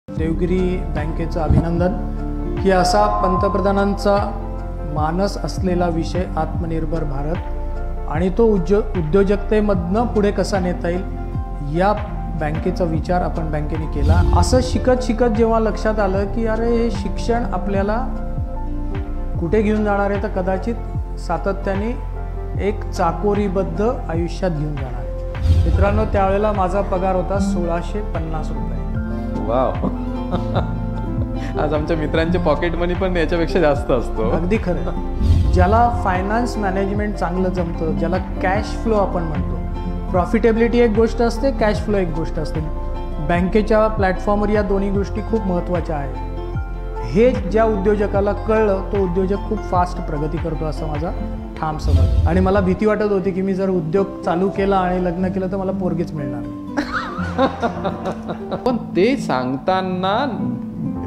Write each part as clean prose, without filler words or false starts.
देवगिरी बँकेचं अभिनंदन की असा पंतप्रधानांचा मानस असलेला विषय आत्मनिर्भर भारत आणि तो उद्योजकतेमधनं पुढे कसा नेता येईल या बँकेचा विचार आपण बँकेने केला। असं शिकत शिकत जेव्हा लक्षात आलं की अरे हे शिक्षण आपल्याला कुठे घेऊन जाणार आहे, तर कदाचित सातत्याने एक चाकोरीबद्ध आयुष्यात घेऊन जाणार आहे। मित्रांनो, त्यावेळेला माझा पगार होता 1650 रुपये। वाव आज आमच्या मित्रांचे पॉकेट मनी पण याच्यापेक्षा जास्त असतो। अगदी खरं। ज्याला फायनान्स मॅनेजमेंट चांगलं जमतं, ज्याला कॅश फ्लो आपण म्हणतो, प्रॉफिटेबिलिटी एक गोष्ट असते, कॅश फ्लो एक गोष्ट असते। बँकेच्या प्लॅटफॉर्मवर या दोन्ही गोष्टी खूप महत्त्वाच्या आहेत। हे ज्या उद्योजकाला कळलं तो उद्योजक खूप फास्ट प्रगती करतो असं माझा ठाम समज। आणि मला भीती वाटत होती की मी जर उद्योग चालू केला आणि लग्न केलं तर मला पोरगीच मिळणार नाही। पण ते सांगताना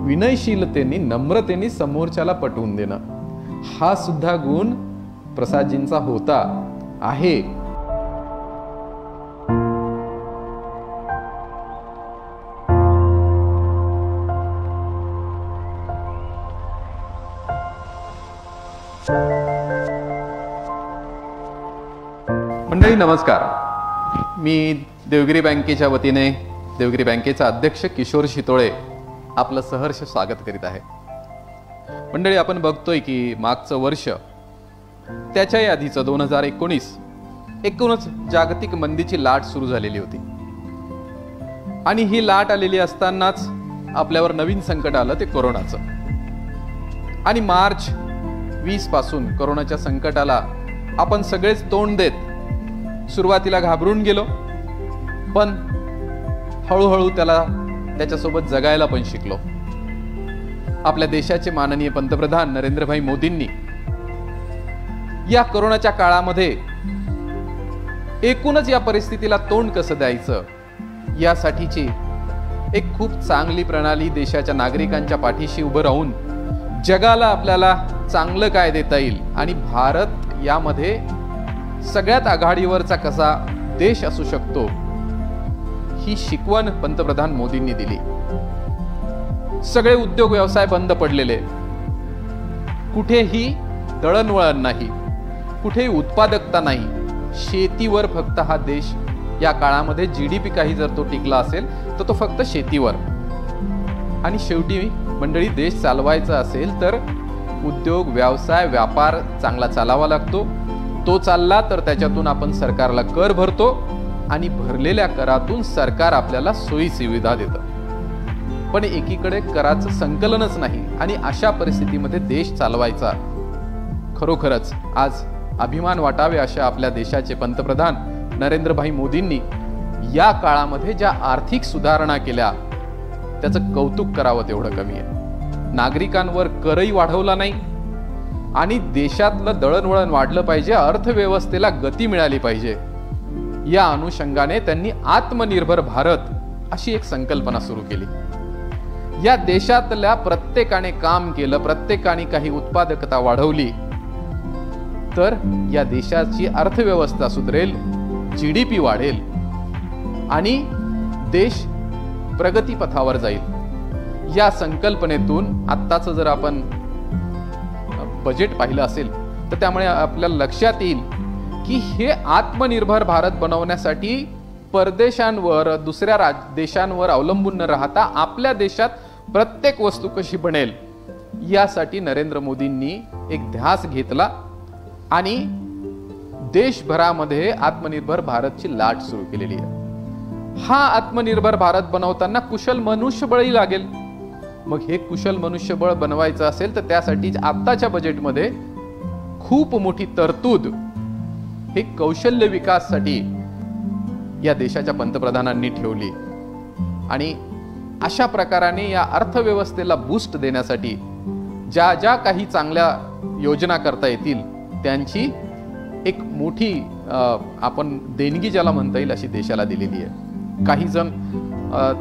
विनयशीलतेने नम्रतेने समोरच्याला पटवून देणं हा सुद्धा गुण प्रसादजींचा होता आहे। मंडळी नमस्कार, मी देवगिरी बँकेच्या वतीने देवगिरी बँकेचा अध्यक्ष किशोर शितोळे आपलं सहर्ष स्वागत करीत आहे। मंडळी, आपण बघतोय की मागचं वर्ष त्याच्याही आधीचं 2019 एकूणच जागतिक मंदीची लाट सुरू झालेली होती आणि ही लाट आलेली असतानाच आपल्यावर नवीन संकट आलं, ते कोरोनाचं। आणि मार्च 20 पासून कोरोनाच्या संकटाला आपण सगळेच तोंड देत सुरुवातीला घाबरून गेलो, पण हळूहळू त्याच्यासोबत जगायला पण शिकलो। आपल्या देशाचे माननीय पंतप्रधान नरेंद्रभाई मोदींनी या कोरोनाच्या काळामध्ये एकूणच या परिस्थितीला तोंड कसं द्यायचं यासाठीची एक खूप चांगली प्रणाली देशाच्या नागरिकांच्या पाठीशी उभं राहून जगाला आपल्याला चांगलं काय देता येईल आणि भारत यामध्ये सगळ्यात आघाडीवरचा कसा देश असू शकतो ही शिकवण पंतप्रधान मोदींनी दिली। सगळे उद्योग व्यवसाय बंद पडलेले, कुठेही दळणवळण नाही, कुठेही उत्पादकता नाही, शेतीवर फक्त हा देश या काळामध्ये जीडीपी काही जर तो टिकला असेल तर तो फक्त शेतीवर। आणि शेवटी मंडळी, देश चालवायचा असेल तर उद्योग व्यवसाय व्यापार चांगला चालावा लागतो। तो चालला तर त्याच्यातून आपण सरकारला कर भरतो आणि भरलेल्या करातून सरकार आपल्याला सोयी सुविधा देतं। पण एकीकडे कराचं संकलनच नाही आणि अशा परिस्थितीमध्ये देश चालवायचा खरोखरच आज अभिमान वाटावे अशा आपल्या देशाचे पंतप्रधान नरेंद्रभाई मोदींनी या काळामध्ये ज्या आर्थिक सुधारणा केल्या त्याचं कौतुक करावं तेवढं कमी आहे। नागरिकांवर करही वाढवला नाही आणि देशातलं दळणवळण वाढलं पाहिजे, अर्थव्यवस्थेला गती मिळाली पाहिजे, या अनुषंगाने त्यांनी आत्मनिर्भर भारत अशी एक संकल्पना सुरू केली। या देशातल्या प्रत्येकाने काम केलं, प्रत्येकाने काही उत्पादकता वाढवली तर या देशाची अर्थव्यवस्था सुधरेल, जीडीपी वाढेल आणि देश प्रगतीपथावर जाईल। या संकल्पनेतून आत्ताचं जर आपण बजेट पाहिलं असेल तर त्यामुळे आपल्याला लक्षात येईल की हे आत्मनिर्भर भारत बनवण्यासाठी परदेशांवर दुसऱ्या देशांवर अवलंबून न राहता आपल्या देशात प्रत्येक वस्तू कशी बनेल यासाठी नरेंद्र मोदींनी एक ध्यास घेतला आणि देशभरामध्ये आत्मनिर्भर भारतची लाट सुरू केलेली आहे। हा आत्मनिर्भर भारत बनवताना कुशल मनुष्यबळही लागेल। मग हे कुशल मनुष्यबळ बनवायचं असेल तर त्यासाठी आत्ताच्या बजेटमध्ये खूप मोठी तरतूद हे कौशल्य विकासासाठी या देशाच्या पंतप्रधानांनी ठेवली आणि अशा प्रकाराने या अर्थव्यवस्थेला बूस्ट देण्यासाठी ज्या ज्या काही चांगल्या योजना करता येतील त्यांची एक मोठी आपण देणगी ज्याला म्हणता येईल अशी देशाला दिलेली आहे। काही जण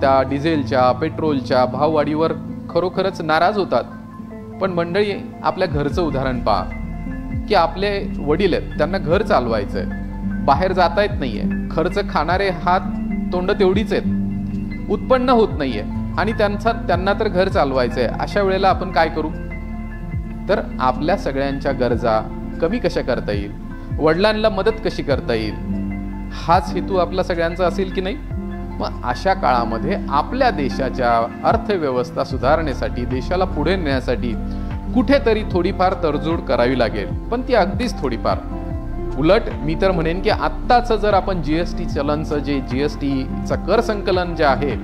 त्या डिझेलच्या पेट्रोलच्या भाववाढीवर खरोखरच नाराज होतात, पण मंडळी आपल्या घरचं उदाहरण पहा की आपले वडील आहेत, त्यांना घर चालवायचंय, बाहेर जाता येत नाहीये, खर्च खाणारे हात तोंड तेवढीच आहेत, उत्पन्न होत नाहीये आणि त्यांना तर घर चालवायचं आहे. अशा वेळेला आपण काय करू? तर आपल्या सगळ्यांच्या गरजा कमी कशा करता येईल, वडिलांना मदत कशी करता येईल, हाच हेतू आपला सगळ्यांचा असेल की नाही? मग अशा काळामध्ये आपल्या देशाच्या अर्थव्यवस्था सुधारण्यासाठी, देशाला पुढे नेण्यासाठी कुठेतरी थोडीफार तडजोड करावी लागेल, पण ती अगदीच थोडीफार. उलट मी तर म्हणेन की आत्ताचं जर आपण जीएसटी चलनचं जे जीएसटीचं कर संकलन जे आहे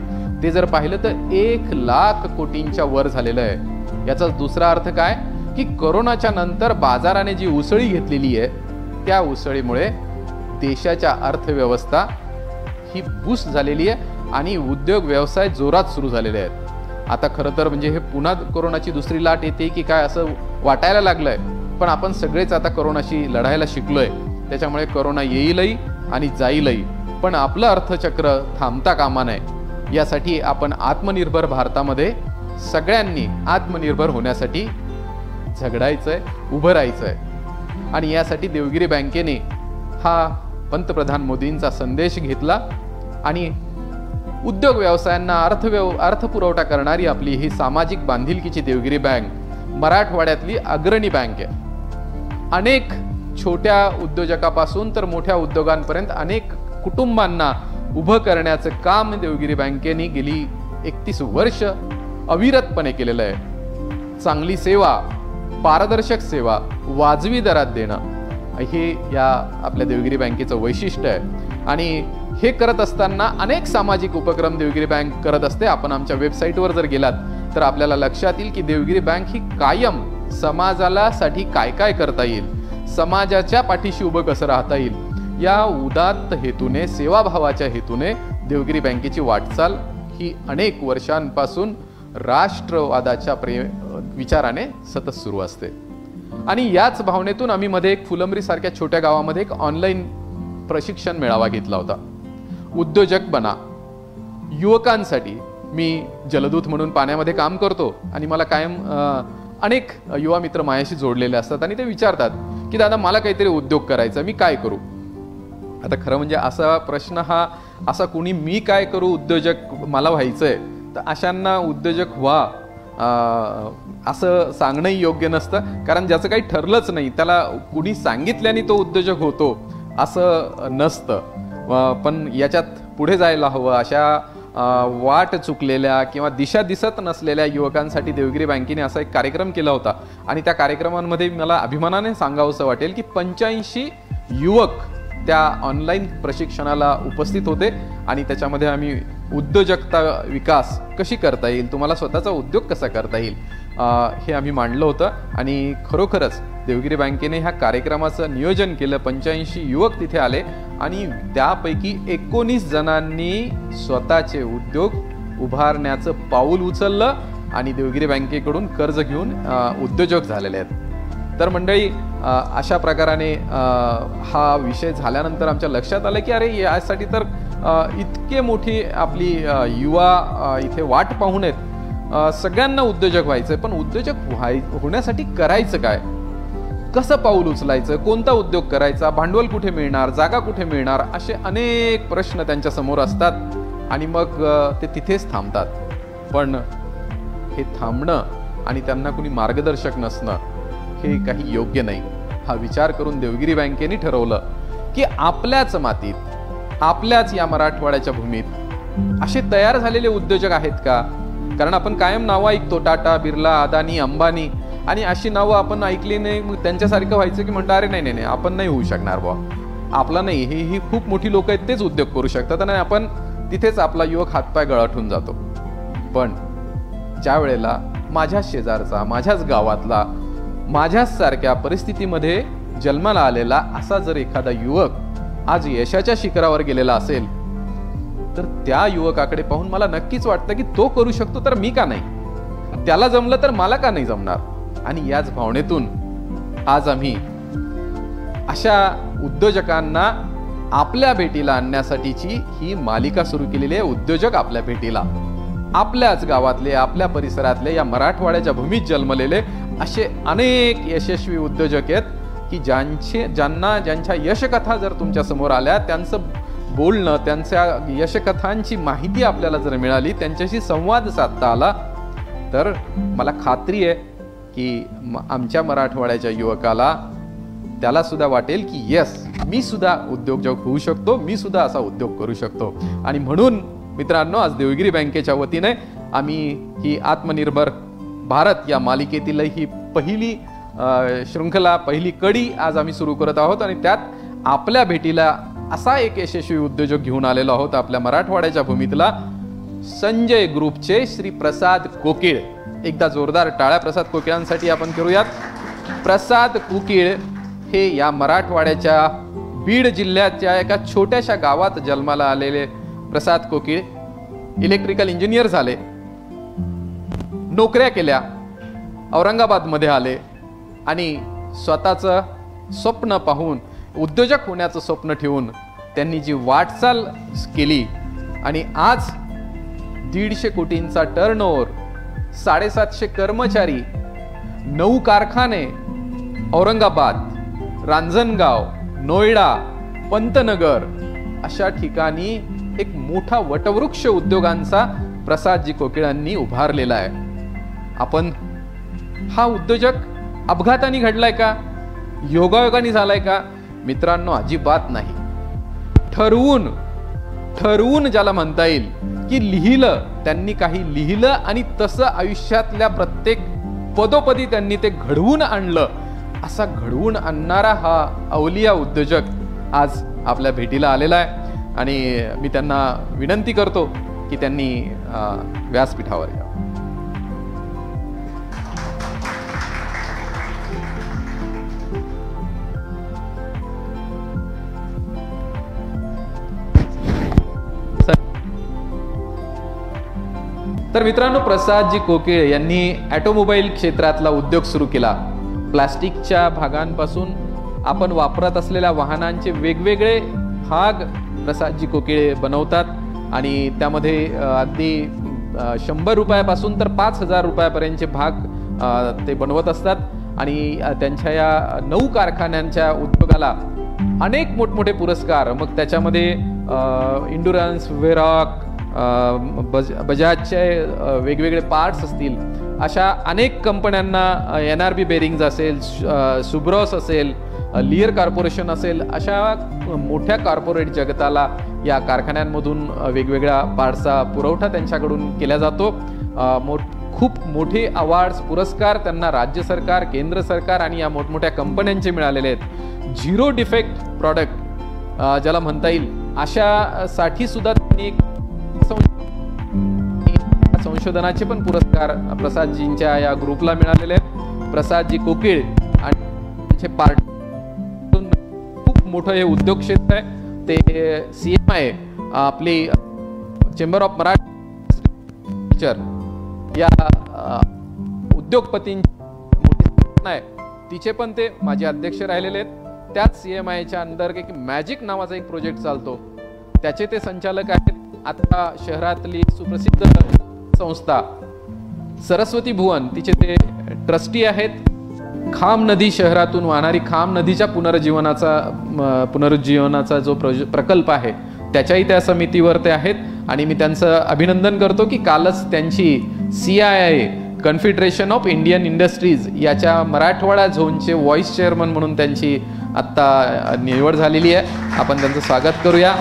ते जर पाहिलं तर 1,00,000 कोटींच्या वर झालेलं आहे. याचा दुसरा अर्थ काय की कोरोनाच्या नंतर बाजाराने जी उसळी घेतलेली आहे त्या उसळीमुळे देशाच्या अर्थव्यवस्था ही बूस्ट झालेली आहे आणि उद्योग व्यवसाय जोरात सुरू झालेले आहेत. आता खरं तर म्हणजे हे पुन्हा कोरोनाची दुसरी लाट येते की काय असं वाटायला लागलंय, पण आपण सगळेच आता कोरोनाशी लढायला शिकलोय. त्याच्यामुळे कोरोना येईलही आणि जाईलही, पण आपलं अर्थचक्र थांबता कामा नये. यासाठी आपण आत्मनिर्भर भारतामध्ये सगळ्यांनी आत्मनिर्भर होण्यासाठी झगडायचंय, उभं राहायचंय. आणि यासाठी देवगिरी बँकेने हा पंतप्रधान मोदींचा संदेश घेतला आणि उद्योग व्यवसायांना अर्थपुरवठा करणारी आपली ही सामाजिक बांधिलकीची देवगिरी बँक मराठवाड्यातली अग्रणी बँक आहे. अनेक छोट्या उद्योजकापासून तर मोठ्या उद्योगांपर्यंत अनेक कुटुंबांना उभं करण्याचं काम देवगिरी बँकेने गेली 31 वर्ष अविरतपणे केलेलं आहे. चांगली सेवा, पारदर्शक सेवा वाजवी दरात देणं हे या आपल्या देवगिरी बँकेचं वैशिष्ट्य आहे. आणि हे करत असताना अनेक सामाजिक उपक्रम देवगिरी बँक करत असते. आपण आमच्या वेबसाईटवर जर गेलात तर आपल्याला लक्षात येईल की देवगिरी बँक ही कायम समाजाला साठी काय काय करता येईल, समाजाच्या पाठीशी उभं कसं राहता येईल, या उदात्त हेतूने, सेवाभावाच्या हेतूने देवगिरी बँकेची वाटचाल ही अनेक वर्षांपासून राष्ट्रवादाच्या विचाराने सतत सुरू असते. आणि याच भावनेतून आम्ही मध्ये एक फुलंब्री सारख्या छोट्या गावामध्ये एक ऑनलाईन प्रशिक्षण मेळावा घेतला होता. उद्योजक बना युवकांसाठी. मी जलदूत म्हणून पाण्यामध्ये काम करतो आणि मला कायम अनेक युवा मित्र माझ्याशी जोडलेले असतात आणि ते विचारतात की दादा मला काहीतरी उद्योग करायचा, मी काय करू? आता खरं म्हणजे असा प्रश्न हा असा कुणी मी काय करू उद्योजक मला व्हायचंय तर अशांना उद्योजक व्हा असं सांगणंही योग्य नसतं. कारण ज्याचं काही ठरलंच नाही त्याला कुणी सांगितल्याने तो उद्योजक होतो असं नसतं. पण याच्यात पुढे जायला हवं. अशा वाट चुकलेल्या किंवा दिशा दिसत नसलेल्या युवकांसाठी देवगिरी बँकेने असा एक कार्यक्रम केला होता आणि त्या कार्यक्रमांमध्ये मला अभिमानाने सांगावंसं वाटेल की 85 युवक त्या ऑनलाईन प्रशिक्षणाला उपस्थित होते आणि त्याच्यामध्ये आम्ही उद्योजकता विकास कशी करता येईल, तुम्हाला स्वतःचा उद्योग कसा करता येईल हे आम्ही मांडलं होतं. आणि खरोखरच देवगिरी बँकेने ह्या कार्यक्रमाचं नियोजन केलं. 85 युवक तिथे आले आणि त्यापैकी 19 जणांनी स्वतःचे उद्योग उभारण्याचं पाऊल उचललं आणि देवगिरी बँकेकडून कर्ज घेऊन उद्योजक झालेले आहेत. तर मंडळी अशा प्रकाराने हा विषय झाल्यानंतर आमच्या लक्षात आलं की अरे यासाठी तर इतके मोठी आपली युवा इथे वाट पाहून आहेत. सगळ्यांना उद्योजक व्हायचंय, पण उद्योजक होण्यासाठी करायचं काय, कसं पाऊल उचलायचं, कोणता उद्योग करायचा, भांडवल कुठे मिळणार, जागा कुठे मिळणार, असे अनेक प्रश्न त्यांच्या समोर असतात आणि मग ते तिथेच थांबतात. पण हे थांबणं आणि त्यांना कुणी मार्गदर्शक नसणं हे काही योग्य नाही. हा विचार करून देवगिरी बँकेने ठरवलं की आपल्याच मातीत, आपल्याच या मराठवाड्याच्या भूमीत असे तयार झालेले उद्योजक आहेत का? कारण आपण कायम नावं ऐकतो, टाटा, बिर्ला, अदानी, अंबानी, आणि अशी नावं आपण ऐकली नाही मग त्यांच्यासारखं व्हायचं की म्हणतो अरे नाही नाही आपण नाही होऊ शकणार बुवा, आपला नाही, ही खूप मोठी लोक आहेत तेच उद्योग करू शकतात आणि आपण तिथेच आपला युवक हातपाय गळाठून जातो. पण ज्या वेळेला माझ्याच शेजारचा, माझ्याच गावातला, माझ्याच सारख्या परिस्थितीमध्ये जन्माला आलेला असा जर एखादा युवक आज यशाच्या शिखरावर गेलेला असेल तर त्या युवकाकडे पाहून मला नक्कीच वाटतं की तो करू शकतो तर मी का नाही, त्याला जमलं तर मला का नाही जमणार. आणि याच भावनेतून आज आम्ही अशा उद्योजकांना आपल्या भेटीला आणण्यासाठीची ही मालिका सुरू केलेली आहे. उद्योजक आपल्या भेटीला. आपल्याच गावातले, आपल्या परिसरातले, या मराठवाड्याच्या भूमीत जन्मलेले असे अनेक यशस्वी उद्योजक आहेत की ज्यांच्या यशकथा जर तुमच्या समोर आल्या, त्यांचं बोलणं, त्यांच्या यशकथांची माहिती आपल्याला जर मिळाली, त्यांच्याशी संवाद साधता आला, तर मला खात्री आहे की आमच्या मराठवाड्याच्या युवकाला त्याला सुद्धा वाटेल की येस, मी सुद्धा उद्योजक होऊ शकतो, मी सुद्धा असा उद्योग करू शकतो. आणि म्हणून मित्रांनो, आज देवगिरी बँकेच्या वतीने आम्ही ही आत्मनिर्भर भारत या मालिकेतील ही पहिली शृंखला, पहिली कडी आज आम्ही सुरू करत आहोत. आणि त्यात आपल्या भेटीला असा एक यशस्वी उद्योजक घेऊन आलेलो आहोत आपल्या मराठवाड्याच्या भूमीतला, संजय ग्रुपचे श्री प्रसाद कोकिळ. एकदा जोरदार टाळ्या प्रसाद कोकिळांसाठी आपण करूयात. प्रसाद कोकिळ हे या मराठवाड्याच्या बीड जिल्ह्याच्या एका छोट्याशा गावात जन्माला आलेले प्रसाद कोकिळ इलेक्ट्रिकल इंजिनियर झाले, नोकऱ्या केल्या, औरंगाबादमध्ये आले आणि स्वतःचं स्वप्न पाहून, उद्योजक होण्याचं स्वप्न ठेवून त्यांनी जी वाटचाल केली आणि आज 150 कोटींचा टर्नओव्हर, 750 कर्मचारी, 9 कारखाने, औरंगाबाद, रांजणगाव, नोएडा, पंतनगर अशा ठिकाणी एक मोठा वटवृक्ष उद्योगांचा प्रसादजी कोकिळांनी उभारलेला आहे. आपण हा उद्योजक अपघाताने घडलाय का, योगायोगाने झालाय का? मित्रांनो, अजिबात नाही. ठरवून ज्याला म्हणता येईल की लिहिलं, त्यांनी काही लिहिलं आणि तसं आयुष्यातल्या प्रत्येक पदोपदी त्यांनी ते घडवून आणलं. असा घडवून आणणारा हा अवलिया उद्योजक आज आपल्या भेटीला आलेला आहे. आणि मी त्यांना विनंती करतो की त्यांनी व्यासपीठावर यावं. तर मित्रांनो, प्रसादजी कोकिळ यांनी ऑटोमोबाईल क्षेत्रातला उद्योग सुरू केला. प्लास्टिकच्या भागांपासून आपण वापरत असलेल्या वाहनांचे वेगवेगळे भाग प्रसादजी कोकिळे बनवतात आणि त्यामध्ये अगदी 100 रुपयापासून तर 5000 रुपयापर्यंतचे भाग ते बनवत असतात. आणि त्यांच्या या 9 कारखान्यांच्या उद्योगाला अनेक मोठमोठे पुरस्कार, मग त्याच्यामध्ये इंडुरन्स, वेरॉक, बजाजचे वेगवेगळे पार्ट्स असतील, अशा अनेक कंपन्यांना, NRB बेरिंग्ज असेल, सुब्रॉस असेल, लियर कॉर्पोरेशन असेल, अशा मोठ्या कॉर्पोरेट जगताला या कारखान्यांमधून वेगवेगळ्या पार्ट्सचा पुरवठा त्यांच्याकडून केला जातो. खूप मोठे अवॉर्ड्स, पुरस्कार त्यांना राज्य सरकार, केंद्र सरकार आणि या मोठमोठ्या कंपन्यांचे मिळालेले आहेत. 0 डिफेक्ट प्रॉडक्ट ज्याला म्हणता येईल, अशासाठी सुद्धा त्यांनी संशोधनाचे पण पुरस्कार प्रसादजींच्या या ग्रुपला मिळालेले आहेत. प्रसादजी कोकिळ आणि त्यांचे पार्ट खूप मोठं हे उद्योग क्षेत्र आहे. ते CMI, आपली चेंबर ऑफ मराठी या उद्योगपतींची मोठी संघटना आहे, तिचे पण ते माझे अध्यक्ष राहिलेले आहेत. त्याच CMIच्या अंदर एक मॅजिक नावाचा एक प्रोजेक्ट चालतो, त्याचे ते संचालक आहेत. आता शहरातली सुप्रसिद्ध संस्था सरस्वती भुवन, तिचे ते ट्रस्टी आहेत. खाम नदी, शहरातून वाहणारी खाम नदीच्या पुनरुज्जीवनाचा जो प्रकल्प आहे, त्याच्याही त्या समितीवर ते आहेत. आणि मी त्यांचं अभिनंदन करतो की कालच त्यांची CII, confederation of Indian industries याच्या मराठवाडा झोनचे व्हाईस चेअरमन म्हणून त्यांची आत्ता निवड झालेली आहे. आपण त्यांचं स्वागत करूया.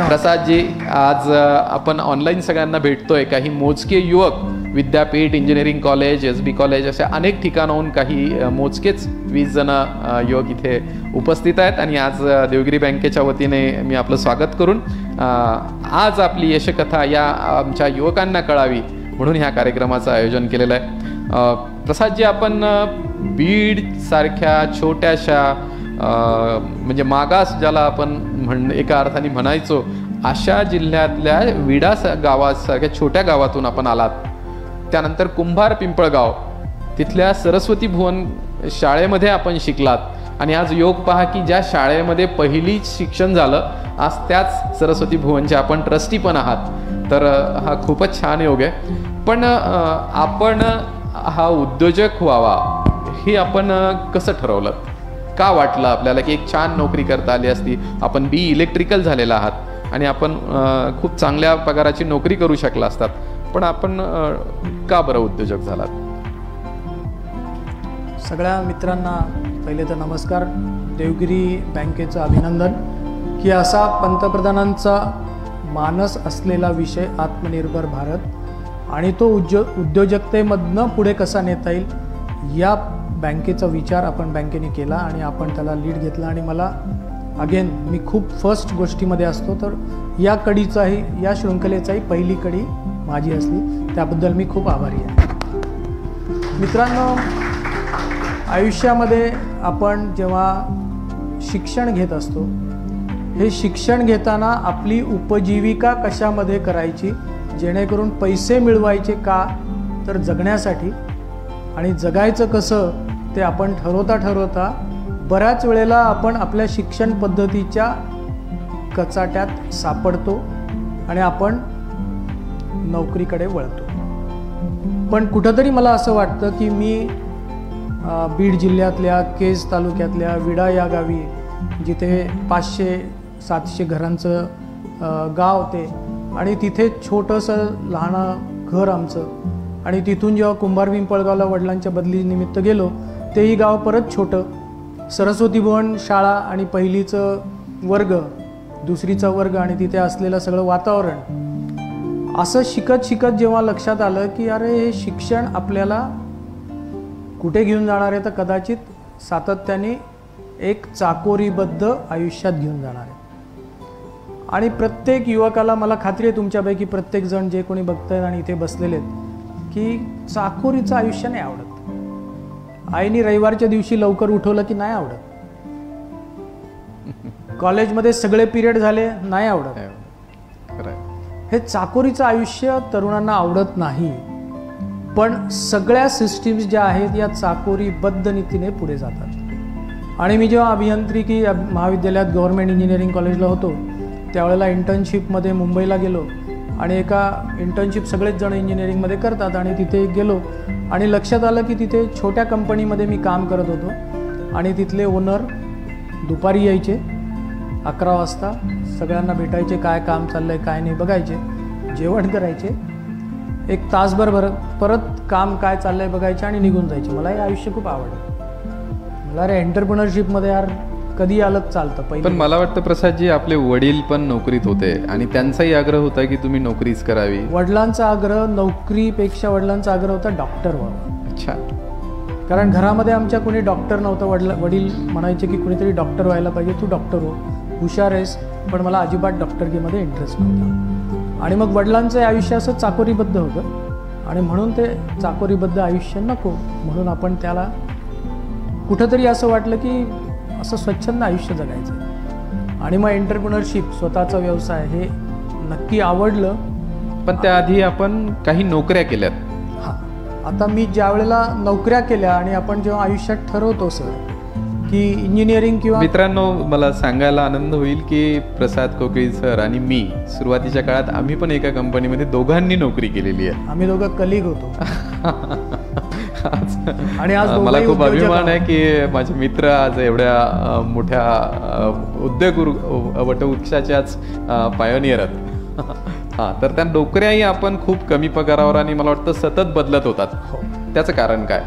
प्रसादजी, आज आपण ऑनलाईन सगळ्यांना भेटतोय. काही मोजके युवक विद्यापीठ, इंजिनिअरिंग कॉलेज, SB कॉलेज अशा अनेक ठिकाणाहून काही मोजकेच 20 जण युवक इथे उपस्थित आहेत. आणि आज देवगिरी बँकेच्या वतीने मी आपलं स्वागत करून आज आपली यशकथा या आमच्या युवकांना कळावी म्हणून ह्या कार्यक्रमाचं आयोजन केलेलं आहे. प्रसादजी, आपण बीड सारख्या छोट्याशा म्हणजे मागास ज्याला आपण एका अर्थाने म्हणायचो, अशा जिल्ह्यातल्या विडा गावासारख्या छोट्या गावातून आपण आलात. त्यानंतर कुंभार पिंपळगाव, तिथल्या सरस्वती भुवन शाळेमध्ये आपण शिकलात आणि आज योग पहा की ज्या शाळेमध्ये पहिली शिक्षण झालं, आज त्याच सरस्वती भुवनचे आपण ट्रस्टी पण आहात. तर हा खूपच छान योग आहे. पण आपण हा उद्योजक व्हावा हे आपण कसं ठरवलं? का वाटलं आपल्याला की एक छान नोकरी करता आली असती? आपण BE इलेक्ट्रिकल झालेला आहात, आणि आपण खूप चांगल्या पगाराची नोकरी करू शकला असतात, पण आपण का बरं उद्योजक झालात? सगळ्या मित्रांना पहिले तर नमस्कार. देवगिरी बँकेचं अभिनंदन की असा पंतप्रधानांचा मानस असलेला विषय आत्मनिर्भर भारत आणि तो उद्योजकतेमधनं पुढे कसा नेता येईल या बँकेचा विचार आपण बँकेने केला आणि आपण त्याला लीड घेतला. आणि मला अगेन मी खूप फर्स्ट गोष्टीमध्ये असतो, तर या कडीचाही या शृंखलेचाही पहिली कडी माझी असली, त्याबद्दल मी खूप आभारी आहे. मित्रांनो, आयुष्यामध्ये आपण जेव्हा शिक्षण घेत असतो, हे शिक्षण घेताना आपली उपजीविका कशामध्ये करायची, जेणेकरून पैसे मिळवायचे का, तर जगण्यासाठी. आणि जगायचं कसं ते आपण ठरवता बऱ्याच वेळेला आपण आपल्या शिक्षण पद्धतीच्या कचाट्यात सापडतो आणि आपण नोकरीकडे वळतो. पण कुठंतरी मला असं वाटतं की मी बीड जिल्ह्यातल्या केज तालुक्यातल्या विडा या गावी, जिथे 500-700 घरांचं गाव ते, आणि तिथे छोटंसं लहान घर आमचं, आणि तिथून जेव्हा कुंभार पिंपळगावला वडिलांच्या बदलीनिमित्त गेलो, तेही गाव परत छोटं, सरस्वती भुवन शाळा आणि पहिलीचं वर्ग, दुसरीचा वर्ग, आणि तिथे असलेलं सगळं वातावरण, असं शिकत जेव्हा लक्षात आलं की अरे हे शिक्षण आपल्याला कुठे घेऊन जाणार आहे, तर कदाचित सातत्याने एक चाकोरीबद्ध आयुष्यात घेऊन जाणार आहे. आणि प्रत्येक युवकाला, मला खात्री आहे तुमच्यापैकी प्रत्येकजण जे कोणी बघतायत आणि इथे बसलेले आहेत, की चाकोरीचं आयुष्य नाही आवडत. आईने रविवारच्या दिवशी लवकर उठवलं की नाही आवडत. कॉलेजमध्ये सगळे पिरियड झाले नाही आवडत. हे चाकोरीचं आयुष्य तरुणांना आवडत नाही. पण सगळ्या सिस्टीम्स ज्या आहेत या चाकोरीबद्ध नीतीने पुढे जातात. आणि मी जेव्हा अभियांत्रिकी महाविद्यालयात गव्हर्नमेंट इंजिनिअरिंग कॉलेजला होतो, त्यावेळेला इंटर्नशिपमध्ये मुंबईला गेलो, आणि एका इंटर्नशिप सगळेच जण इंजिनिअरिंगमध्ये करतात, आणि तिथे गेलो आणि लक्षात आलं की तिथे छोट्या कंपनीमध्ये मी काम करत होतो. आणि तिथले ओनर दुपारी यायचे 11 वाजता, सगळ्यांना भेटायचे, काय काम चाललंय काय नाही बघायचे, जेवण करायचे, 1 तासभर परत काम काय चाललंय बघायचे आणि निघून जायचे. मला हे आयुष्य खूप आवडलं. मला रे एंटरप्रिनरशिपमध्ये यार कधी आलं चालतं. पण मला वाटतं प्रसादजी, आपले वडील पण नोकरीत होते आणि त्यांचाही आग्रह होता की तुम्ही नोकरीच करावी. वडिलांचा आग्रह, नोकरीपेक्षा वडिलांचा आग्रह होता डॉक्टर व्हावं. अच्छा. कारण घरामध्ये आमच्या कोणी डॉक्टर नव्हतं. वडील म्हणायचे की कुणीतरी डॉक्टर व्हायला पाहिजे, तू डॉक्टर हो, हुशार आहेस. पण मला अजिबात डॉक्टरकीमध्ये इंटरेस्ट नव्हता. आणि मग वडिलांचं आयुष्य असं चाकोरीबद्ध होतं, आणि म्हणून ते चाकोरीबद्ध आयुष्य नको, म्हणून आपण त्याला कुठंतरी असं वाटलं की असं स्वच्छंद आयुष्य जगायचं. आणि मग एंटरप्रिनरशिप, स्वतःचा व्यवसाय, हे नक्की आवडलं. पण त्याआधी आपण काही नोकऱ्या केल्यात. हां, आता मी ज्या वेळेला नोकऱ्या केल्या, आणि आपण जेव्हा आयुष्यात ठरवतो सर की इंजिनिअरिंग किंवा, मित्रांनो मला सांगायला आनंद होईल की प्रसाद कोकळी सर आणि मी सुरुवातीच्या काळात आम्ही पण एका कंपनीमध्ये दोघांनी नोकरी केलेली आहे. आम्ही दोघं कलिग होतो. आणि आज मला खूप अभिमान आहे की माझे मित्र आज एवढ्या मोठ्या उद्योग वटवृक्षाच्याच पायोनियर आहेत. हां, तर त्या नोकऱ्याही आपण खूप कमी पगारावर आणि मला वाटतं सतत बदलत होतात. त्याचं कारण काय?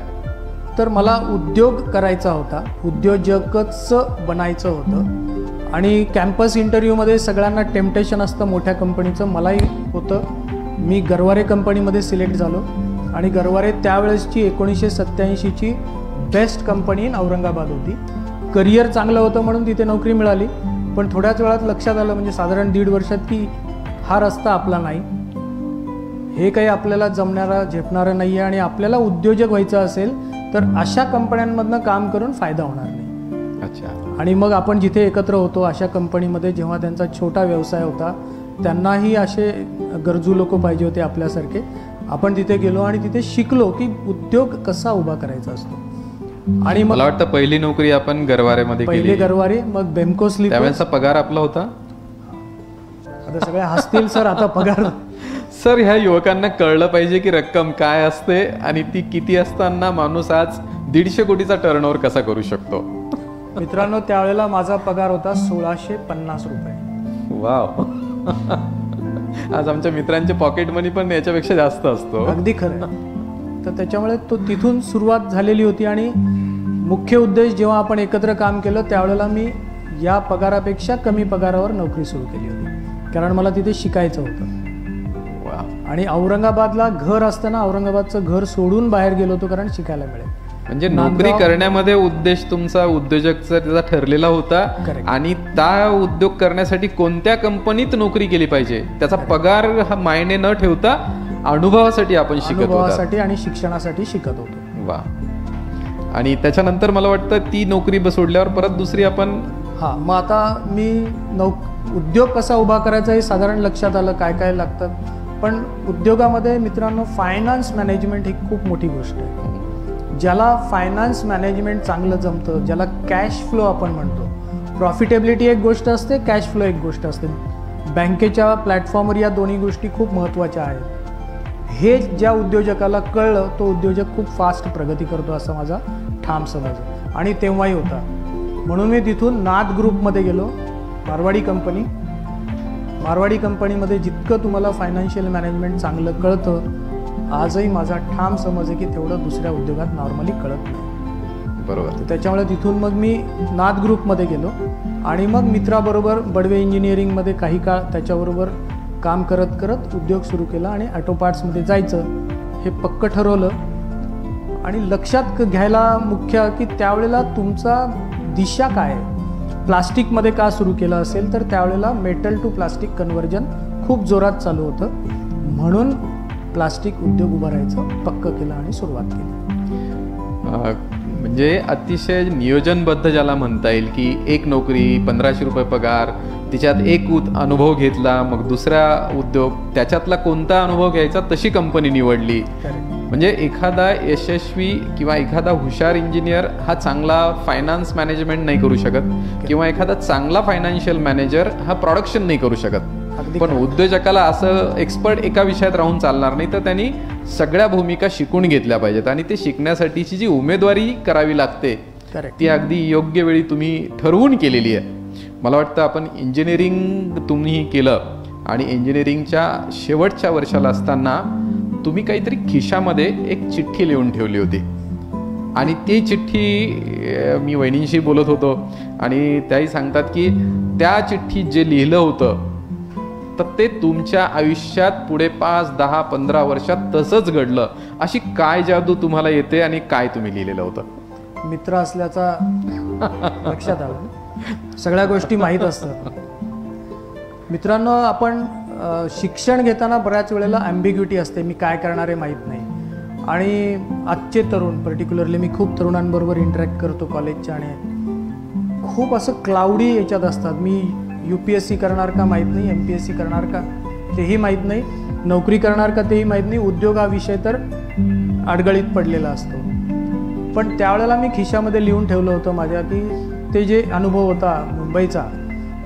तर मला उद्योग करायचा होता, उद्योजकच बनायचं होतं. आणि कॅम्पस इंटरव्ह्यूमध्ये सगळ्यांना टेम्पटेशन असतं मोठ्या कंपनीचं, मलाही होतं. मी गरवारे कंपनीमध्ये सिलेक्ट झालो, आणि गरवारे त्यावेळेसची 1987ची बेस्ट कंपनी इन औरंगाबाद होती. करिअर चांगलं होतं म्हणून तिथे नोकरी मिळाली. पण थोड्याच वेळात लक्षात आलं, म्हणजे साधारण 1.5 वर्षात, की हा रस्ता आपला नाही, हे काही आपल्याला जमणारा झेपणारं नाही आहे. आणि आपल्याला उद्योजक व्हायचं असेल तर अशा कंपन्यांमधनं काम करून फायदा होणार नाही. अच्छा. आणि मग आपण जिथे एकत्र होतो अशा कंपनीमध्ये, जेव्हा त्यांचा छोटा व्यवसाय होता, त्यांनाही असे गरजू लोक पाहिजे होते आपल्यासारखे. आपण तिथे गेलो आणि तिथे शिकलो की उद्योग कसा उभा करायचा असतो. आणि मला वाटतं पहिली नोकरी आपण गरवारेमध्ये केली. पहिले गरवारे, मग बेमको स्लीपर्स. त्यावेळेचा पगार आपला होता. आता सगळे हसतील सर, आता पगार. सर, ह्या युवकांना कळलं पाहिजे की रक्कम काय असते आणि ती किती असताना माणूस आज 150 कोटीचा टर्नओव्हर कसा करू शकतो. मित्रांनो, त्यावेळेला माझा पगार होता 1650 रुपये. वाव. आज आमच्या मित्रांचे पॉकेट मनी पण याच्यापेक्षा जास्त असतो. अगदी खरं आहे. तर त्याच्यामुळे तो तिथून सुरुवात झालेली होती आणि मुख्य उद्देश जेव्हा आपण एकत्र काम केलं त्यावेळेला मी या पगारापेक्षा कमी पगारावर नोकरी सुरू केली होती, कारण मला तिथे शिकायचं होतं. आणि औरंगाबादला घर असताना औरंगाबादचं घर सोडून बाहेर गेलो होतो कारण शिकायला मिळेल. म्हणजे नोकरी करण्यामध्ये उद्देश तुमचा उद्योजकचा त्याचा ठरलेला होता. आणि त्या उद्योग करण्यासाठी कोणत्या कंपनीत नोकरी केली पाहिजे त्याचा पगार हा मायने न ठेवता अनुभवासाठी आपण शिकत होतो, अनुभवासाठी आणि शिक्षणासाठी शिकत होतो. वा. आणि त्याच्यानंतर मला वाटतं ती नोकरी सोडल्यावर परत दुसरी आपण मग आता मी उद्योग कसा उभा करायचा हे साधारण लक्षात आलं, काय काय लागतं. पण उद्योगामध्ये मित्रांनो फायनान्स मॅनेजमेंट ही खूप मोठी गोष्ट आहे. ज्याला फायनान्स मॅनेजमेंट चांगलं जमतं, ज्याला कॅश फ्लो आपण म्हणतो, प्रॉफिटेबिलिटी एक गोष्ट असते, कॅश फ्लो एक गोष्ट असते. बँकेच्या प्लॅटफॉर्मवर या दोन्ही गोष्टी खूप महत्त्वाच्या आहेत. हे ज्या उद्योजकाला कळलं तो उद्योजक खूप फास्ट प्रगती करतो असा माझा ठाम समज आणि तेव्हाही होता. म्हणून मी तिथून नाद ग्रुपमध्ये गेलो. मारवाडी कंपनीमध्ये जितकं तुम्हाला फायनान्शियल मॅनेजमेंट चांगलं कळतं, आजही माझा ठाम समज आहे की तेवढं दुसऱ्या उद्योगात नॉर्मली कळत नाही. बरोबर. त्याच्यामुळे तिथून मग मी नाद ग्रुपमध्ये गेलो आणि मग मित्राबरोबर बडवे इंजिनिअरिंगमध्ये काही काळ त्याच्याबरोबर काम करत करत उद्योग सुरू केला आणि ऑटो पार्ट्समध्ये जायचं हे पक्क ठरवलं. आणि लक्षात घ्यायला मुख्य की त्यावेळेला तुमचा दिशा काय आहे. प्लास्टिकमध्ये का सुरू केलं असेल तर त्यावेळेला मेटल टू प्लास्टिक कन्व्हर्जन खूप जोरात चालू होतं, म्हणून प्लास्टिक उद्योग उभारायचं पक्क केलं आणि सुरुवात केली. म्हणजे अतिशय नियोजनबद्ध ज्याला म्हणता येईल की एक नोकरी 1500 रुपये पगार, तिच्यात एक अनुभव घेतला, मग दुसरा उद्योग, त्याच्यातला कोणता अनुभव घ्यायचा तशी कंपनी निवडली. म्हणजे एखादा यशस्वी किंवा एखादा हुशार इंजिनियर हा चांगला फायनान्स मॅनेजमेंट नाही करू शकत, किंवा एखादा चांगला फायनान्शियल मॅनेजर हा प्रोडक्शन नाही करू शकत. पण उद्योजकाला असं एक्सपर्ट एका विषयात राहून चालणार नाही, तर त्यांनी सगळ्या भूमिका शिकून घेतल्या पाहिजेत. आणि ते शिकण्यासाठीची जी उमेदवारी करावी लागते ती अगदी योग्य वेळी तुम्ही ठरवून केलेली आहे. मला वाटतं आपण इंजिनिअरिंग तुम्ही केलं आणि इंजिनिअरिंगच्या शेवटच्या वर्षाला असताना तुम्ही काहीतरी खिशामध्ये एक चिठ्ठी लिहून ठेवली होती. आणि ती चिठ्ठी मी वहिनींशी बोलत होतो आणि त्याही सांगतात की त्या चिठ्ठीत जे लिहिलं होतं तर ते तुमच्या आयुष्यात पुढे 5, 10, 15 वर्षात तसंच घडलं. अशी काय जादू तुम्हाला येते आणि काय तुम्ही लिहिलेलं होतं? मित्र असल्याचा लक्षात आलं. सगळ्या गोष्टी माहीत असतात. मित्रांनो, आपण शिक्षण घेताना बऱ्याच वेळेला ॲम्बिग्युटी असते, मी काय करणार आहे माहीत नाही. आणि आजचे तरुण, पर्टिक्युलरली मी खूप तरुणांबरोबर इंटरॅक्ट करतो कॉलेजच्या, आणि खूप असं क्लाउडी याच्यात असतात. मी UPSC करणार का माहीत नाही, MPSC करणार का तेही माहीत नाही, नोकरी करणार का तेही माहीत नाही, उद्योग हा विषय तर अडगळीत पडलेला असतो. पण त्यावेळेला मी खिशामध्ये लिहून ठेवलं होतं माझ्या की ते जे अनुभव होता मुंबईचा,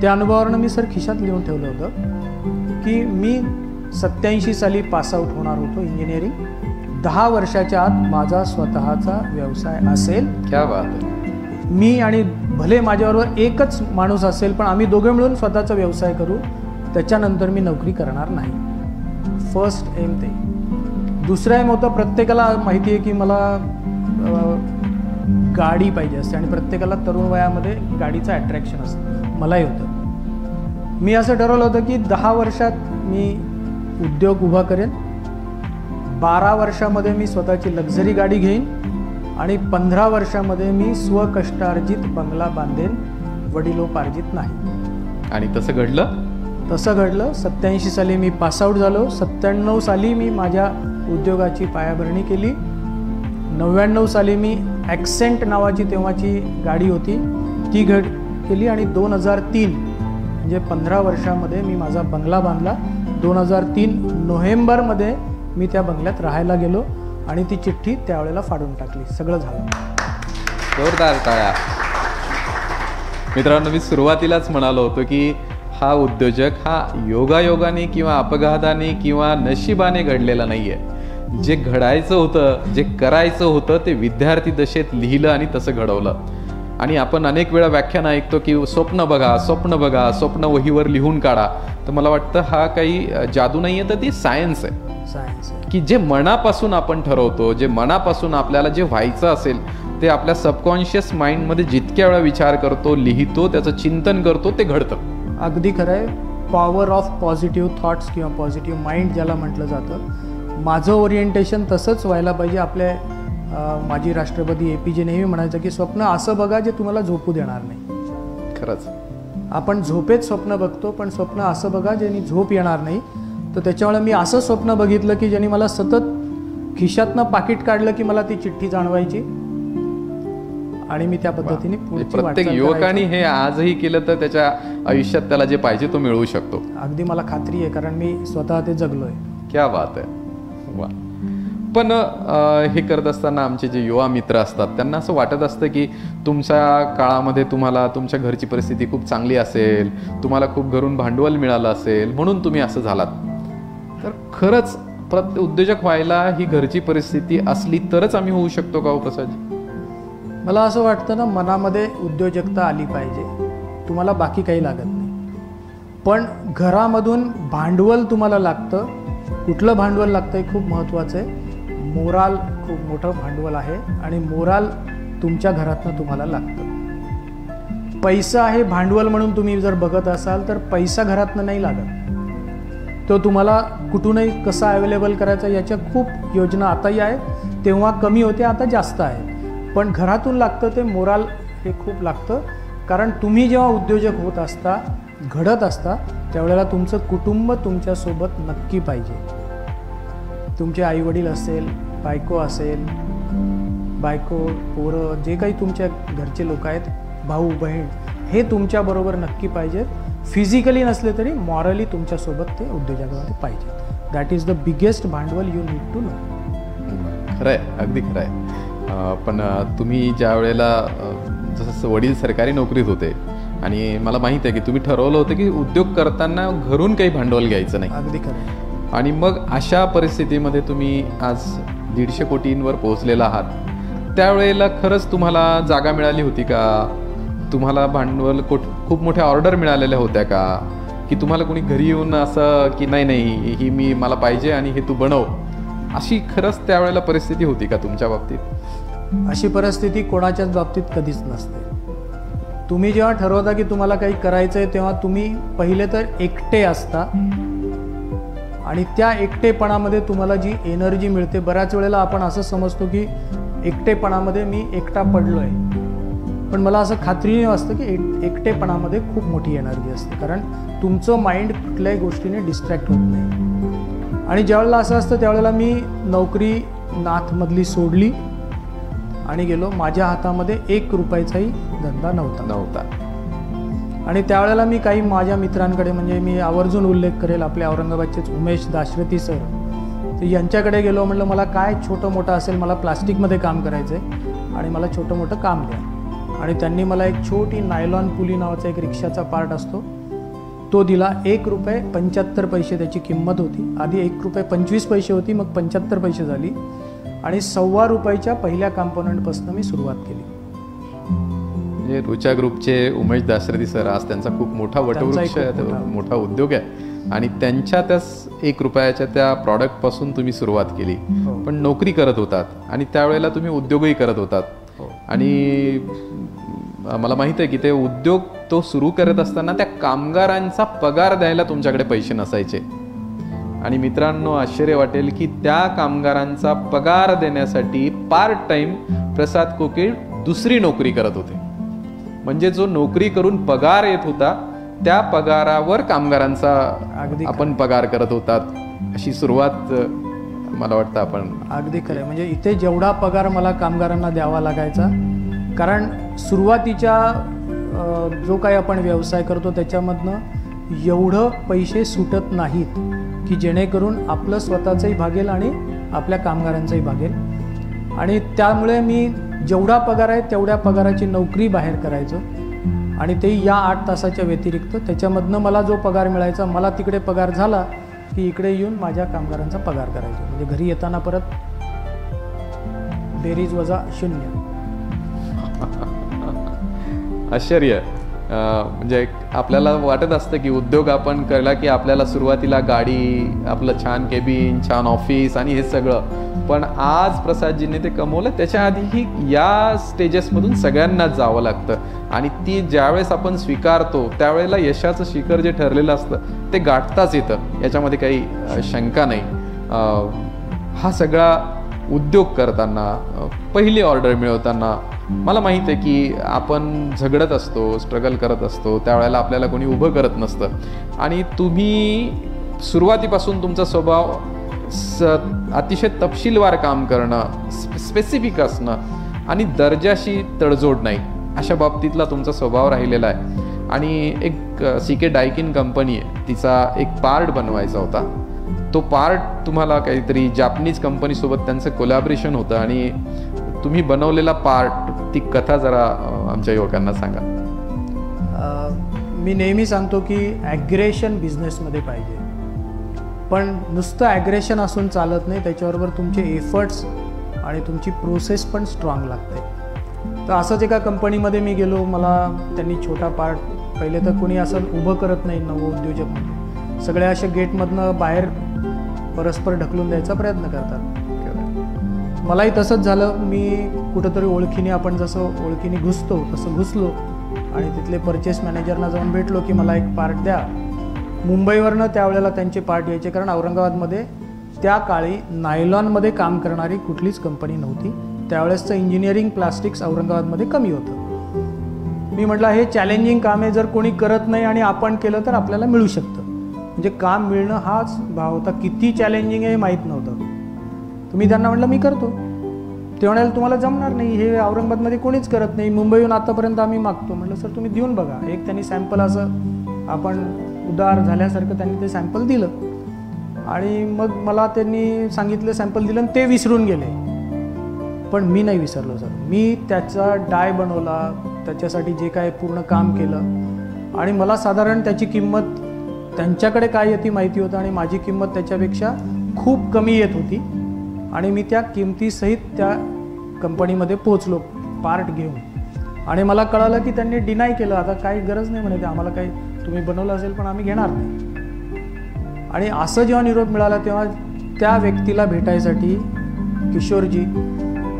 त्या अनुभवावरनं मी खिशात लिहून ठेवलं होतं की मी 87 साली पासआउट होणार होतो इंजिनिअरिंग. 10 वर्षाच्या आत माझा स्वतःचा व्यवसाय असेल. क्या बात. मी आणि भले माझ्याबरोबर एकच माणूस असेल, पण आम्ही दोघे मिळून स्वतःचा व्यवसाय करू. त्याच्यानंतर मी नोकरी करणार नाही. फर्स्ट एम ते. दुसरा एम होता, प्रत्येकाला माहिती आहे की मला गाडी पाहिजे असते आणि प्रत्येकाला तरुण वयामध्ये गाडीचं अट्रॅक्शन असतं, मलाही होतं. मी असं ठरवलं होतं की 10 वर्षात मी उद्योग उभा करेन, 12 वर्षामध्ये मी स्वतःची लक्झरी गाडी घेईन आणि 15 वर्षामध्ये मी स्वकष्टार्जित बंगला बांधेन, वडिलोपार्जित नाही. आणि तसं घडलं? तसं घडलं. 87 साली मी पासआउट झालो. 97 साली मी माझ्या उद्योगाची पायाभरणी केली. 99 साली मी ॲक्सेंट नावाची तेव्हाची गाडी होती ती केली आणि 2003 म्हणजे 15 वर्षामध्ये मी माझा बंगला बांधला. 2003 नोव्हेंबरमध्ये मी त्या बंगल्यात राहायला गेलो आणि ती चिठ्ठी त्यावेळेला फाडून टाकली. सगळं झालं. जोरदार टाळ्या. मित्रांनो, मी सुरुवातीलाच म्हणालो होतो की हा उद्योजक हा योगायोगाने किंवा अपघाताने किंवा नशिबाने घडलेला नाहीये. जे घडायचं होतं, जे करायचं होतं ते विद्यार्थी दशेत लिहिलं आणि तसं घडवलं. आणि आपण अनेक वेळा व्याख्यान ऐकतो की स्वप्न बघा, स्वप्न बघा, स्वप्न वहीवर लिहून काढा. तर मला वाटतं हा काही जादू नाही आहे, तर ती सायन्स आहे. सायन्स आहे की जे मनापासून आपण ठरवतो, जे मनापासून आपल्याला जे व्हायचं असेल ते आपल्या सबकॉन्शियस माइंडमध्ये जितक्या वेळा विचार करतो, लिहितो, त्याचं चिंतन करतो, ते घडतं. अगदी खरं आहे. पॉवर ऑफ पॉझिटिव्ह थॉट्स किंवा पॉझिटिव्ह माइंड ज्याला म्हटलं जातं, माझं ओरिएंटेशन तसंच व्हायला पाहिजे. आपल्या माजी राष्ट्रपती APJ नेहमी म्हणायचं की स्वप्न असं बघा जे तुम्हाला झोपू देणार नाही. खरंच आपण झोपेत स्वप्न बघतो, पण स्वप्न असं बघा ज्यांनी झोप येणार नाही. तर त्याच्यामुळे मी असं स्वप्न बघितलं की ज्यांनी मला सतत खिशातनं पाकिट काढलं की मला ती चिठ्ठी जाणवायची आणि मी त्या पद्धतीने प्रत्येक युवकाने हे आजही केलं तर त्याच्या आयुष्यात त्याला जे पाहिजे तो मिळवू शकतो. अगदी मला खात्री आहे, कारण मी स्वतः ते जगलोय. क्या बात आहे. वा. पण हे करत असताना आमचे जे युवा मित्र असतात त्यांना असं वाटत असतं की तुमच्या काळामध्ये तुम्हाला तुमच्या घरची परिस्थिती खूप चांगली असेल, तुम्हाला खूप घरून भांडवल मिळालं असेल म्हणून तुम्ही असं झालात. तर खरंच उद्योजक व्हायला ही घरची परिस्थिती असली तरच आम्ही होऊ शकतो का हो प्रसादजी? मला असं वाटतं ना, मनामध्ये उद्योजकता आली पाहिजे. तुम्हाला बाकी काही लागत नाही, पण घरामधून भांडवल तुम्हाला लागतं. कुठलं भांडवल लागतं हे खूप महत्त्वाचं आहे. मोराल खूप मोठं भांडवल आहे आणि मोराल तुमच्या घरातनं तुम्हाला लागतं. पैसा आहे भांडवल म्हणून तुम्ही जर बघत असाल तर पैसा घरातनं नाही लागत. तो तुम्हाला कुठूनही कसा अवेलेबल करायचा याच्या खूप योजना आताही आहेत. तेव्हा कमी होते, आता जास्त आहे. पण घरातून लागतं ते मोराल, हे खूप लागतं. कारण तुम्ही जेव्हा उद्योजक होत असता, घडत असता, त्यावेळेला तुमचं कुटुंब तुमच्यासोबत नक्की पाहिजे. तुमचे आईवडील असेल, बायको असेल, बायको, पोरं, जे काही तुमच्या घरचे लोक आहेत, भाऊ बहीण, हे तुमच्याबरोबर नक्की पाहिजेत. फिजिकली नसले तरी मॉरली तुमच्यासोबत ते उद्योजकामध्ये पाहिजेत. दॅट इज द बिगेस्ट भांडवल यू नीड टू नो. खरं आहे, अगदी खरं आहे. पण तुम्ही ज्या वेळेला जसं वडील सरकारी नोकरीत होते आणि मला माहीत आहे की तुम्ही ठरवलं होतं की उद्योग करताना घरून काही भांडवल घ्यायचं नाही. अगदी खरं. आणि मग अशा परिस्थितीमध्ये तुम्ही आज 150 कोटींवर पोहोचलेला आहात. त्यावेळेला खरंच तुम्हाला जागा मिळाली होती का? तुम्हाला भांडवल खूप मोठ्या ऑर्डर मिळालेल्या होत्या का? की तुम्हाला कोणी घरी येऊन असं की नाही ही मला पाहिजे आणि हे तू बनव, अशी खरंच त्यावेळेला परिस्थिती होती का तुमच्या बाबतीत? अशी परिस्थिती कोणाच्याच बाबतीत कधीच नसते. तुम्ही जेव्हा ठरवता की तुम्हाला काही करायचं आहे तेव्हा तुम्ही पहिले तर एकटे असता आणि त्या एकटेपणामध्ये तुम्हाला जी एनर्जी मिळते, बऱ्याच वेळेला आपण असं समजतो की एकटेपणामध्ये मी एकटा पडलो आहे, पण मला असं खात्रीने असतं की एकटेपणामध्ये खूप मोठी एनर्जी असते. कारण तुमचं माइंड कुठल्याही गोष्टीने डिस्ट्रॅक्ट होत नाही. आणि ज्यावेळेला असं असतं त्यावेळेला मी नोकरी नाथमधली सोडली आणि गेलो. माझ्या हातामध्ये 1 रुपयाचाही धंदा नव्हता. आणि त्यावेळेला मी काही माझ्या मित्रांकडे, म्हणजे मी आवर्जून उल्लेख करेल आपले औरंगाबादचेच उमेश दाशरथी सर, तर यांच्याकडे गेलो. म्हटलं मला काय छोटं मोठं असेल, मला प्लास्टिकमध्ये काम करायचं आहे आणि मला छोटं मोठं काम द्या. आणि त्यांनी मला एक छोटी नायलॉन पुली नावाचा एक रिक्षाचा पार्ट असतो तो दिला. 1 रुपये 75 पैसे त्याची किंमत होती. आधी 1 रुपये 25 पैसे होती, मग 75 पैसे झाली. आणि 1.25 रुपयाच्या पहिल्या कॉम्पोनंटपासून मी सुरुवात केली. म्हणजे रुचा ग्रुपचे उमेश दाशरथी सर, आज त्यांचा खूप मोठा वटवृक्ष आहे, मोठा उद्योग आहे. आणि त्यांच्या त्या 1 रुपयाच्या त्या प्रॉडक्टपासून तुम्ही सुरुवात केली. पण नोकरी करत होतात आणि त्यावेळेला तुम्ही उद्योगही करत होतात. आणि मला माहित आहे की ते उद्योग तो सुरू करत असताना त्या कामगारांचा पगार द्यायला तुमच्याकडे पैसे नसायचे. आणि मित्रांनो, आश्चर्य वाटेल की त्या कामगारांचा पगार देण्यासाठी पार्ट टाइम प्रसाद कोकीळ दुसरी नोकरी करत होते. म्हणजे जो नोकरी करून पगार येत होता त्या पगारावर कामगारांचा आपण पगार करत होतात. अशी सुरुवात मला वाटतं आपण. अगदी खरं. म्हणजे इथे जेवढा पगार मला कामगारांना द्यावा लागायचा, कारण सुरुवातीच्या जो काही आपण व्यवसाय करतो त्याच्यामधनं एवढं पैसे सुटत नाहीत की जेणेकरून आपलं स्वतःचंही भागेल आणि आपल्या कामगारांचंही भागेल. आणि त्यामुळे मी जेवढा पगार आहे तेवढ्या पगाराची नोकरी बाहेर करायचो. आणि ते या 8 तासाच्या व्यतिरिक्त त्याच्यामधनं मला जो पगार मिळायचा, मला तिकडे पगार झाला की इकडे येऊन माझ्या कामगारांचा पगार करायचो. म्हणजे घरी येताना परत बेरीज वजा 0. आश्चर्य. म्हणजे आपल्याला वाटत असतं की उद्योग आपण केला की आपल्याला सुरुवातीला गाडी, आपलं छान केबिन, छान ऑफिस आणि हे सगळं, पण आज प्रसादजींनी ते कमवलं. त्याच्या आधीही या स्टेजेसमधून सगळ्यांनाच जावं लागतं आणि ती ज्यावेळेस आपण स्वीकारतो त्यावेळेला यशाचं शिखर जे ठरलेलं असतं ते गाठताच येतं, याच्यामध्ये काही शंका नाही. हा सगळा उद्योग करताना, पहिली ऑर्डर मिळवताना मला माहीत आहे की आपण झगडत असतो, स्ट्रगल करत असतो, त्यावेळेला आपल्याला कोणी उभं करत नसतं. आणि तुम्ही सुरुवातीपासून तुमचा स्वभाव अतिशय तपशीलवार काम करणं, स्पेसिफिक असणं आणि दर्जाशी तडजोड नाही, अशा बाबतीतला तुमचा स्वभाव राहिलेला आहे. आणि एक CK डायकिन कंपनी आहे, तिचा एक पार्ट बनवायचा होता. तो पार्ट तुम्हाला काहीतरी जापनीज कंपनीसोबत त्यांचं कोलॅबरेशन होतं आणि तुम्ही बनवलेला पार्ट, ती कथा जरा आमच्या युवकांना सांगा. मी नेहमी सांगतो की ॲग्रेशन बिझनेसमध्ये पाहिजे, पण नुसतं ॲग्रेशन असून चालत नाही, त्याच्याबरोबर तुमचे एफर्ट्स आणि तुमची प्रोसेस पण स्ट्रॉंग लागते. तर असंच एका कंपनीमध्ये मी गेलो, मला त्यांनी छोटा पार्ट, पहिले तर कोणी असं उभं करत नाही नवउद्योजक म्हणजे, सगळे असे गेटमधनं बाहेर परस्पर ढकलून द्यायचा प्रयत्न करतात. मलाही तसंच झालं. मी कुठंतरी ओळखीने, आपण जसं ओळखीने घुसतो तसं घुसलो आणि तिथले परचेस मॅनेजरना जाऊन भेटलो की मला एक पार्ट द्या. मुंबईवरनं त्यावेळेला त्यांचे पार्ट यायचे, कारण औरंगाबादमध्ये त्या काळी नायलॉनमध्ये काम करणारी कुठलीच कंपनी नव्हती. त्यावेळेसचं इंजिनिअरिंग प्लास्टिक्स औरंगाबादमध्ये कमी होतं. मी म्हटलं हे चॅलेंजिंग काम आहे, जर कोणी करत नाही आणि आपण केलं तर आपल्याला मिळू शकतं. म्हणजे काम मिळणं हाच भाव होता. किती चॅलेंजिंग आहे हे माहीत नव्हतं. तुम्ही त्यांना म्हटलं मी करतो, ते म्हणाले तुम्हाला जमणार नाही, हे औरंगाबादमध्ये कोणीच करत नाही, मुंबईहून आतापर्यंत आम्ही मागतो. म्हटलं सर तुम्ही देऊन बघा. एक त्यांनी सॅम्पल, असं आपण उदार झाल्यासारखं त्यांनी ते सॅम्पल दिलं आणि मग मला त्यांनी सांगितलं, सॅम्पल दिलं आणि ते विसरून गेले. पण मी नाही विसरलो सर. मी त्याचा डाय बनवला, त्याच्यासाठी जे काय पूर्ण काम केलं आणि मला साधारण त्याची किंमत, त्यांच्याकडे काय येते माहिती होतं आणि माझी किंमत त्याच्यापेक्षा खूप कमी येत होती आणि मी त्या किमतीसहित त्या कंपनीमध्ये पोचलो पार्ट घेऊन. आणि मला कळालं की त्यांनी डिनाय केलं, आता काही गरज नाही म्हणे, आम्हाला काही तुम्ही बनवलं असेल पण आम्ही घेणार नाही. आणि असं जेव्हा निरोप मिळाला तेव्हा त्या व्यक्तीला भेटायसाठी किशोरजी,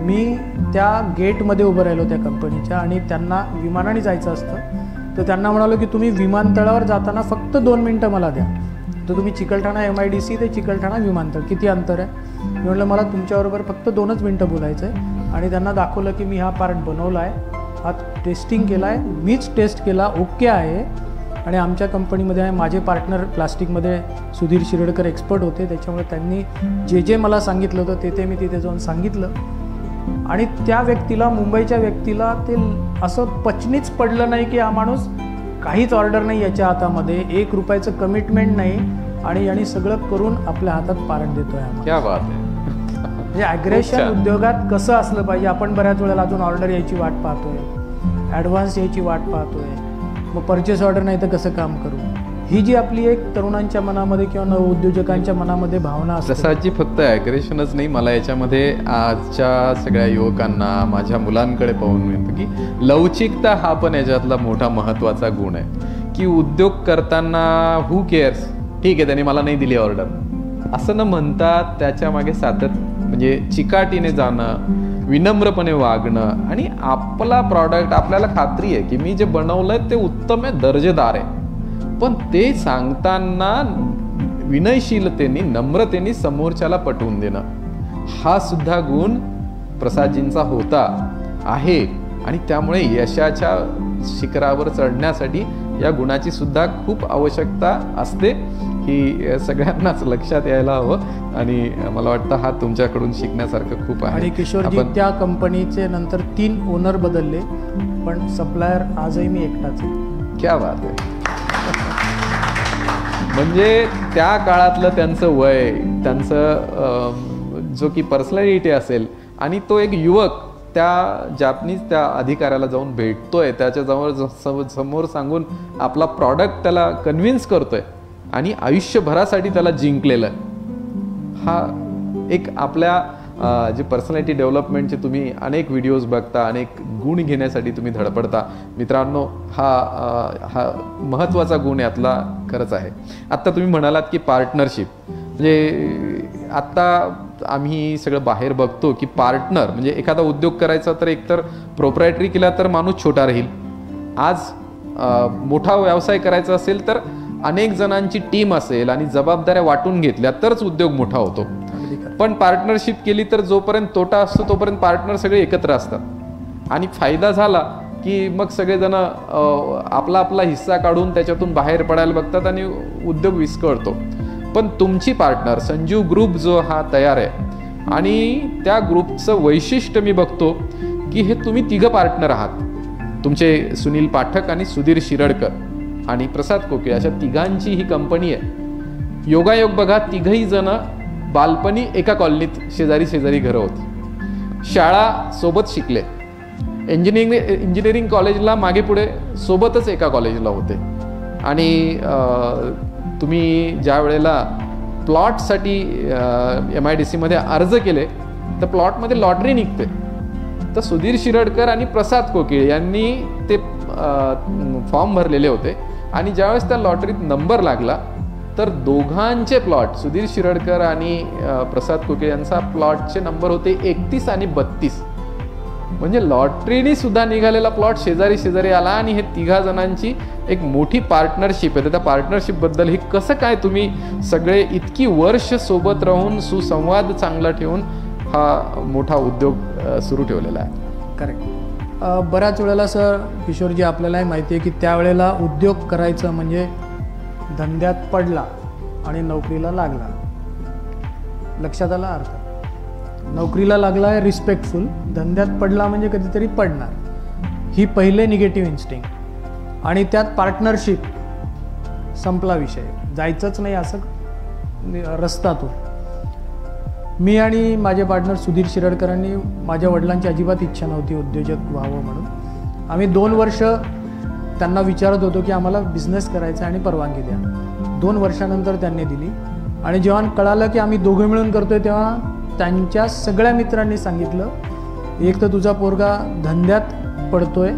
मी त्या गेटमध्ये उभं राहिलो त्या कंपनीच्या आणि त्यांना विमानाने जायचं असतं. तर त्यांना म्हणालो की तुम्ही विमानतळावर जाताना फक्त 2 मिनटं मला द्या. तर तुम्ही चिकलठाणा MIDC ते चिकलठाणा विमानतळ किती अंतर आहे? मी म्हटलं मला तुमच्याबरोबर फक्त 2च मिनटं बोलायचं आहे. आणि त्यांना दाखवलं की मी हा पार्ट बनवला आहे, हा टेस्टिंग केला आहे, मीच टेस्ट केला, ओके आहे. आणि आमच्या कंपनीमध्ये आहे, माझे पार्टनर प्लास्टिकमध्ये सुधीर शिरडकर एक्सपर्ट होते, त्याच्यामुळे त्यांनी जे जे मला सांगितलं होतं ते मी तिथे जाऊन सांगितलं. आणि त्या व्यक्तीला, मुंबईच्या व्यक्तीला, ते असं पचनीच पडलं नाही की हा माणूस काहीच ऑर्डर नाही याच्या हातामध्ये, 1 रुपयाचं कमिटमेंट नाही आणि यांनी सगळं करून आपल्या हातात पार्ट देतोय. क्या बात आहे. म्हणजे ॲग्रेशन उद्योगात कसं असलं पाहिजे. आपण बऱ्याच वेळेला अजून ऑर्डर यायची वाट पाहतोय, ॲडव्हान्स यायची वाट पाहतोय, मग परचेस ऑर्डर नाही तर कसं काम करू. ही जी आपली एक तरुणांच्या मनामध्ये किंवा नवउद्योजकांच्या मनामध्ये भावना असते. जसाची फक्त ॲग्रेशनच नाही, मला याच्यामध्ये आजच्या सगळ्या युवकांना, माझ्या मुलांकडे पाहून मिळतं की लवचिकता हा पण याच्यातला मोठा महत्त्वाचा गुण आहे. की उद्योग करताना हू केअर्स, ठीक आहे त्याने मला नाही दिली ऑर्डर असं न म्हणता त्याच्या मागे म्हणजे चिकाटीने जाणं, विनम्रपणे वागणं आणि आपला प्रॉडक्ट, आपल्याला खात्री आहे की मी जे बनवलंय ते उत्तम आहे, दर्जेदार आहे, पण ते सांगताना विनयशीलतेने, नम्रतेने समोरच्याला पटवून देणं, हा सुद्धा गुण प्रसादजींचा होता, आहे. आणि त्यामुळे यशाच्या शिखरावर चढण्यासाठी या गुणाची सुद्धा खूप आवश्यकता असते, ही सगळ्यांनाच लक्षात यायला हवं. आणि मला वाटतं हा तुमच्याकडून शिकण्यासारखं खूप आहे. आणि किशोरजी, त्या कंपनीचे नंतर 3 ओनर बदलले, पण सप्लायर आजही मी एकटाच आहे. क्या बात आहे. म्हणजे त्या काळातलं त्यांचं वय, त्यांचं जो की पर्सनॅलिटी असेल, आणि तो एक युवक त्या जापनीज त्या अधिकाऱ्याला जाऊन भेटतोय, त्याच्याजवळ समोर सांगून आपला प्रॉडक्ट त्याला कन्व्हिन्स करतोय आणि आयुष्यभरासाठी त्याला जिंकलेलं, हा एक आपल्या जे पर्सनॅलिटी डेव्हलपमेंटचे तुम्ही अनेक व्हिडिओज बघता, अनेक गुण घेण्यासाठी तुम्ही धडपडता. मित्रांनो, हा महत्त्वाचा गुण यातला खरंच आहे. आत्ता तुम्ही म्हणालात की पार्टनरशिप, म्हणजे आत्ता आम्ही सगळं बाहेर बघतो की पार्टनर म्हणजे एखादा उद्योग करायचा तर एकतर प्रोप्रायटरी केला तर माणूस छोटा राहील. आज मोठा व्यवसाय करायचा असेल तर अनेक जणांची टीम असेल आणि जबाबदाऱ्या वाटून घेतल्या तरच उद्योग मोठा होतो. पण पार्टनरशिप केली तर जोपर्यंत तोटा असतो तोपर्यंत पार्टनर सगळे एकत्र असतात आणि फायदा झाला की मग सगळेजण आपला आपला हिस्सा काढून त्याच्यातून बाहेर पडायला बघतात आणि उद्योग विस्कळतो. पण तुमची पार्टनर संजीव ग्रुप जो हा तयार आहे आणि त्या ग्रुपचं वैशिष्ट्य मी बघतो की हे तुम्ही तिघं पार्टनर आहात. तुमचे सुनील पाठक आणि सुधीर शिरडकर आणि प्रसाद कोकिळे अशा तिघांची ही कंपनी आहे. योगायोग बघा, तिघही जण बालपणी एका कॉलनीत शेजारी घरं होती. शाळा सोबत शिकले, इंजिनिअरिंग कॉलेजला मागे पुढे सोबतच एका कॉलेजला होते. आणि तुम्ही ज्या वेळेला प्लॉटसाठी MIDC मध्ये अर्ज केले तर प्लॉटमध्ये लॉटरी निघते. तर सुधीर शिरडकर आणि प्रसाद कोकिळे यांनी ते फॉर्म भरलेले होते आणि ज्यावेळेस त्या लॉटरीत नंबर लागला तर दोघांचे प्लॉट, सुधीर शिरडकर आणि प्रसाद कोकिळे यांचा प्लॉटचे नंबर होते 31 आणि 32. म्हणजे लॉटरीने सुद्धा निघालेला प्लॉट शेजारी आला आणि हे तिघा जणांची एक मोठी पार्टनरशिप आहे. तर त्या पार्टनरशिपबद्दल हे कसं काय तुम्ही सगळे इतकी वर्ष सोबत राहून सुसंवाद चांगला ठेवून हा मोठा उद्योग सुरू ठेवलेला आहे? करेक्ट. बऱ्याच वेळेला सर किशोरजी आपल्यालाही माहिती आहे की त्यावेळेला उद्योग करायचं म्हणजे धंद्यात पडला आणि नोकरीला लागला. लक्षात आला अर्थ? नोकरीला लागला आहे रिस्पेक्टफुल, धंद्यात पडला म्हणजे कधीतरी पडणार. ही पहिले निगेटिव्ह इन्स्टिंग. आणि त्यात पार्टनरशिप संपला विषय, जायचंच नाही असं रस्ता तो. मी आणि माझे पार्टनर सुधीर शिरडकरांनी, माझ्या वडिलांची अजिबात इच्छा नव्हती उद्योजक व्हावं म्हणून. आम्ही 2 वर्ष त्यांना विचारत होतो की आम्हाला बिझनेस करायचा आणि परवानगी द्या. 2 वर्षानंतर त्यांनी दिली. आणि जेव्हा कळालं की आम्ही दोघे मिळून करतोय तेव्हा त्यांच्या सगळ्या मित्रांनी सांगितलं, एक तर तुझा पोरगा धंद्यात पडतोय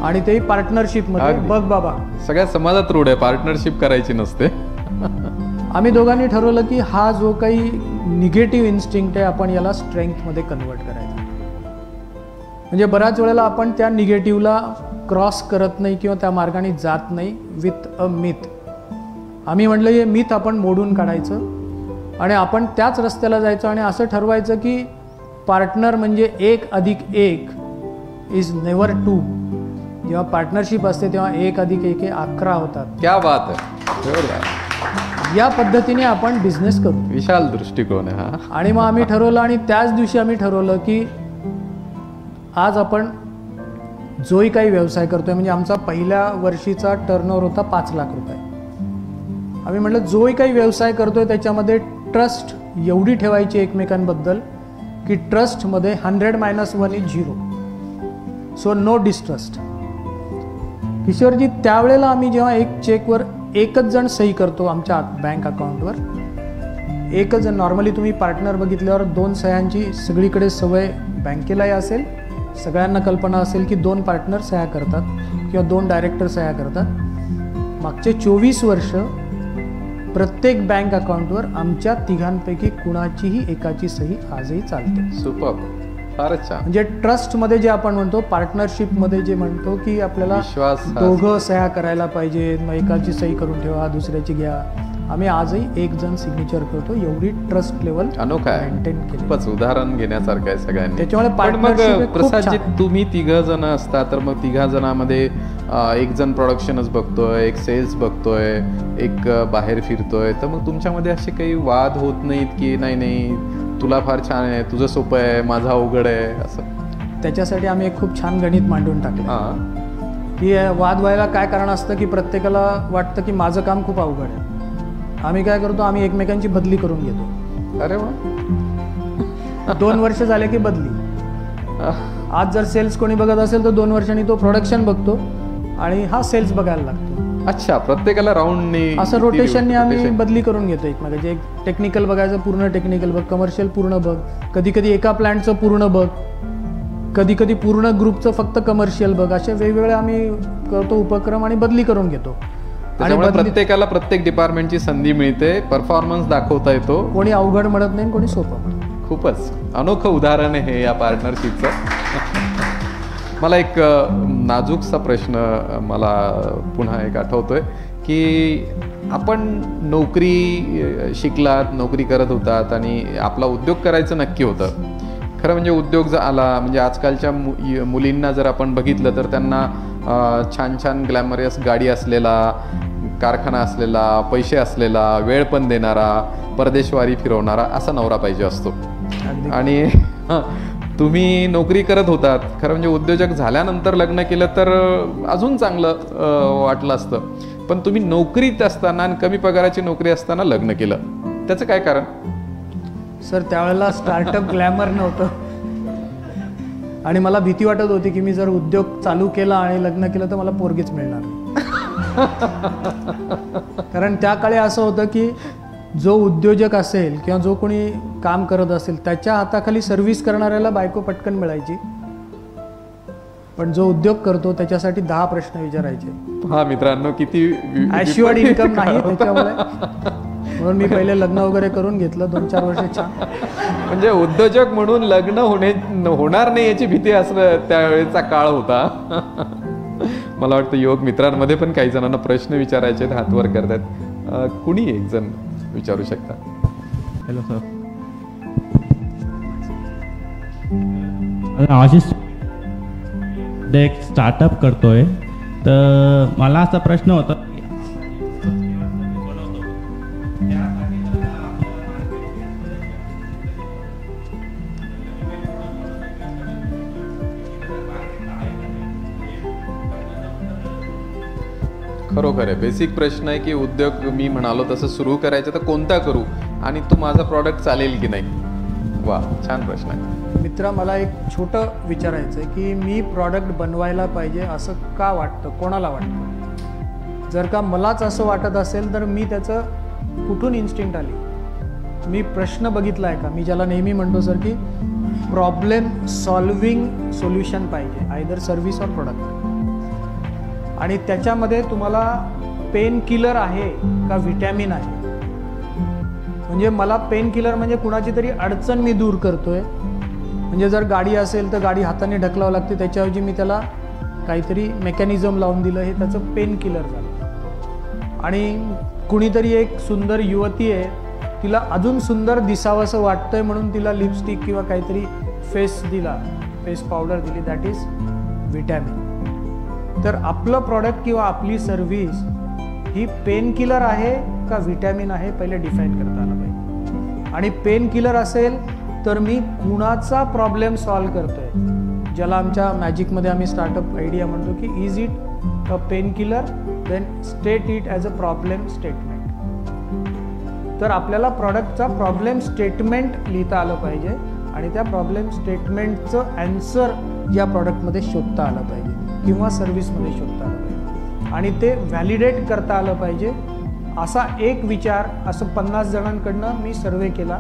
आणि तेही पार्टनरशिपमध्ये, बघ बाबा. सगळ्या समाजात रूढ आहे, पार्टनरशिप करायची नसते. आम्ही दोघांनी ठरवलं की हा जो काही निगेटिव्ह इन्स्टिंक्ट आहे आपण याला स्ट्रेंथमध्ये कन्वर्ट करायचा. म्हणजे बऱ्याच वेळेला आपण त्या निगेटिव्हला क्रॉस करत नाही किंवा त्या मार्गाने जात नाही विथ अ मिथ. आम्ही म्हटलं हे मिथ आपण मोडून काढायचं आणि आपण त्याच रस्त्याला जायचं आणि असं ठरवायचं की पार्टनर म्हणजे 1+1 इज नेव्हर 2. जेव्हा पार्टनरशिप असते तेव्हा 1+1 हे 11 होतात. क्या बात आहे. या पद्धतीने आपण बिझनेस करू. विशाल दृष्टिकोन आहे हा. आणि मग आम्ही ठरवलं आणि त्याच दिवशी आम्ही ठरवलं की आज आपण जोही काही व्यवसाय करतोय, म्हणजे आमचा पहिल्या वर्षीचा टर्नओव्हर होता 5 लाख रुपये. आम्ही म्हटलं जोही काही व्यवसाय करतोय त्याच्यामध्ये ट्रस्ट एवढी ठेवायची एकमेकांबद्दल की ट्रस्टमध्ये 100-1 is 0. So no distrust. Kishorji, त्यावेळेला आम्ही जेव्हा एक चेकवर एकच जण सही करतो आमच्या बँक अकाउंटवर, एकच जण. नॉर्मली तुम्ही पार्टनर बघितल्यावर 2 सह्यांची सगळीकडे सवय बँकेलाही असेल, सगळ्यांना कल्पना असेल की 2 पार्टनर सह्या करतात किंवा 2 डायरेक्टर सह्या करतात. मागचे 24 वर्ष प्रत्येक बँक अकाउंटवर आमच्या तिघांपैकी कुणाचीही एकाची सही आजही चालते. सुपर, फारच छान. म्हणजे ट्रस्टमध्ये जे आपण म्हणतो, पार्टनरशिपमध्ये जे म्हणतो की आपल्याला दोघं सह्या करायला पाहिजे, मग एकाची सही करून ठेवा, दुसऱ्याची घ्या. आम्ही आजही एक जण सिग्नेचर करतो. एवढी ट्रस्ट लेवल मेंटेन केली. खूपच उदाहरण घेण्यासारखं आहे सगळ्यांनी. त्याच्यामुळे मग प्रसादजी, तुम्ही 3 जण असता तर मग 3 जणांमध्ये एक जण प्रोडक्शनच बघतोय, एक सेल्स बघतोय, एक बाहेर फिरतोय, तर मग तुमच्यामध्ये असे काही वाद होत नाहीत की नाही तुला फार छान आहे, तुझं सोपं आहे, माझं अवघड आहे असं? त्याच्यासाठी आम्ही एक खूप छान गणित मांडून टाकलं की वाद व्हायला काय कारण असतं की प्रत्येकाला वाटतं की माझं काम खूप अवघड आहे. आम्ही काय करतो, आम्ही एकमेकांची बदली करून घेतो. अरे वा. 2 वर्ष झाले की बदली. आज जर सेल्स कोणी बघत असेल तर 2 वर्षांनी तो प्रोडक्शन बघतो आणि हा सेल्स बघायला लागतो. अच्छा, प्रत्येकाला राऊंडने असं रोटेशनने आम्ही बदली करून घेतो एकमेकांचे. एक टेक्निकल बघायचं, पूर्ण टेक्निकल बघ, कमर्शियल पूर्ण बघ, कधी कधी एका प्लॅन्टचं पूर्ण बघ, कधी कधी पूर्ण ग्रुपचं फक्त कमर्शियल बघ. असे वेगवेगळे आम्ही करतो उपक्रम आणि बदली करून घेतो. आणि प्रत्येकाला प्रत्येक डिपार्टमेंटची संधी मिळते, परफॉर्मन्स दाखवता येतो. कोणी अवघड म्हणत नाही, कोणी सोपं म्हणत. खूपच अनोखं उदाहरण आहे हे या पार्टनरशिपचं. मला एक नाजूकसा प्रश्न मला पुन्हा एक आठवतोय की आपण नोकरी शिकलात, नोकरी करत होतात आणि आपला उद्योग करायचं नक्की होतं. खरं म्हणजे उद्योग आला म्हणजे आजकालच्या मुलींना जर आपण बघितलं तर त्यांना छान छान ग्लॅमरियस गाडी असलेला, कारखाना असलेला, पैसे असलेला, वेळ पण देणारा, परदेशवारी फिरवणारा असा नवरा पाहिजे असतो. आणि तुम्ही नोकरी करत होतात, खरं म्हणजे उद्योजक झाल्यानंतर लग्न केलं तर अजून चांगलं वाटलं असतं. पण तुम्ही नोकरीत असताना आणि कमी पगाराची नोकरी असताना लग्न केलं, त्याचं काय कारण? सर, त्यावेळेला स्टार्टअप ग्लॅमर नव्हतं आणि मला भीती वाटत होती की मी जर उद्योग चालू केला आणि लग्न केलं तर मला पोरगीच मिळणार नाही. कारण त्या काळी असं होतं की जो उद्योजक असेल किंवा जो कोणी काम करत असेल त्याच्या हाताखाली सर्व्हिस करणाऱ्याला बायको पटकन मिळायची, पण जो उद्योग करतो त्याच्यासाठी 10 प्रश्न विचारायचे. हा मित्रांनो, किती ॲश्युअर्ड इन्कम नाही त्याच्यामुळे. म्हणून मी पहिले लग्न वगैरे करून घेतलं 2-4 वर्ष छान. म्हणजे उद्योजक म्हणून लग्न होणार नाही याची भीती असं त्यावेळेचा काळ होता. मला वाटतं युवक मित्रांमध्ये पण काही जणांना प्रश्न विचारायचे आहेत, हात वर करतात. कुणी एक जण विचारू शकता. हॅलो सर, आशिष एक स्टार्टअप करतोय, तर मला असा प्रश्न होता खरोखर आहे. बेसिक प्रश्न आहे की उद्योग मी म्हणालो तसं सुरू करायचं तर कोणता करू आणि तो माझा प्रॉडक्ट चालेल की नाही. वा, छान प्रश्न आहे. मित्रा, मला एक छोटं विचारायचं आहे की मी प्रॉडक्ट बनवायला पाहिजे असं का वाटतं, कोणाला वाटतं? जर का मलाच असं वाटत असेल तर मी त्याचं कुठून इन्स्टिंक्ट आली, मी प्रश्न बघितला आहे का? मी ज्याला नेहमी म्हणतो सर की प्रॉब्लेम सॉल्विंग सोल्युशन पाहिजे, आयदर सर्व्हिस ऑर प्रोडक्ट. आणि त्याच्यामध्ये तुम्हाला पेन किलर आहे का व्हिटॅमिन आहे? म्हणजे मला पेन किलर म्हणजे कुणाची तरी अडचण मी दूर करतोय. म्हणजे जर गाडी असेल तर गाडी हाताने ढकलावं लागते, त्याच्याऐवजी मी त्याला काहीतरी मेकॅनिझम लावून दिलं, हे त्याचं पेन किलर झालं. आणि कुणीतरी एक सुंदर युवती आहे, तिला अजून सुंदर दिसावंसं वाटतंय म्हणून तिला लिपस्टिक किंवा काहीतरी फेस पावडर दिली, दॅट इज व्हिटॅमिन. तर आपलं प्रॉडक्ट किंवा आपली सर्व्हिस ही पेन किलर आहे का व्हिटॅमिन आहे, पहिले डिफाईन करता आलं पाहिजे. आणि पेन किलर असेल तर मी कुणाचा प्रॉब्लेम सॉल्व करतोय, ज्याला आमच्या मॅजिकमध्ये आम्ही स्टार्टअप आयडिया म्हणतो की is it a painkiller, then state it as a problem statement. तर आपल्याला प्रॉडक्टचा प्रॉब्लेम स्टेटमेंट लिहिता आलं पाहिजे आणि त्या प्रॉब्लेम स्टेटमेंटचं ॲन्सर या प्रॉडक्टमध्ये शोधता आलं पाहिजे किंवा सर्व्हिसमध्ये शोधता आलं पाहिजे आणि ते व्हॅलिडेट करता आलं पाहिजे. असा एक विचार, असं 50 जणांकडनं मी सर्वे केला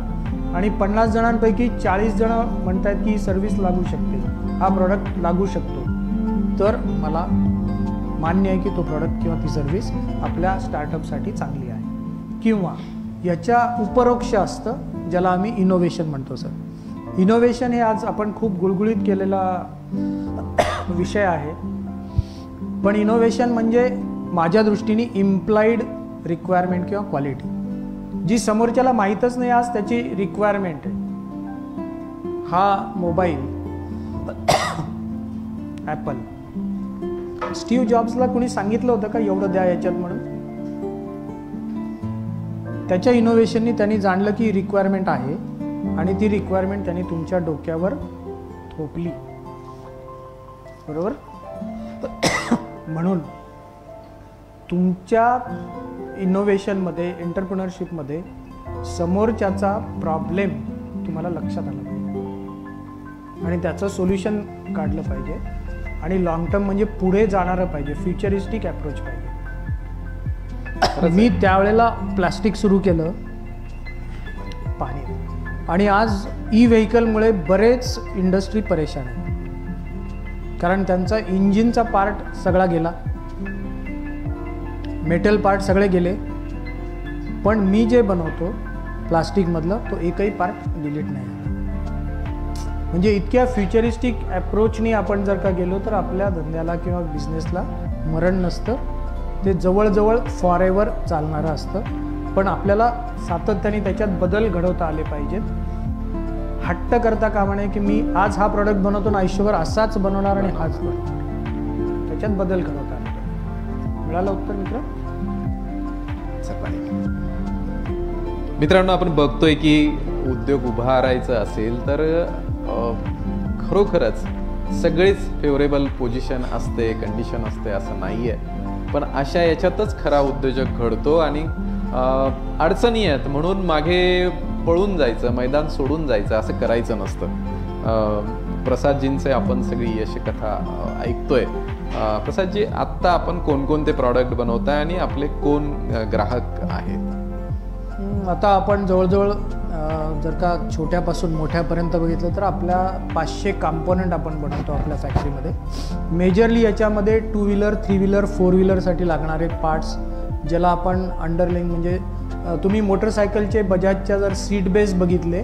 आणि 50 जणांपैकी 40 जण म्हणत आहेत की ही सर्व्हिस लागू शकते, हा प्रॉडक्ट लागू शकतो. तर मला मान्य आहे की तो प्रॉडक्ट किंवा ती सर्व्हिस आपल्या स्टार्टअपसाठी चांगली आहे. किंवा याच्या उपरोक्ष असतं ज्याला आम्ही इनोव्हेशन म्हणतो. सर, इनोव्हेशन हे आज आपण खूप गुळगुळीत केलेला विषय आहे, पण इनोव्हेशन म्हणजे माझ्या दृष्टीने इम्प्लाइड रिक्वायरमेंट किंवा क्वालिटी जी समोरच्याला माहीतच नाही आज त्याची रिक्वायरमेंट आहे. हा मोबाईल ॲपल, स्टीव्ह जॉब्सला कोणी सांगितलं होतं का एवढं द्या याच्यात म्हणून? त्याच्या इनोव्हेशननी त्यांनी जाणलं की रिक्वायरमेंट आहे आणि ती रिक्वायरमेंट त्यांनी तुमच्या डोक्यावर थोपली, बरोबर? म्हणून तुमच्या इनोव्हेशनमध्ये, एंटरप्रिनरशिपमध्ये समोरच्याचा प्रॉब्लेम तुम्हाला लक्षात आला पाहिजे आणि त्याचं सोल्युशन काढलं पाहिजे आणि लॉंग टर्म म्हणजे पुढे जाणारं पाहिजे, फ्युचरिस्टिक ॲप्रोच पाहिजे. मी त्यावेळेला प्लास्टिक सुरू केलं, पाणी, आणि आज ई व्हेकलमुळे बरेच इंडस्ट्री परेशान आहे, कारण त्यांचा इंजिनचा पार्ट सगळा गेला, मेटल पार्ट सगळे गेले, पण मी जे बनवतो प्लास्टिकमधलं तो एकही पार्ट डिलीट नाही. म्हणजे इतक्या फ्युचरिस्टिक ॲप्रोचनी आपण जर का गेलो तर आपल्या धंद्याला किंवा बिझनेसला मरण नसतं, ते जवळजवळ फॉरेवर चालणारं असतं. पण आपल्याला सातत्याने त्याच्यात बदल घडवता आले पाहिजेत. हट्ट करता कामा नये की मी आज हा प्रॉडक्ट बनवतो ना आयुष्यभर असाच बनवणार आणि हाच बनवणार, त्याच्यात बदल घडवता आले पाहिजे. मिळालं उत्तर मित्र? मित्रांनो, आपण बघतोय की उद्योग उभारायचा असेल तर खरोखरच सगळीच फेवरेबल पोझिशन असते, कंडिशन असते असं नाही आहे. पण अशा याच्यातच खरा उद्योजक घडतो आणि अडचणी आहेत म्हणून मागे पळून जायचं, मैदान सोडून जायचं असं करायचं नसतं. प्रसादजींचे आपण सगळी यशकथा ऐकतोय. प्रसादजी, आत्ता आपण कोणकोणते प्रॉडक्ट बनवताय आणि आपले कोण ग्राहक आहेत? आता आपण जवळजवळ जर का छोट्यापासून मोठ्यापर्यंत बघितलं तर आपल्या 500 कॉम्पोनंट आपण बनवतो आपल्या फॅक्टरीमध्ये. मेजरली याच्यामध्ये 2 व्हीलर, 3 व्हीलर, 4 व्हीलरसाठी लागणारे पार्ट्स, ज्याला आपण अंडरलाईन, म्हणजे तुम्ही मोटरसायकलचे बजाजच्या जर सीट बेस बघितले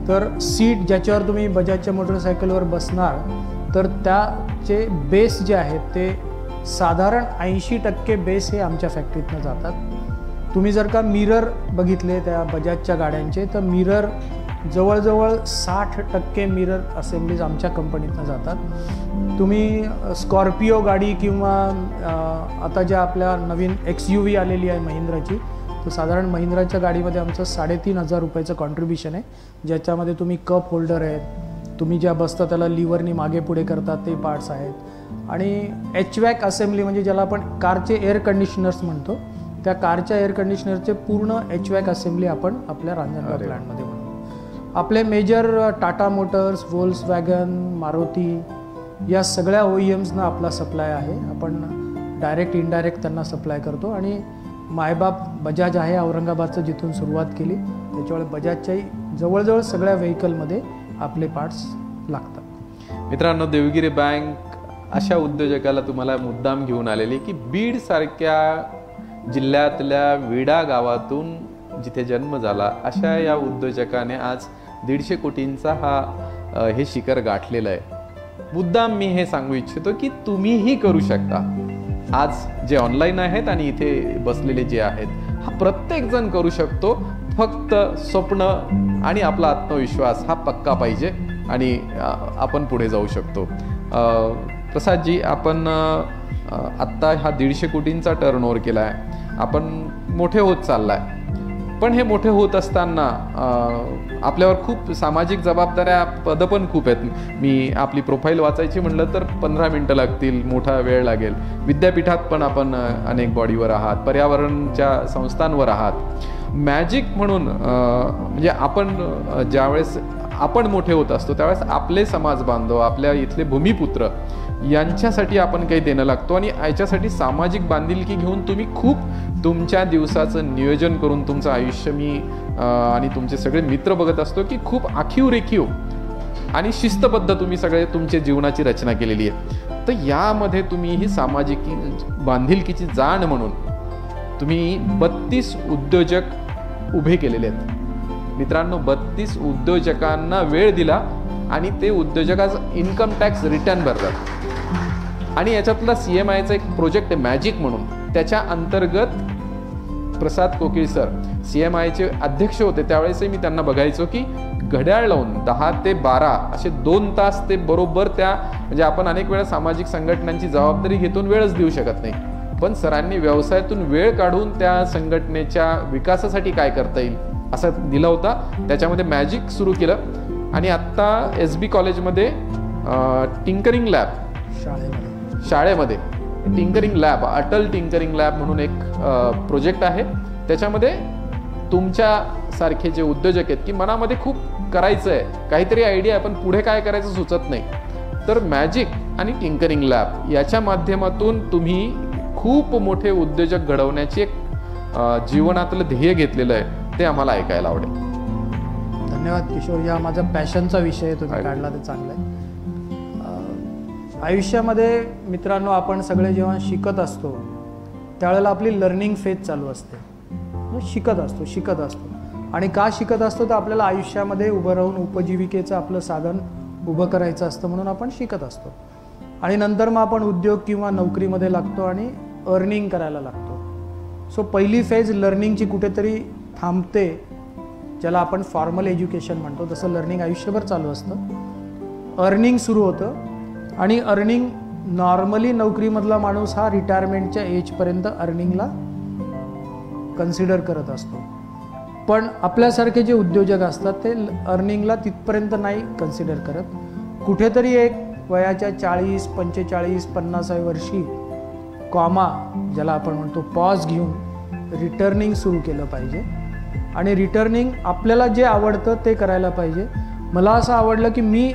तर सीट ज्याच्यावर तुम्ही बजाजच्या मोटरसायकलवर बसणार तर त्याचे बेस जे आहेत ते साधारण 80% बेस हे आमच्या फॅक्टरीतनं जातात. तुम्ही जर का मिरर बघितले त्या बजाजच्या गाड्यांचे तर मिरर जवळजवळ 60% मिरर असेंब्लीज आमच्या कंपनीतनं जातात. तुम्ही स्कॉर्पिओ गाडी किंवा आता ज्या आपल्या नवीन XUV आलेली आहे महिंद्राची, तर साधारण महिंद्राच्या गाडीमध्ये आमचं 3,500 रुपयाचं कॉन्ट्रीब्युशन आहे, ज्याच्यामध्ये तुम्ही कप होल्डर आहेत, तुम्ही ज्या बसता त्याला लिव्हरनी मागे पुढे करतात ते पार्ट्स आहेत, आणि HVAC असेंब्ली म्हणजे ज्याला आपण कारचे एअर कंडिशनर्स म्हणतो, त्या कारच्या एअर कंडिशनरचे पूर्ण HVAC असेंब्ली आपण आपल्या रांजणगाव प्लॅन्टमध्ये बनवतो. आपले major Tata Motors, Volkswagen, Maruti या सगळ्या OEMsना आपला सप्लाय आहे. आपण डायरेक्ट इनडायरेक्ट त्यांना सप्लाय करतो. आणि मायबाप बजाज आहे औरंगाबादचं, जिथून सुरुवात केली, त्याच्यामुळे बजाजच्याही जवळजवळ सगळ्या व्हेकलमध्ये आपले पार्ट्स लागतात. मित्रांनो, देवगिरी बँक अशा उद्योजकाला तुम्हाला मुद्दाम घेऊन आलेली की बीड सारख्या जिल्ह्यातल्या विडा गावातून जिथे जन्म झाला अशा या उद्योजकाने आज 150 कोटींचा हे शिखर गाठलेलं आहे. मुद्दाम मी हे सांगू इच्छितो की तुम्हीही करू शकता. आज जे ऑनलाईन आहेत आणि इथे बसलेले जे आहेत, हा प्रत्येक जण करू शकतो. फक्त स्वप्न आणि आपला आत्मविश्वास हा पक्का पाहिजे आणि आपण पुढे जाऊ शकतो. प्रसादजी, आपण आत्ता हा 150 कोटींचा टर्नओव्हर केला आहे, आपण मोठे होत चाललाय. पण हे मोठे होत असताना आपल्यावर खूप सामाजिक जबाबदाऱ्या, पदं पण खूप आहेत. मी आपली प्रोफाईल वाचायची म्हणलं तर 15 मिनटं लागतील, मोठा वेळ लागेल. विद्यापीठात पण आपण अनेक बॉडीवर आहात, पर्यावरणच्या संस्थांवर आहात. मॅजिक म्हणून म्हणजे आपण ज्यावेळेस आपण मोठे होत असतो त्यावेळेस आपले समाज बांधव, आपल्या इथले भूमिपुत्र यांच्यासाठी आपण काही देणं लागतो. आणि याच्यासाठी सामाजिक बांधिलकी घेऊन तुम्ही खूप तुमच्या दिवसाचं नियोजन करून तुमचं आयुष्य, मी आणि तुमचे सगळे मित्र बघत असतो की खूप आखीव रेखीव आणि शिस्तबद्ध तुम्ही सगळे तुमच्या जीवनाची रचना केलेली आहे. तर यामध्ये तुम्ही ही सामाजिक बांधिलकीची जाण म्हणून तुम्ही 32 उद्योजक उभे केलेले आहेत. मित्रांनो, 32 उद्योजकांना वेळ दिला आणि ते उद्योजक आज इन्कम टॅक्स रिटर्न भरतात. आणि याच्यातला CMIचा एक प्रोजेक्ट आहे मॅजिक म्हणून, त्याच्या अंतर्गत प्रसाद कोकिळ सर CMIचे अध्यक्ष होते. त्यावेळेसही मी त्यांना बघायचो की घड्याळ लावून 10 ते 12 असे 2 तास ते बरोबर त्या, म्हणजे आपण अनेक वेळा सामाजिक संघटनांची जबाबदारी घेतून वेळच देऊ शकत नाही, पण सरांनी व्यवसायातून वेळ काढून त्या संघटनेच्या विकासासाठी काय करता येईल असा दिला होता. त्याच्यामध्ये मॅजिक सुरू केलं. आणि आत्ता SB कॉलेजमध्ये टिंकरिंग लॅब, शाळेमध्ये tinkering lab, Atal tinkering lab म्हणून एक प्रोजेक्ट आहे. त्याच्यामध्ये तुमच्यासारखे जे उद्योजक आहेत की मनामध्ये खूप करायचं आहे, काहीतरी आयडिया आहे पण पुढे काय करायचं सुचत नाही, तर मॅजिक आणि टिंकरिंग लॅब याच्या माध्यमातून तुम्ही खूप मोठे उद्योजक घडवण्याची एक जीवनातलं ध्येय घेतलेलं आहे ते आम्हाला ऐकायला आवडेल. धन्यवाद किशोर. हा माझा पॅशनचा विषय तुम्ही काढला ते चांगला आहे. आयुष्यामध्ये मित्रांनो आपण सगळे जेव्हा शिकत असतो त्यावेळेला आपली लर्निंग फेज चालू असते. शिकत असतो आणि का शिकत असतो तर आपल्याला आयुष्यामध्ये उभं राहून उपजीविकेचं आपलं साधन उभं करायचं असतं म्हणून आपण शिकत असतो. आणि नंतर मग आपण उद्योग किंवा नोकरीमध्ये लागतो आणि अर्निंग करायला लागतो. सो पहिली फेज लर्निंगची कुठेतरी थांबते, ज्याला आपण फॉर्मल एज्युकेशन म्हणतो. तसं लर्निंग आयुष्यभर चालू असतं. अर्निंग सुरू होतं आणि अर्निंग नॉर्मली नोकरीमधला माणूस हा रिटायरमेंटच्या एजपर्यंत अर्निंगला कन्सिडर करत असतो. पण आपल्यासारखे जे उद्योजक असतात ते अर्निंगला तिथपर्यंत नाही कन्सिडर करत. कुठेतरी एक वयाच्या 40, 45, 50व्या वर्षी कॉमा ज्याला आपण म्हणतो पॉज घेऊन रिटर्निंग सुरू केलं पाहिजे. आणि रिटर्निंग आपल्याला जे आवडतं ते करायला पाहिजे. मला असं आवडलं की मी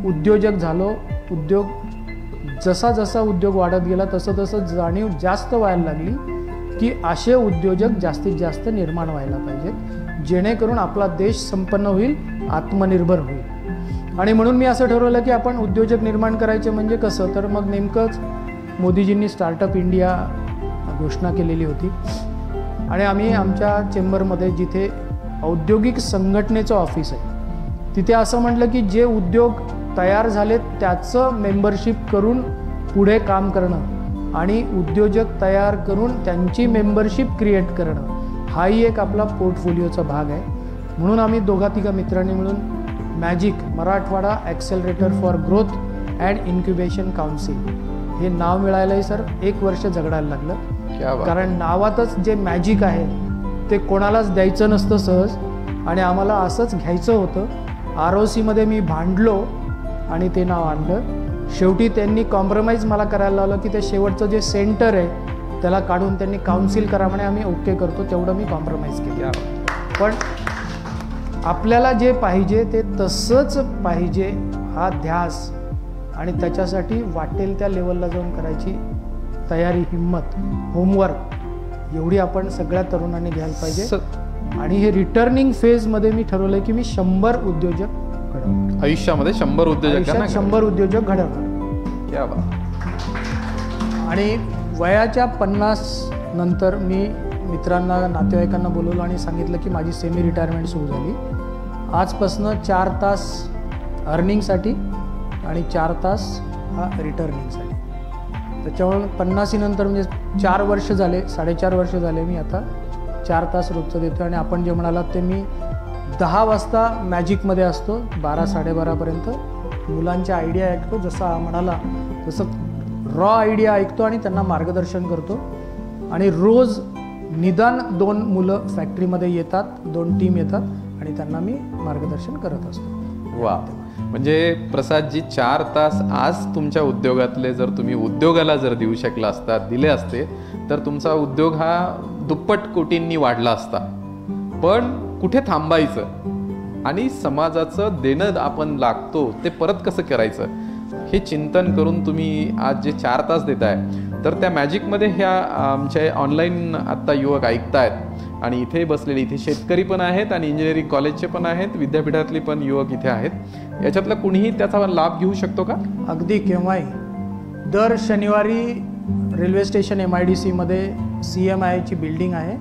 उद्योजक झालो. उद्योग जसा उद्योग वाढत गेला तसं जाणीव जास्त व्हायला लागली की असे उद्योजक जास्तीत जास्त निर्माण व्हायला पाहिजेत जेणेकरून आपला देश संपन्न होईल, आत्मनिर्भर होईल. आणि म्हणून मी असं ठरवलं की आपण उद्योजक निर्माण करायचे म्हणजे कसं, तर मग नेमकंच मोदीजींनी स्टार्टअप इंडिया घोषणा केलेली होती आणि आम्ही आमच्या चेंबरमध्ये जिथे औद्योगिक संघटनेचं ऑफिस आहे तिथे असं म्हटलं की जे उद्योग तयार झाले त्याचं मेंबरशिप करून पुढे काम करणं आणि उद्योजक तयार करून त्यांची मेंबरशिप क्रिएट करणं हाही एक आपला पोर्टफोलिओचा भाग आहे. म्हणून आम्ही दोघा-तिघा मित्रांनी मिळून magic Marathwada accelerator for growth and incubation council हे नाव मिळायलाही सर 1 वर्ष झगडायला लागलं. कारण नावातच जे मॅजिक आहे ते कोणालाच द्यायचं नसतं सहज आणि आम्हाला असंच घ्यायचं होतं. ROCमध्ये मी भांडलो आणि ते नाव आणलं. शेवटी त्यांनी कॉम्प्रोमाइज मला करायला लावलं की ते शेवटचं जे सेंटर आहे त्याला काढून त्यांनी काउन्सिल करा म्हणे. आम्ही ओके करतो, तेवढं मी कॉम्प्रोमाइज केलं. पण आपल्याला जे पाहिजे ते तसंच पाहिजे हा ध्यास आणि त्याच्यासाठी वाटेल त्या लेवलला जाऊन करायची तयारी, हिंमत, होमवर्क एवढी आपण सगळ्या तरुणांनी घ्यायला पाहिजे. आणि हे रिटर्निंग फेजमध्ये मी ठरवलं की मी 100 उद्योजक आयुष्यामध्ये 100 उद्योजक घडवणार. आणि वयाच्या 50 नंतर मी मित्रांना, नातेवाईकांना बोलवलं आणि सांगितलं की माझी सेमी रिटायरमेंट सुरू झाली. आजपासनं 4 तास अर्निंगसाठी आणि 4 तास हा रिटर्निंगसाठी. त्याच्यामुळे 50 नंतर म्हणजे 4 वर्ष झाले, 4.5 वर्ष झाले मी आता 4 तास रोजचं देतो. आणि आपण जे म्हणालात ते मी 10 वाजता मॅजिकमध्ये असतो, 12-12:30पर्यंत मुलांच्या आयडिया ऐकतो. जसा म्हणाला तसं रॉ आयडिया ऐकतो आणि त्यांना मार्गदर्शन करतो. आणि रोज निदान 2 मुलं फॅक्टरीमध्ये येतात, 2 टीम येतात आणि त्यांना मी मार्गदर्शन करत असतो. वा, म्हणजे प्रसादजी 4 तास आज तुमच्या उद्योगातले जर तुम्ही उद्योगाला जर देऊ शकला असता, दिले असते तर तुमचा उद्योग हा दुप्पट कोटींनी वाढला असता. पण कुठे थांबायचं आणि समाजाचं देणं आपण लागतो ते परत कसं करायचं हे चिंतन करून तुम्ही आज जे 4 तास देताय, तर त्या मॅजिकमध्ये ह्या आमचे ऑनलाईन आत्ता युवक ऐकतायत आणि इथे बसलेले, इथे शेतकरी पण आहेत आणि इंजिनिअरिंग कॉलेजचे पण आहेत, विद्यापीठातले पण युवक इथे आहेत. याच्यातलं कुणीही त्याचा लाभ घेऊ शकतो का? अगदी केव्हाही. दर शनिवारी रेल्वे स्टेशन MIDCमध्ये CMIची बिल्डिंग आहे,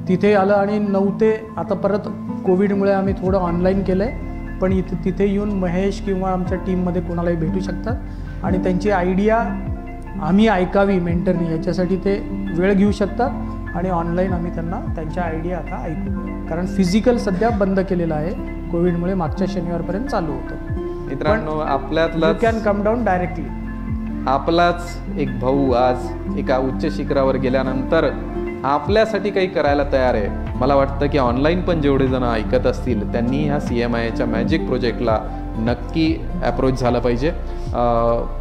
तिथे आलं आणि 9 ते आता परत कोविडमुळे आम्ही थोडं ऑनलाईन केलं आहे, पण तिथे येऊन महेश किंवा आमच्या टीममध्ये कोणालाही भेटू शकतात आणि त्यांची आयडिया आम्ही ऐकावी मेंटरनी, याच्यासाठी ते वेळ घेऊ शकतात आणि ऑनलाईन आम्ही त्यांना त्यांच्या आयडिया आता ऐकू. कारण फिजिकल सध्या बंद केलेलं आहे कोविडमुळे, मागच्या शनिवारपर्यंत चालू होतं. मित्रांनो, आपल्यातला कॅन कम डाऊन डायरेक्टली. आपलाच एक भाऊ आज एका उच्च शिखरावर गेल्यानंतर आपल्यासाठी काही करायला तयार आहे. मला वाटतं की ऑनलाईन पण जेवढे जण ऐकत असतील त्यांनी ह्या CMIच्या मॅजिक प्रोजेक्टला नक्की अप्रोच झालं पाहिजे.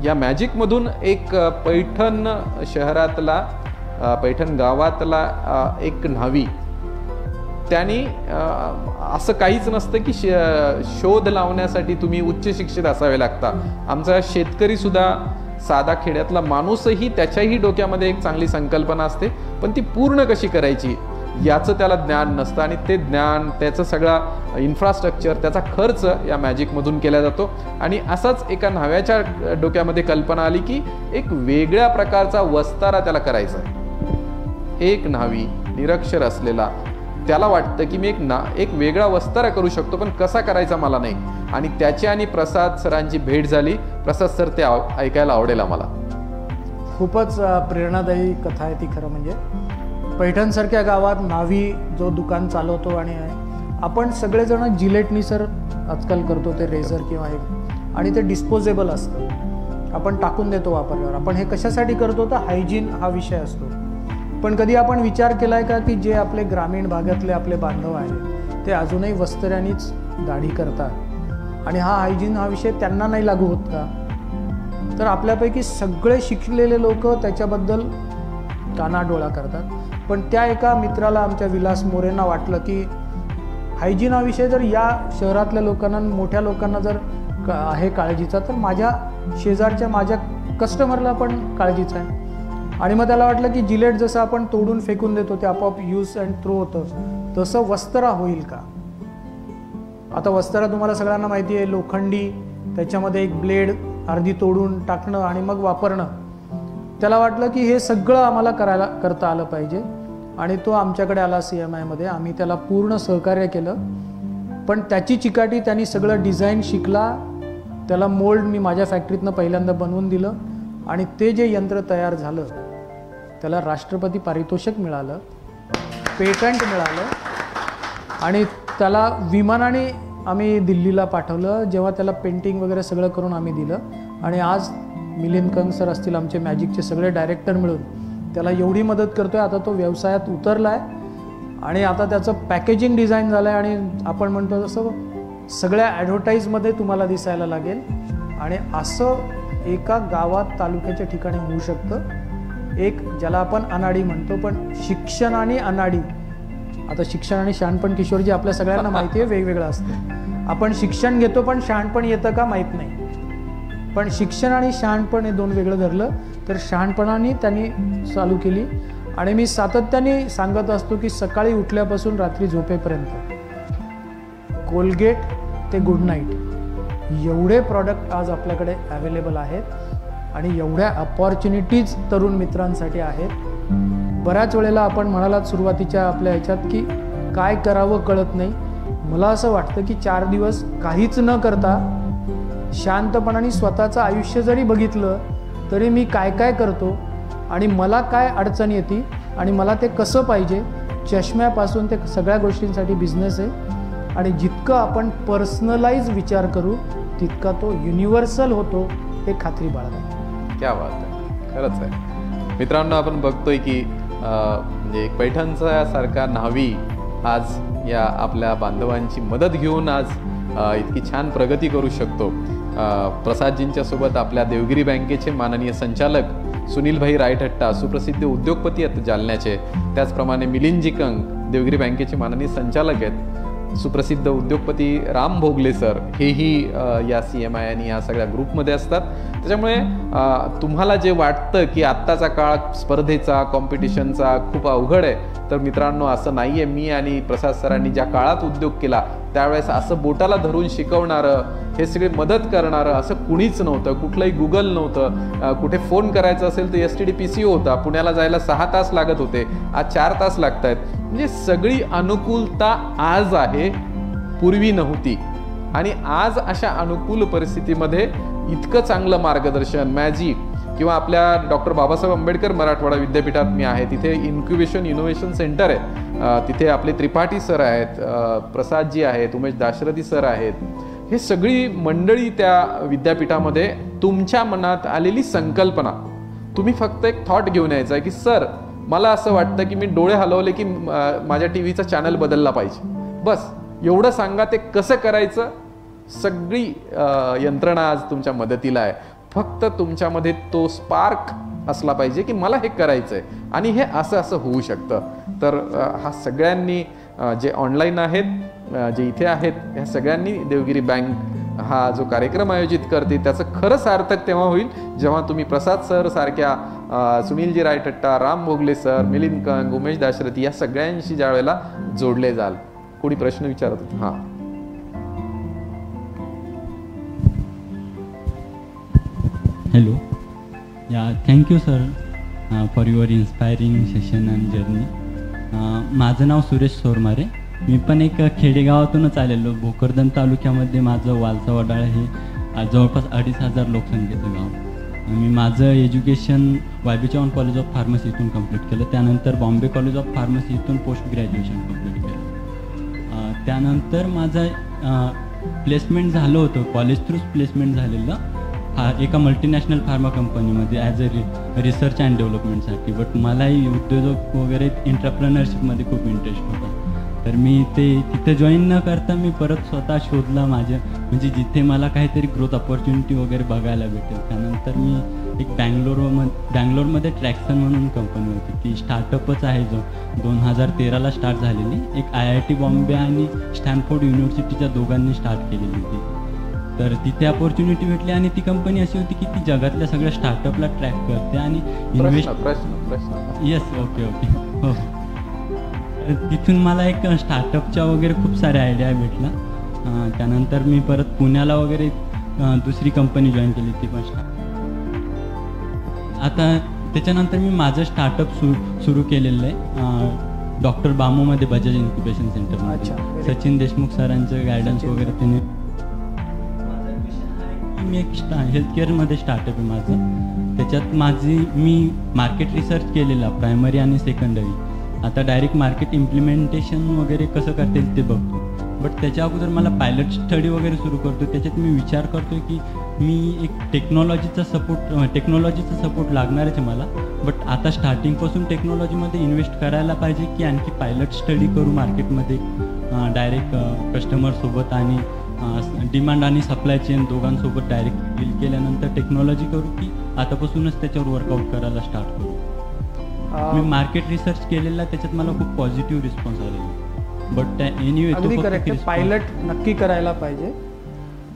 या मॅजिकमधून एक पैठण शहरातला, पैठण गावातला एक न्हावी, त्यांनी असं काहीच नसतं की शोध लावण्यासाठी तुम्ही उच्च शिक्षित असावे लागता. आमचा शेतकरीसुद्धा साधा खेड्यातला माणूसही त्याच्याही डोक्यामध्ये एक चांगली संकल्पना असते, पण ती पूर्ण कशी करायची याचं त्याला ज्ञान नसतं आणि ते ज्ञान, त्याचं सगळा इन्फ्रास्ट्रक्चर, त्याचा खर्च या मॅजिकमधून केला जातो. आणि असाच एका न्हाव्याच्या डोक्यामध्ये कल्पना आली की एक वेगळ्या प्रकारचा वस्तारा त्याला करायचा आहे. एक न्हावी निरक्षर असलेला त्याला वाटतं की मी एक वेगळा वस्तारा करू शकतो, पण कसा करायचा मला नाही. आणि त्याची आणि प्रसाद सरांची भेट झाली. प्रसाद सर, ते ऐकायला आवडेल आम्हाला. खूपच प्रेरणादायी कथा आहे ती खरं म्हणजे. पैठणसारख्या गावात न्हावी जो दुकान चालवतो आणि आपण सगळेजण जिलेटनी सर आजकाल करतो ते रेझर किंवा हे, आणि ते डिस्पोजेबल असतं, आपण टाकून देतो वापरल्यावर. आपण हे कशासाठी करतो तर हायजीन हा विषय असतो. पण कधी आपण विचार केला आहे का की जे आपले ग्रामीण भागातले आपले बांधव आहेत ते अजूनही वस्त्र्यांनीच दाढी करतात आणि हा हायजीन हा विषय त्यांना नाही लागू होत का? तर आपल्यापैकी सगळे शिकलेले लोक त्याच्याबद्दल कानाडोळा करतात. पण त्या एका मित्राला, आमच्या विलास मोरेंना वाटलं की हायजीन हा विषय जर या शहरातल्या लोकांना, मोठ्या लोकांना जर आहे काळजीचा, तर माझ्या शेजारच्या माझ्या कस्टमरला पण काळजीचा आहे. आणि मग त्याला वाटलं की जिलेट जसं आपण तोडून फेकून देतो ते आपोआप यूज अँड थ्रो होतं, तसं वस्त्रा होईल का? आता वस्त्रा तुम्हाला सगळ्यांना माहिती आहे, लोखंडी, त्याच्यामध्ये एक ब्लेड अर्धी तोडून टाकणं आणि मग वापरणं. त्याला वाटलं की हे सगळं आम्हाला करता आलं पाहिजे आणि तो आमच्याकडे आला CMIमध्ये. आम्ही त्याला पूर्ण सहकार्य केलं. पण त्याची चिकाटी, त्यांनी सगळं डिझाईन शिकला, त्याला मोल्ड मी माझ्या फॅक्टरीतनं पहिल्यांदा बनवून दिलं आणि ते जे यंत्र तयार झालं त्याला राष्ट्रपती पारितोषिक मिळालं, पेटंट मिळालं आणि त्याला विमानाने आम्ही दिल्लीला पाठवलं. जेव्हा त्याला पेंटिंग वगैरे सगळं करून आम्ही दिलं आणि आज मिलिंद कंग सर असतील, आमचे मॅजिकचे सगळे डायरेक्टर मिळून त्याला एवढी मदत करतोय. आता तो व्यवसायात उतरला आहे आणि आता त्याचं पॅकेजिंग डिझाईन झालं आहे आणि आपण म्हणतो तसं सगळ्या ॲडव्हर्टाईजमध्ये तुम्हाला दिसायला लागेल. आणि असं एका गावात, तालुक्याच्या ठिकाणी होऊ शकतं. एक ज्याला आपण अनाडी म्हणतो, पण शिक्षण आणि अनाडी, आता शिक्षण आणि शहाणपण किशोरजी आपल्या सगळ्यांना माहिती आहे वेगवेगळं असतं. आपण शिक्षण घेतो पण शहाणपण येतं का माहीत नाही. पण शिक्षण आणि शहाणपण हे दोन वेगळं धरलं तर शहाणपणाने त्यांनी चालू केली. आणि मी सातत्याने सांगत असतो की सकाळी उठल्यापासून रात्री झोपेपर्यंत कोलगेट ते गुड नाईट एवढे प्रॉडक्ट आज आपल्याकडे अवेलेबल आहेत आणि एवढ्या अपॉर्च्युनिटीज तरुण मित्रांसाठी आहेत. बऱ्याच वेळेला आपण म्हणालात सुरुवातीच्या आपल्या ह्याच्यात की काय करावं कळत नाही. मला असं वाटतं की 4 दिवस काहीच न करता शांतपणाने स्वतःचं आयुष्य जरी बघितलं तरी मी काय काय करतो आणि मला काय अडचण येते आणि मला ते कसं पाहिजे, चष्म्यापासून ते सगळ्या गोष्टींसाठी बिझनेस आहे. आणि जितकं आपण पर्सनलाइज विचार करू तितका तो युनिव्हर्सल होतो, हे खात्री बाळगा. क्या बात आहे, खरंच आहे. मित्रांनो, आपण बघतोय की म्हणजे पैठणचा सारखा न्हावी आज या आपल्या बांधवांची मदत घेऊन आज इतकी छान प्रगती करू शकतो. प्रसादजींच्या सोबत आपल्या देवगिरी बँकेचे माननीय संचालक सुनीलभाई रायठट्टा, सुप्रसिद्ध उद्योगपती आहेत जालन्याचे. त्याचप्रमाणे मिलिंदजी कंग देवगिरी बँकेचे माननीय संचालक आहेत. सुप्रसिद्ध उद्योगपती राम भोगले सर हेही या CMI आणि या सगळ्या ग्रुपमध्ये असतात. त्याच्यामुळे तुम्हाला जे वाटतं की आत्ताचा काळ स्पर्धेचा, कॉम्पिटिशनचा खूप अवघड आहे, तर मित्रांनो असं नाही आहे. मी आणि प्रसाद सरांनी ज्या काळात उद्योग केला त्यावेळेस असं बोटाला धरून शिकवणारं, हे सगळे मदत करणारं असं कुणीच नव्हतं. कुठलंही गुगल नव्हतं. कुठे फोन करायचं असेल तर STD PCO होता. पुण्याला जायला 6 तास लागत होते, आज 4 तास लागत आहेत. म्हणजे सगळी अनुकूलता आज आहे, पूर्वी नव्हती. आणि आज अशा अनुकूल परिस्थितीमध्ये इतकं चांगलं मार्गदर्शन, मॅजिक किंवा आपल्या डॉक्टर बाबासाहेब आंबेडकर मराठवाडा विद्यापीठात मी आहे, तिथे इन्क्युबेशन इनोव्हेशन सेंटर आहे. तिथे आपले त्रिपाठी सर आहेत, प्रसादजी आहेत, उमेश दाशरथी सर आहेत. हे सगळी मंडळी त्या विद्यापीठामध्ये तुमच्या मनात आलेली संकल्पना, तुम्ही फक्त एक थॉट घेऊन यायचा आहे की सर मला असं वाटतं की मी डोळे हलवले की माझ्या टीव्हीचा चॅनल बदलला पाहिजे, बस एवढं सांगा. ते कसं करायचं, सगळी यंत्रणा आज तुमच्या मदतीला आहे. फक्त तुमच्यामध्ये तो स्पार्क असला पाहिजे की मला हे करायचं आहे आणि हे असं असं होऊ शकतं. तर हा सगळ्यांनी जे ऑनलाईन आहेत, जे इथे आहेत, ह्या सगळ्यांनी देवगिरी बँक हा जो कार्यक्रम आयोजित करते त्याचं खरं सार्थक तेव्हा होईल जेव्हा तुम्ही प्रसाद सर सारख्या, सुनीलजी रायटट्टा, राम भोगले सर, मिलिंद कंग, उमेश दाशरथी या सगळ्यांशी ज्या वेळेला जोडले जाल. कोणी प्रश्न विचारत होते? हा, हॅलो. या thank you sir for your inspiring session and journey. माझं नाव सुरेश सोरमारे. मी पण एक खेडेगावातूनच आलेलो. भोकरदन तालुक्यामध्ये माझं वालसा वडाळा हे जवळपास 2,500 लोकसंख्येचं गाव. मी माझं education YB Chavan college of pharmacy इथून कंप्लीट केलं. त्यानंतर बॉम्बे कॉलेज ऑफ फार्मसी इथून पोस्ट ग्रॅज्युएशन कंप्लीट केलं. त्यानंतर माझं प्लेसमेंट झालं होतं, कॉलेज थ्रूच प्लेसमेंट झालेलं एका मल्टीनॅशनल फार्मा कंपनीमध्ये ॲज अ रिसर्च अँड डेव्हलपमेंटसाठी. बट मलाही उद्योजक वगैरे एंटरप्रेनरशिपमध्ये खूप इंटरेस्ट होता. तर मी तिथे जॉईन न करता मी परत स्वतः शोधला म्हणजे जिथे मला काहीतरी ग्रोथ अपॉर्च्युनिटी वगैरे बघायला भेटेल. त्यानंतर मी एक बँगलोरमध्ये ट्रॅक्सन म्हणून कंपनी होती. ती स्टार्टअपच आहे जो 2013ला स्टार्ट झालेली. एक IIT बॉम्बे आणि स्टॅनफोर्ड युनिव्हर्सिटीच्या दोघांनी स्टार्ट केलेली होती. तर तिथे अपॉर्च्युनिटी भेटली आणि ती कंपनी अशी होती की ती जगातल्या सगळ्या स्टार्टअपला ट्रॅक करते आणि येस ओके हो. तिथून मला एक स्टार्टअपच्या वगैरे खूप साऱ्या आयडिया भेटला. त्यानंतर मी परत पुण्याला वगैरे दुसरी कंपनी जॉईन केली, ती पण आता त्याच्यानंतर मी माझं स्टार्टअप सुरू केलेलं आहे डॉक्टर बामूमध्ये, बजाज इन्क्युबेशन सेंटरमध्ये. सचिन देशमुख सरांचं गायडन्स वगैरे त्यांनी. मी एक हेल्थकेअरमध्ये स्टार्टअप आहे माझं. त्याच्यात मी मार्केट रिसर्च केलेला प्रायमरी आणि सेकंडरी. आता डायरेक्ट मार्केट इम्प्लिमेंटेशन वगैरे कसं करता येईल ते बघतो. बट त्याच्या अगोदर मला पायलट स्टडी वगैरे सुरू करतो. त्याच्यात मी विचार करतो आहे की मी एक टेक्नॉलॉजीचा सपोर्ट लागणारच आहे मला. बट आता स्टार्टिंगपासून टेक्नॉलॉजीमध्ये इन्व्हेस्ट करायला पाहिजे की आणखी पायलट स्टडी करू मार्केटमध्ये डायरेक्ट कस्टमरसोबत आणि डिमांड आणि सप्लाय चेन दोघांसोबत डायरेक्ट डील केल्यानंतर टेक्नॉलॉजी करू की आतापासूनच त्याच्यावर वर्कआउट करायला स्टार्ट करू. मी मार्केट रिसर्च केलेला, त्याच्यात मला खूप पॉझिटिव्ह रिस्पॉन्स आलेला. बट एनिवे अगदी करेक्ट. पायलट नक्की करायला पाहिजे.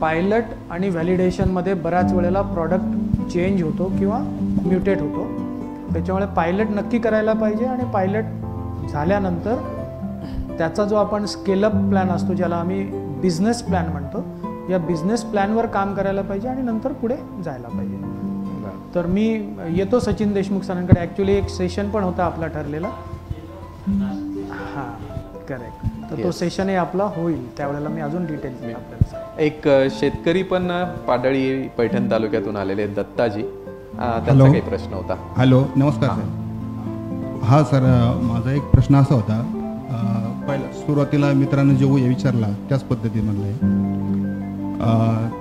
पायलट आणि व्हॅलिडेशनमध्ये बऱ्याच वेळेला प्रॉडक्ट चेंज होतो किंवा म्युटेट होतो. त्याच्यामुळे पायलट नक्की करायला पाहिजे आणि पायलट झाल्यानंतर त्याचा जो आपण स्केलअप प्लॅन असतो, ज्याला आम्ही बिझनेस प्लॅन म्हणतो, या बिझनेस प्लॅनवर काम करायला पाहिजे आणि नंतर पुढे जायला पाहिजे. तर मी येतो सचिन देशमुख सरांकडे. ॲक्च्युली एक सेशन पण होता आपला ठरलेला. हां करेक्ट. तर तो सेशनही आपला होईल त्यावेळेला मी अजून डिटेल्स आपल्याला. एक शेतकरी पण पाडळी पैठण तालुक्यातून आलेले दत्ताजी, त्यांचा काही प्रश्न होता. हॅलो, नमस्कार सर. हा सर, माझा एक प्रश्न असा होता. पहिला सुरुवातीला मित्रांनो जे विचारला त्याच पद्धतीमधला आहे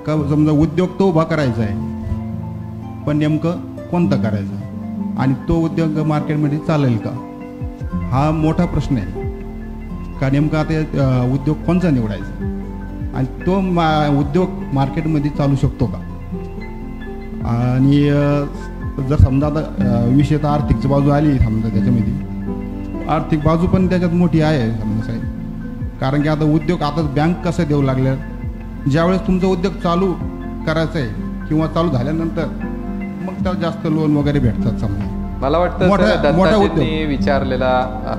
का, समजा उद्योग तो उभा करायचा आहे पण नेमकं कोणता करायचा आणि तो उद्योग मार्केटमध्ये चालेल का, हा मोठा प्रश्न आहे. का नेमका आता उद्योग कोणता निवडायचा आणि तो उद्योग मार्केटमध्ये चालू शकतो का. आणि जर समजा आता विषय तर आर्थिकची बाजू आली, समजा त्याच्यामध्ये आर्थिक बाजू पण त्याच्यात मोठी आहे समजा साहेब. कारण की आता उद्योग आता बँक कसं देऊ लागल्या, ज्यावेळेस तुमचा उद्योग चालू करायचा आहे किंवा चालू झाल्यानंतर मग त्याला जास्त लोन वगैरे भेटतात समजा. मला वाटतं दत्ताजींनी विचारलेला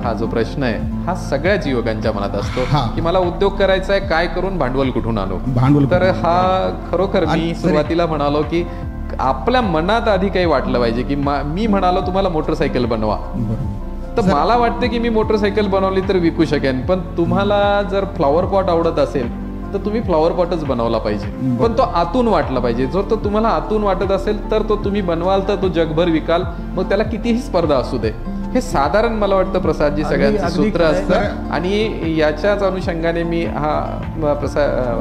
हा जो प्रश्न आहे हा सगळ्याच युवकांच्या मनात असतो की मला उद्योग करायचा आहे, काय करून भांडवल कुठून आणू. तर हा खरोखर मी सुरुवातीला म्हणालो की आपल्या मनात आधी काही वाटलं पाहिजे की मी म्हणालो तुम्हाला मोटरसायकल बनवा, तर मला वाटतं की मी मोटरसायकल बनवली तर विकू शकेन. पण तुम्हाला जर फ्लॉवर पॉट आवडत असेल तर तुम्ही फ्लॉवर पॉटच बनवला पाहिजे, पण तो आतून वाटला पाहिजे. जर तो तुम्हाला आतून वाटत असेल तर तो तुम्ही बनवाल तर तो जगभर विकाल, मग त्याला कितीही स्पर्धा असू दे. हे साधारण मला वाटतं प्रसादजी सगळ्यांचं सूत्र असतं. आणि याच्याच अनुषंगाने मी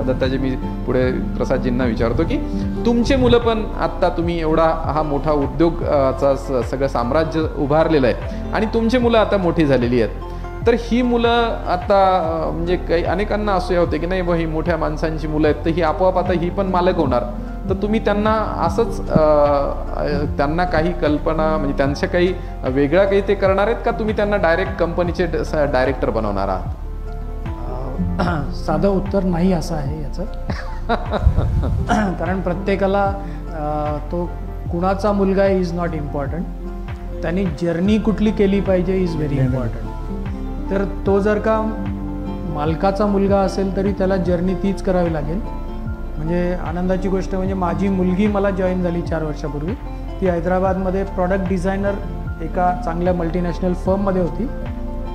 दत्ताजी मी पुढे प्रसादजींना विचारतो की तुमचे मुलं पण आत्ता तुम्ही एवढा हा मोठा उद्योगचा सगळं साम्राज्य उभारलेलं आहे आणि तुमची मुलं आता मोठी झालेली आहेत. तर ही मुलं आता म्हणजे काही अनेकांना असूया होते की नाही बा ही मोठ्या माणसांची मुलं आहेत तर ही आपोआप आता ही पण मालक होणार. तर तुम्ही त्यांना असंच त्यांना काही कल्पना म्हणजे त्यांच्या काही वेगळा काही ते करणार आहेत का तुम्ही त्यांना डायरेक्ट कंपनीचे डायरेक्टर बनवणार आहात. साधं उत्तर नाही असं आहे याचं. कारण प्रत्येकाला तो कुणाचा मुलगा इज नॉट इम्पॉर्टंट, त्यांनी जर्नी कुठली केली पाहिजे इज व्हेरी इम्पॉर्टंट. तर तो जर का मालकाचा मुलगा असेल तरी त्याला जर्नी तीच करावी लागेल. म्हणजे आनंदाची गोष्ट म्हणजे माझी मुलगी मला जॉईन झाली 4 वर्षापूर्वी. ती हैदराबादमध्ये प्रॉडक्ट डिझायनर एका चांगल्या मल्टीनॅशनल फर्ममध्ये होती.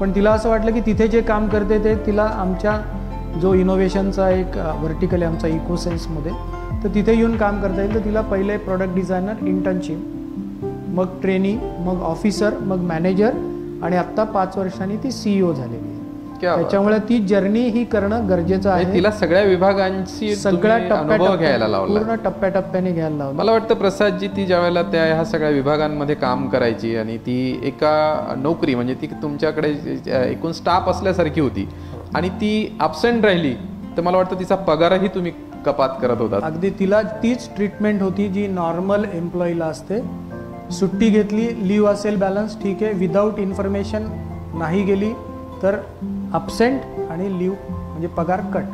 पण तिला असं वाटलं की तिथे जे काम करते ते तिला आमच्या जो इनोव्हेशनचा एक व्हर्टिकल आहे आमचा इकोसेन्समध्ये, तर तिथे येऊन काम करता येईल. तर तिला पहिले प्रॉडक्ट डिझायनर इंटर्नशिप, मग ट्रेनी, मग ऑफिसर, मग मॅनेजर आणि आत्ता 5 वर्षांनी ती CEO झालेली आहे. त्याच्यामुळे ती जर्नी ही करणं गरजेचं आहे. तिला सगळ्या विभागांची सगळ्या अनुभव घ्यायला लावला, पूर्ण टप्प्याटप्प्याने घ्यायला लावला. मला वाटतं प्रसादजी ती ज्या वेळेला त्या ह्या सगळ्या विभागांमध्ये काम करायची आणि ती एका नोकरी म्हणजे ती तुमच्याकडे एकूण स्टाफ असल्यासारखी होती आणि ती अब्सेंट राहिली तर मला वाटतं तिचा पगारही तुम्ही कपात करत होता. अगदी तिला तीच ट्रीटमेंट होती जी नॉर्मल एम्प्लॉईला असते. सुट्टी घेतली, लीव असेल बॅलन्स ठीक आहे, विदाऊट इन्फॉर्मेशन नाही गेली तर अब्सेंट आणि लीव म्हणजे पगार कट.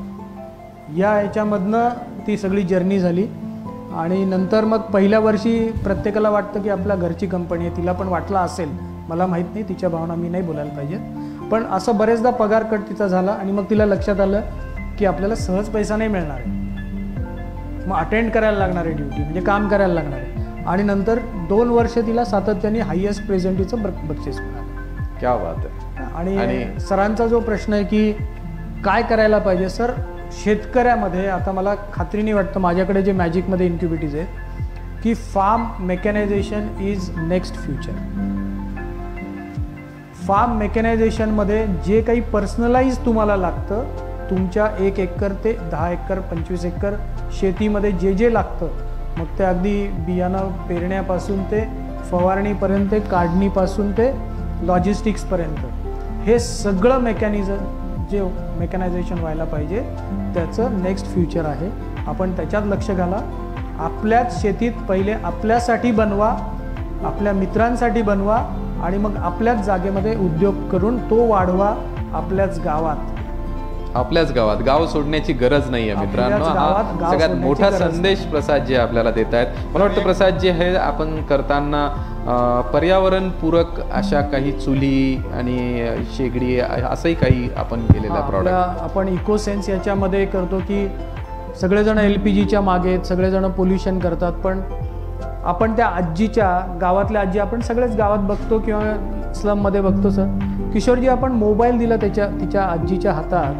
या ह्याच्यामधनं ती सगळी जर्नी झाली. आणि नंतर मग पहिल्या वर्षी प्रत्येकाला वाटतं की आपल्या घरची कंपनी आहे, तिला पण वाटलं असेल, मला माहीत नाही, तिच्या भावना मी नाही बोलायला पाहिजे, पण असं बरेचदा पगार कट तिचा झाला. आणि मग तिला लक्षात आलं की आपल्याला सहज पैसा नाही मिळणार आहे, मग अटेंड करायला लागणार आहे ड्युटी, म्हणजे काम करायला लागणार आहे. आणि नंतर 2 वर्ष तिला सातत्याने हायएस्ट प्रेझेंटीचं बक्षीस मिळालं. क्या बात आहे. आणि सरांचा जो प्रश्न आहे की काय करायला पाहिजे, सर शेतकऱ्यामध्ये आता मला खात्रीने वाटतं माझ्याकडे जे मॅजिकमध्ये इन्क्युबिटीज आहेत की farm mechanisation is next future. Farm मेकॅनायझेशनमध्ये जे काही पर्सनलाइज तुम्हाला लागतं, तुमच्या 1 एकर ते 10 एकर 25 एकर शेतीमध्ये जे जे लागतं, मग ते अगदी बियाणं पेरण्यापासून ते फवारणीपर्यंत, काढणीपासून ते लॉजिस्टिक्सपर्यंत, हे सगळं जे मेकॅनायझेशन व्हायला पाहिजे त्याचं नेक्स्ट फ्युचर आहे. आपण त्याच्यात लक्ष घाला. आपल्याच शेतीत पहिले आपल्यासाठी बनवा, आपल्या मित्रांसाठी बनवा आणि मग आपल्याच जागेमध्ये उद्योग करून तो वाढवा. आपल्याच गावात गाव सोडण्याची गरज नाही आहे मित्रांनो. हा सगळ्यात मोठा संदेश प्रसादजी आपल्याला देत आहेत. मला वाटतं प्रसादजी हे आपण करताना पर्यावरणपूरक अशा काही चुली आणि शेगडी असंही काही आपण केलेलं प्रॉडक्ट आपण इकोसेन्स याच्यामध्ये करतो की सगळेजण LPGच्या मागे आहेत, सगळेजण पोल्युशन करतात, पण आपण त्या आजीच्या गावातल्या आजी आपण सगळेच गावात बघतो किंवा स्लममध्ये बघतो. सर किशोरजी आपण मोबाईल दिला तिच्या आजीच्या हातात,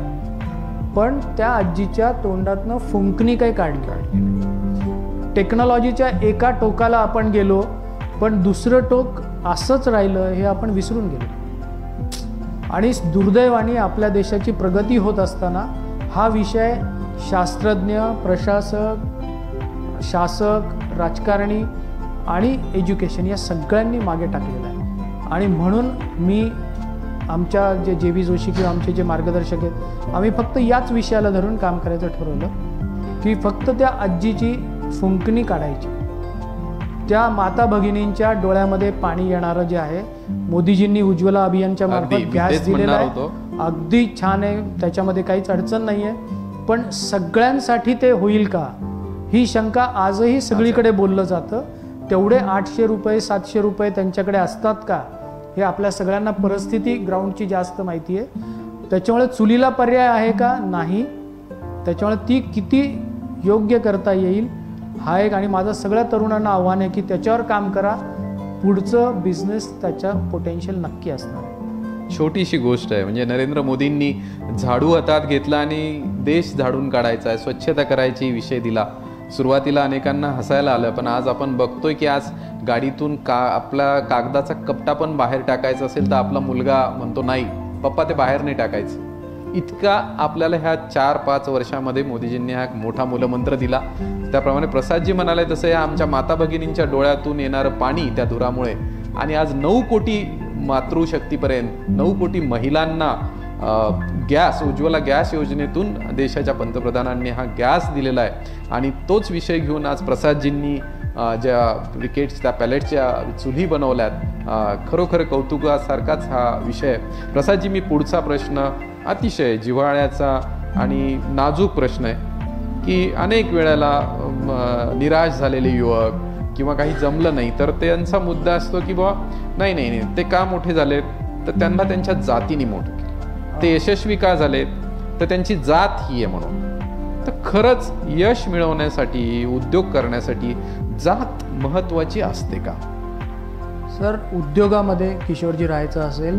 पण त्या आजीच्या तोंडातनं फुंकणी काही काढली. टेक्नॉलॉजीच्या एका टोकाला आपण गेलो पण दुसरं टोक असंच राहिलं हे आपण विसरून गेलो. आणि दुर्दैवाने आपल्या देशाची प्रगती होत असताना हा विषय शास्त्रज्ञ, प्रशासक, शासक, राजकारणी आणि एज्युकेशन या सगळ्यांनी मागे टाकलेलं आहे. आणि म्हणून मी आमच्या जे JB जोशी किंवा आमचे जे मार्गदर्शक आहेत, आम्ही फक्त याच विषयाला धरून काम करायचं ठरवलं की फक्त त्या आजीची फुंकणी काढायची. त्या माता भगिनींच्या डोळ्यामध्ये पाणी येणारं जे आहे, मोदीजींनी उज्ज्वला अभियानच्या मार्फत गॅस दिलेला आहे, अगदी छान आहे, त्याच्यामध्ये काहीच अडचण नाही आहे. पण सगळ्यांसाठी ते होईल का ही शंका आजही सगळीकडे बोललं जातं. तेवढे 800 रुपये 700 रुपये त्यांच्याकडे असतात का हे आपल्या सगळ्यांना परिस्थिती ग्राउंडची जास्त माहिती आहे. त्याच्यामुळे चुलीला पर्याय आहे का नाही, त्याच्यामुळे ती किती योग्य करता येईल हा एक. आणि माझं सगळ्या तरुणांना आव्हान आहे की त्याच्यावर काम करा. पुढचं बिझनेस त्याच्या पोटेन्शियल नक्की असणार आहे. छोटीशी गोष्ट आहे म्हणजे नरेंद्र मोदींनी झाडू हातात घेतला आणि देश झाडून काढायचा आहे, स्वच्छता करायची विषय दिला. सुरुवातीला अनेकांना हसायला आलं, पण आज आपण बघतोय की आज गाडीतून आपला कागदाचा कपटा पण बाहेर टाकायचा असेल तर आपला मुलगा म्हणतो नाही पप्पा ते बाहेर नाही टाकायचं. इतका आपल्याला ह्या 4-5 वर्षामध्ये मोदीजींनी हा मोठा मूलमंत्र दिला. त्याप्रमाणे प्रसादजी म्हणाले तसं या आमच्या माता भगिनींच्या डोळ्यातून येणारं पाणी त्या धुरामुळे आणि आज 9 कोटी मातृशक्तीपर्यंत 9 कोटी महिलांना गॅस, उज्ज्वला गॅस योजनेतून देशाच्या पंतप्रधानांनी हा गॅस दिलेला आहे. आणि तोच विषय घेऊन आज प्रसादजींनी ज्या ब्रिकेट्स त्या पॅलेटच्या चुली बनवल्यात, खरोखर कौतुकासारखाच हा विषय. प्रसादजी, मी पुढचा प्रश्न अतिशय जिव्हाळ्याचा आणि नाजूक प्रश्न आहे. की अनेक वेळेला निराश झालेले युवक किंवा काही जमलं नाही तर त्यांचा मुद्दा असतो की बाबा नाही नाही नाही ते का मोठे झालेत तर त्यांना त्यांच्या जातीने मोठे केले, ते यशस्वी का झालेत तर त्यांची जात ही आहे म्हणून. तर खरंच यश मिळवण्यासाठी उद्योग करण्यासाठी जात महत्वाची असते का? सर, उद्योगामध्ये किशोरजी राहायचं असेल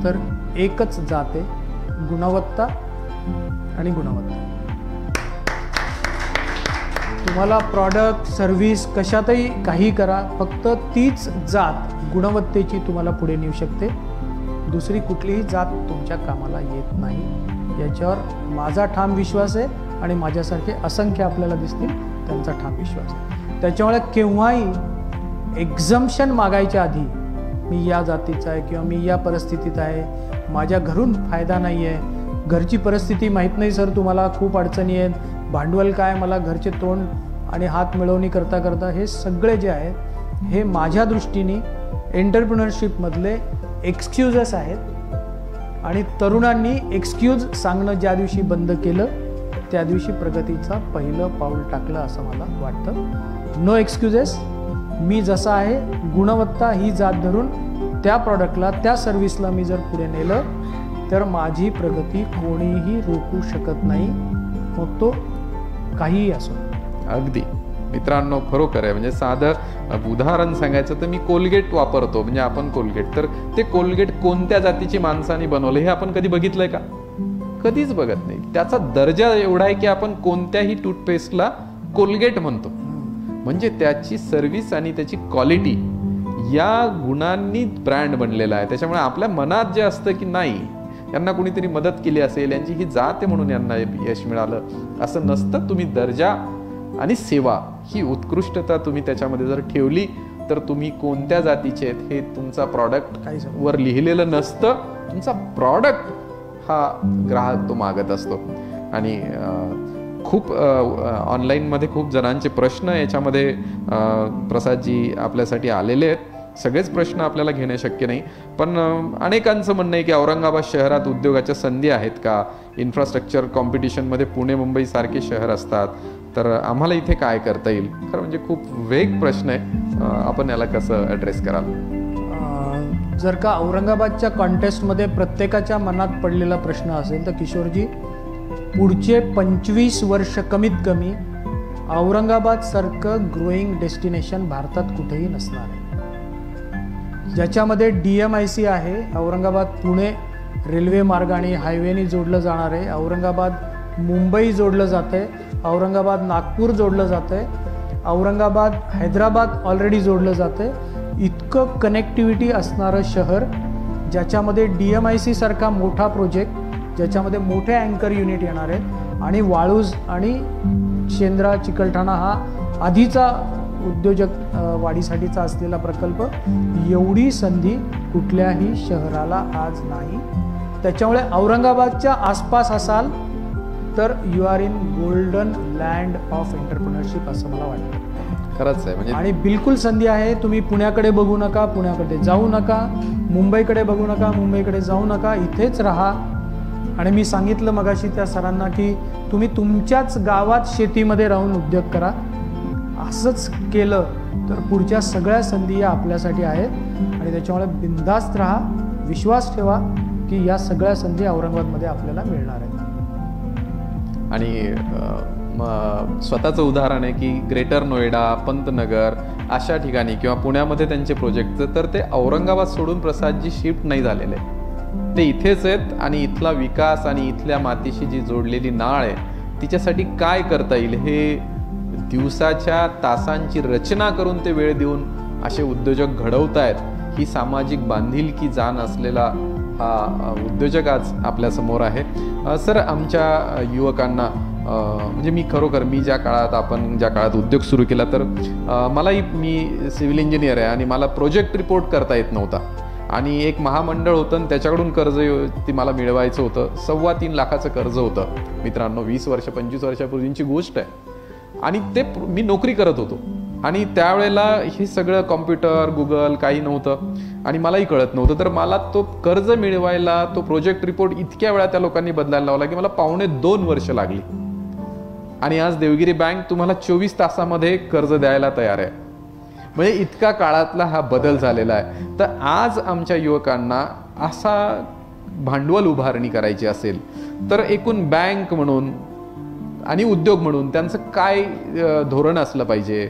तर एकच जात आहे, गुणवत्ता आणि गुणवत्ता. तुम्हाला प्रॉडक्ट सर्व्हिस कशातही काही करा, फक्त तीच जात गुणवत्तेची तुम्हाला पुढे नेऊ शकते. दुसरी कुठलीही जात तुमच्या कामाला येत नाही, याच्यावर माझा ठाम विश्वास आहे आणि माझ्यासारखे असंख्य आपल्याला दिसतील त्यांचा ठाम विश्वास आहे. त्याच्यामुळे केव्हाही एक्झम्पशन मागायच्या आधी मी या जातीचा आहे किंवा मी या परिस्थितीत आहे, माझ्या घरून फायदा नाही आहे, घरची परिस्थिती माहीत नाही सर तुम्हाला, खूप अडचणी आहेत, भांडवल काय, मला घरचे तोंड आणि हात मिळवणी करता करता, हे सगळे जे आहेत हे माझ्या दृष्टीने एंटरप्रिनरशिपमधले एक्सक्यूजेस आहेत. आणि तरुणांनी एक्सक्यूज सांगणं ज्या दिवशी बंद केलं त्या दिवशी प्रगतीचा पहिलं पाऊल टाकलं असं मला वाटतं. नो एक्सक्यूजेस, मी जसा आहे गुणवत्ता ही जात धरून त्या प्रॉडक्टला त्या सर्व्हिसला मी जर पुढे नेलं तर माझी प्रगती कोणीही रोखू शकत नाही, मग तो काहीही असो. अगदी मित्रांनो, खरोखर आहे. म्हणजे साधं उदाहरण सांगायचं तर मी कोलगेट वापरतो, म्हणजे आपण कोलगेट, तर ते कोलगेट कोणत्या जातीची माणसाने बनवलं हे आपण कधी बघितलंय का? कधीच बघत नाही. त्याचा दर्जा एवढा आहे की आपण कोणत्याही टूथपेस्टला कोलगेट म्हणतो. म्हणजे त्याची सर्व्हिस आणि त्याची क्वालिटी या गुणांनी ब्रँड बनलेला आहे. त्याच्यामुळे आपल्या मनात जे असतं की नाही यांना कुणीतरी मदत केली असेल, यांची ही जात आहे म्हणून यांना यश मिळालं, असं नसतं. तुम्ही दर्जा आणि सेवा ही उत्कृष्टता तुम्ही त्याच्यामध्ये जर ठेवली तर तुम्ही कोणत्या जातीचे आहेत हे तुमचा प्रॉडक्ट वर लिहिलेलं नसतं, तुमचा प्रॉडक्ट हा ग्राहक तो मागत असतो. आणि खूप ऑनलाईनमध्ये खूप जणांचे प्रश्न याच्यामध्ये प्रसादजी आपल्यासाठी आलेले आहेत. सगळेच प्रश्न आपल्याला घेणे शक्य नाही, पण अनेकांचं म्हणणं आहे की औरंगाबाद शहरात उद्योगाच्या संधी आहेत का? इन्फ्रास्ट्रक्चर कॉम्पिटिशनमध्ये पुणे मुंबई सारखे शहर असतात, तर आम्हाला इथे काय करता येईल? खरं म्हणजे खूप वेग प्रश्न आहे, आपण याला कसं ॲड्रेस कराल? जर का औरंगाबादच्या कॉन्टेस्टमध्ये प्रत्येकाच्या मनात पडलेला प्रश्न असेल तर किशोरजी, पुढचे 25 वर्ष कमीत कमी औरंगाबादसारखं ग्रोईंग डेस्टिनेशन भारतात कुठेही नसणार आहे. ज्याच्यामध्ये DMIC आहे, औरंगाबाद पुणे रेल्वे मार्गाने हायवेने जोडलं जाणार आहे, औरंगाबाद मुंबई जोडलं जातं आहे, औरंगाबाद नागपूर जोडलं जातं आहे, औरंगाबाद हैदराबाद ऑलरेडी जोडलं जातं आहे. इतकं कनेक्टिव्हिटी असणारं शहर, ज्याच्यामध्ये DMIC सारखा मोठा प्रोजेक्ट, ज्याच्यामध्ये मोठे अँकर युनिट येणार आहेत आणि वाळूज आणि शेंद्रा चिकलठाणा हा आधीचा उद्योजक वाढीसाठीचा असलेला प्रकल्प, एवढी संधी कुठल्याही शहराला आज नाही. त्याच्यामुळे औरंगाबादच्या आसपास असाल तर you are in golden land of entrepreneurship असं मला वाटतं. खरंच आहे. म्हणजे आणि बिलकुल संधी आहे. तुम्ही पुण्याकडे बघू नका, पुण्याकडे जाऊ नका, मुंबईकडे बघू नका, मुंबईकडे जाऊ नका, इथेच राहा. आणि मी सांगितलं मगाशी त्या सरांना की तुम्ही तुमच्याच गावात शेतीमध्ये राहून उद्योग करा. असंच केलं तर पुढच्या सगळ्या संधी या आपल्यासाठी आहेत आणि त्याच्यामुळे बिनधास्त राहा, विश्वास ठेवा की या सगळ्या संधी औरंगाबादमध्ये आपल्याला मिळणार आहेत. आणि स्वतःचं उदाहरण आहे की ग्रेटर नोएडा, पंतनगर अशा ठिकाणी किंवा पुण्यामध्ये त्यांचे प्रोजेक्ट, तर ते औरंगाबाद सोडून प्रसादजी शिफ्ट नाही झालेले, ते इथेच आहेत. आणि इथला विकास आणि इथल्या मातीशी जी जोडलेली नाळ आहे तिच्यासाठी काय करता येईल हे दिवसाच्या तासांची रचना करून ते वेळ देऊन असे उद्योजक घडवतायत. ही सामाजिक बांधिलकी जाण असलेला हा उद्योजक आज आपल्यासमोर आहे. सर, आमच्या युवकांना म्हणजे मी ज्या काळात उद्योग सुरू केला तर मी सिव्हिल इंजिनियर आहे आणि मला प्रोजेक्ट रिपोर्ट करता येत नव्हता. आणि एक महामंडळ होतं आणि त्याच्याकडून कर्ज ती मला मिळवायचं होतं. 3.25 लाखाचं कर्ज होतं मित्रांनो, 20-25 वर्षापूर्वीची गोष्ट आहे. आणि ते मी नोकरी करत होतो आणि त्यावेळेला हे सगळं कॉम्प्युटर, गुगल काही नव्हतं आणि मलाही कळत नव्हतं. तर मला तो कर्ज मिळवायला तो प्रोजेक्ट रिपोर्ट इतक्या वेळा त्या लोकांनी बदलायला लावला की मला 1.25 वर्ष लागली. आणि आज देवगिरी बँक तुम्हाला 24 तासामध्ये कर्ज द्यायला तयार आहे. म्हणजे इतका काळातला हा बदल झालेला आहे. तर आज आमच्या युवकांना असा भांडवल उभारणी करायची असेल तर एकूण बँक म्हणून आणि उद्योग म्हणून त्यांचं काय धोरण असलं पाहिजे,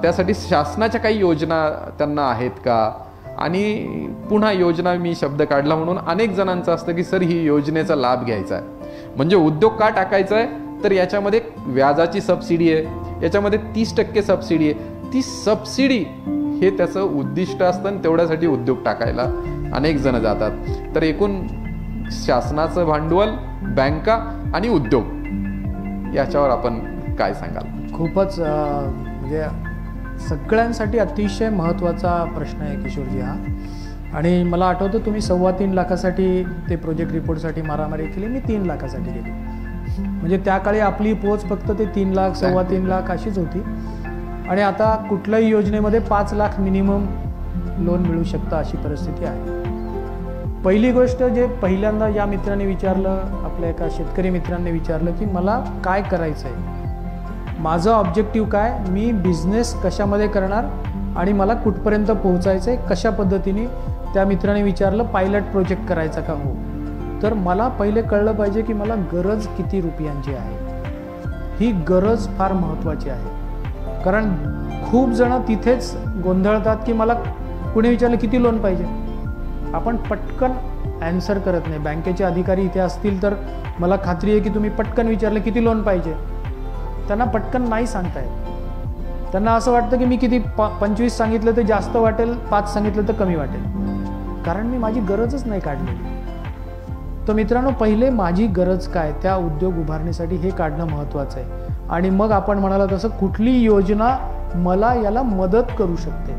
त्यासाठी शासनाच्या काही योजना त्यांना आहेत का? आणि पुन्हा योजना मी शब्द काढला म्हणून अनेक जणांचं असतं की सर ही योजनेचा लाभ घ्यायचा आहे. म्हणजे उद्योग का टाकायचा आहे तर याच्यामध्ये व्याजाची सबसिडी आहे, याच्यामध्ये 30% सबसिडी आहे. ती सबसिडी हे त्याचं उद्दिष्ट असतं आणि तेवढ्यासाठी उद्योग टाकायला अनेक जण जातात. तर एकूण शासनाचं भांडवल, बँका आणि उद्योग याच्यावर आपण काय सांगाल? खूपच म्हणजे सगळ्यांसाठी अतिशय महत्त्वाचा प्रश्न आहे किशोरजी हा. आणि मला आठवतं तुम्ही 3.25 लाखासाठी ते प्रोजेक्ट रिपोर्टसाठी मारामारी केली, मी 3 लाखासाठी केली. म्हणजे त्या काळी आपली पोच फक्त ते 3 लाख 3.25 लाख अशीच होती. आणि आता कुठल्याही योजनेमध्ये 5 लाख मिनिमम लोन मिळू शकतं अशी परिस्थिती आहे. पहिली गोष्ट जे पहिल्यांदा या मित्राने विचारलं, आपल्या एका शेतकरी मित्रांनी विचारलं की मला काय करायचं आहे, माझं ऑब्जेक्टिव्ह काय, मी बिझनेस कशामध्ये करणार आणि मला कुठपर्यंत पोहोचायचं आहे, कशा पद्धतीने. त्या मित्राने विचारलं पायलट प्रोजेक्ट करायचा का? हो. तर मला पहिले कळलं पाहिजे की मला गरज किती रुपयांची आहे. ही गरज फार महत्त्वाची आहे. कारण खूप जण तिथेच गोंधळतात की मला कुणी विचारलं किती लोन पाहिजे, आपण पटकन ॲन्सर करत नाही. बँकेचे अधिकारी इथे असतील तर मला खात्री आहे की तुम्ही पटकन विचारलं किती लोन पाहिजे, त्यांना पटकन नाही सांगता येत. त्यांना असं वाटतं की मी किती 25 सांगितलं तर जास्त वाटेल, 5 सांगितलं तर कमी वाटेल, कारण मी माझी गरजच नाही काढलेली. तर मित्रांनो, पहिले माझी गरज काय त्या उद्योग उभारणीसाठी हे काढणं महत्त्वाचं आहे. आणि मग आपण म्हणाला तसं कुठली योजना मला याला मदत करू शकते.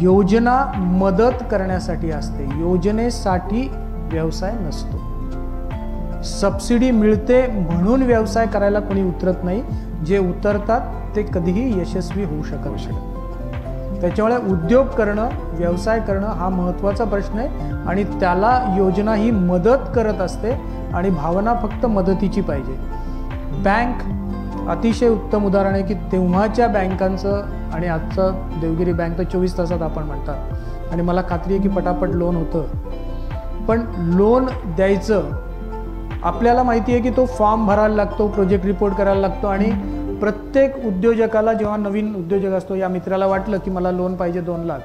योजना मदत करण्यासाठी असते, योजनेसाठी व्यवसाय नसतो. सबसिडी मिळते म्हणून व्यवसाय करायला कोणी उतरत नाही. जे उतरतात ते कधीही यशस्वी होऊ शकत नाही. त्याच्यामुळे उद्योग करणं, व्यवसाय करणं हा महत्त्वाचा प्रश्न आहे. आणि त्याला योजना ही मदत करत असते आणि भावना फक्त मदतीची पाहिजे. बँक अतिशय उत्तम उदाहरण आहे की तेव्हाच्या बँकांचं आणि आजचं देवगिरी बँक तर 24 तासात आपण म्हणतात. आणि मला खात्री आहे की पटापट लोन होतं. पण लोन द्यायचं आपल्याला माहिती आहे की तो फॉर्म भरायला लागतो, प्रोजेक्ट रिपोर्ट करायला लागतो. आणि प्रत्येक उद्योजकाला, जेव्हा नवीन उद्योजक असतो, या मित्राला वाटलं की मला लोन पाहिजे 2 लाख,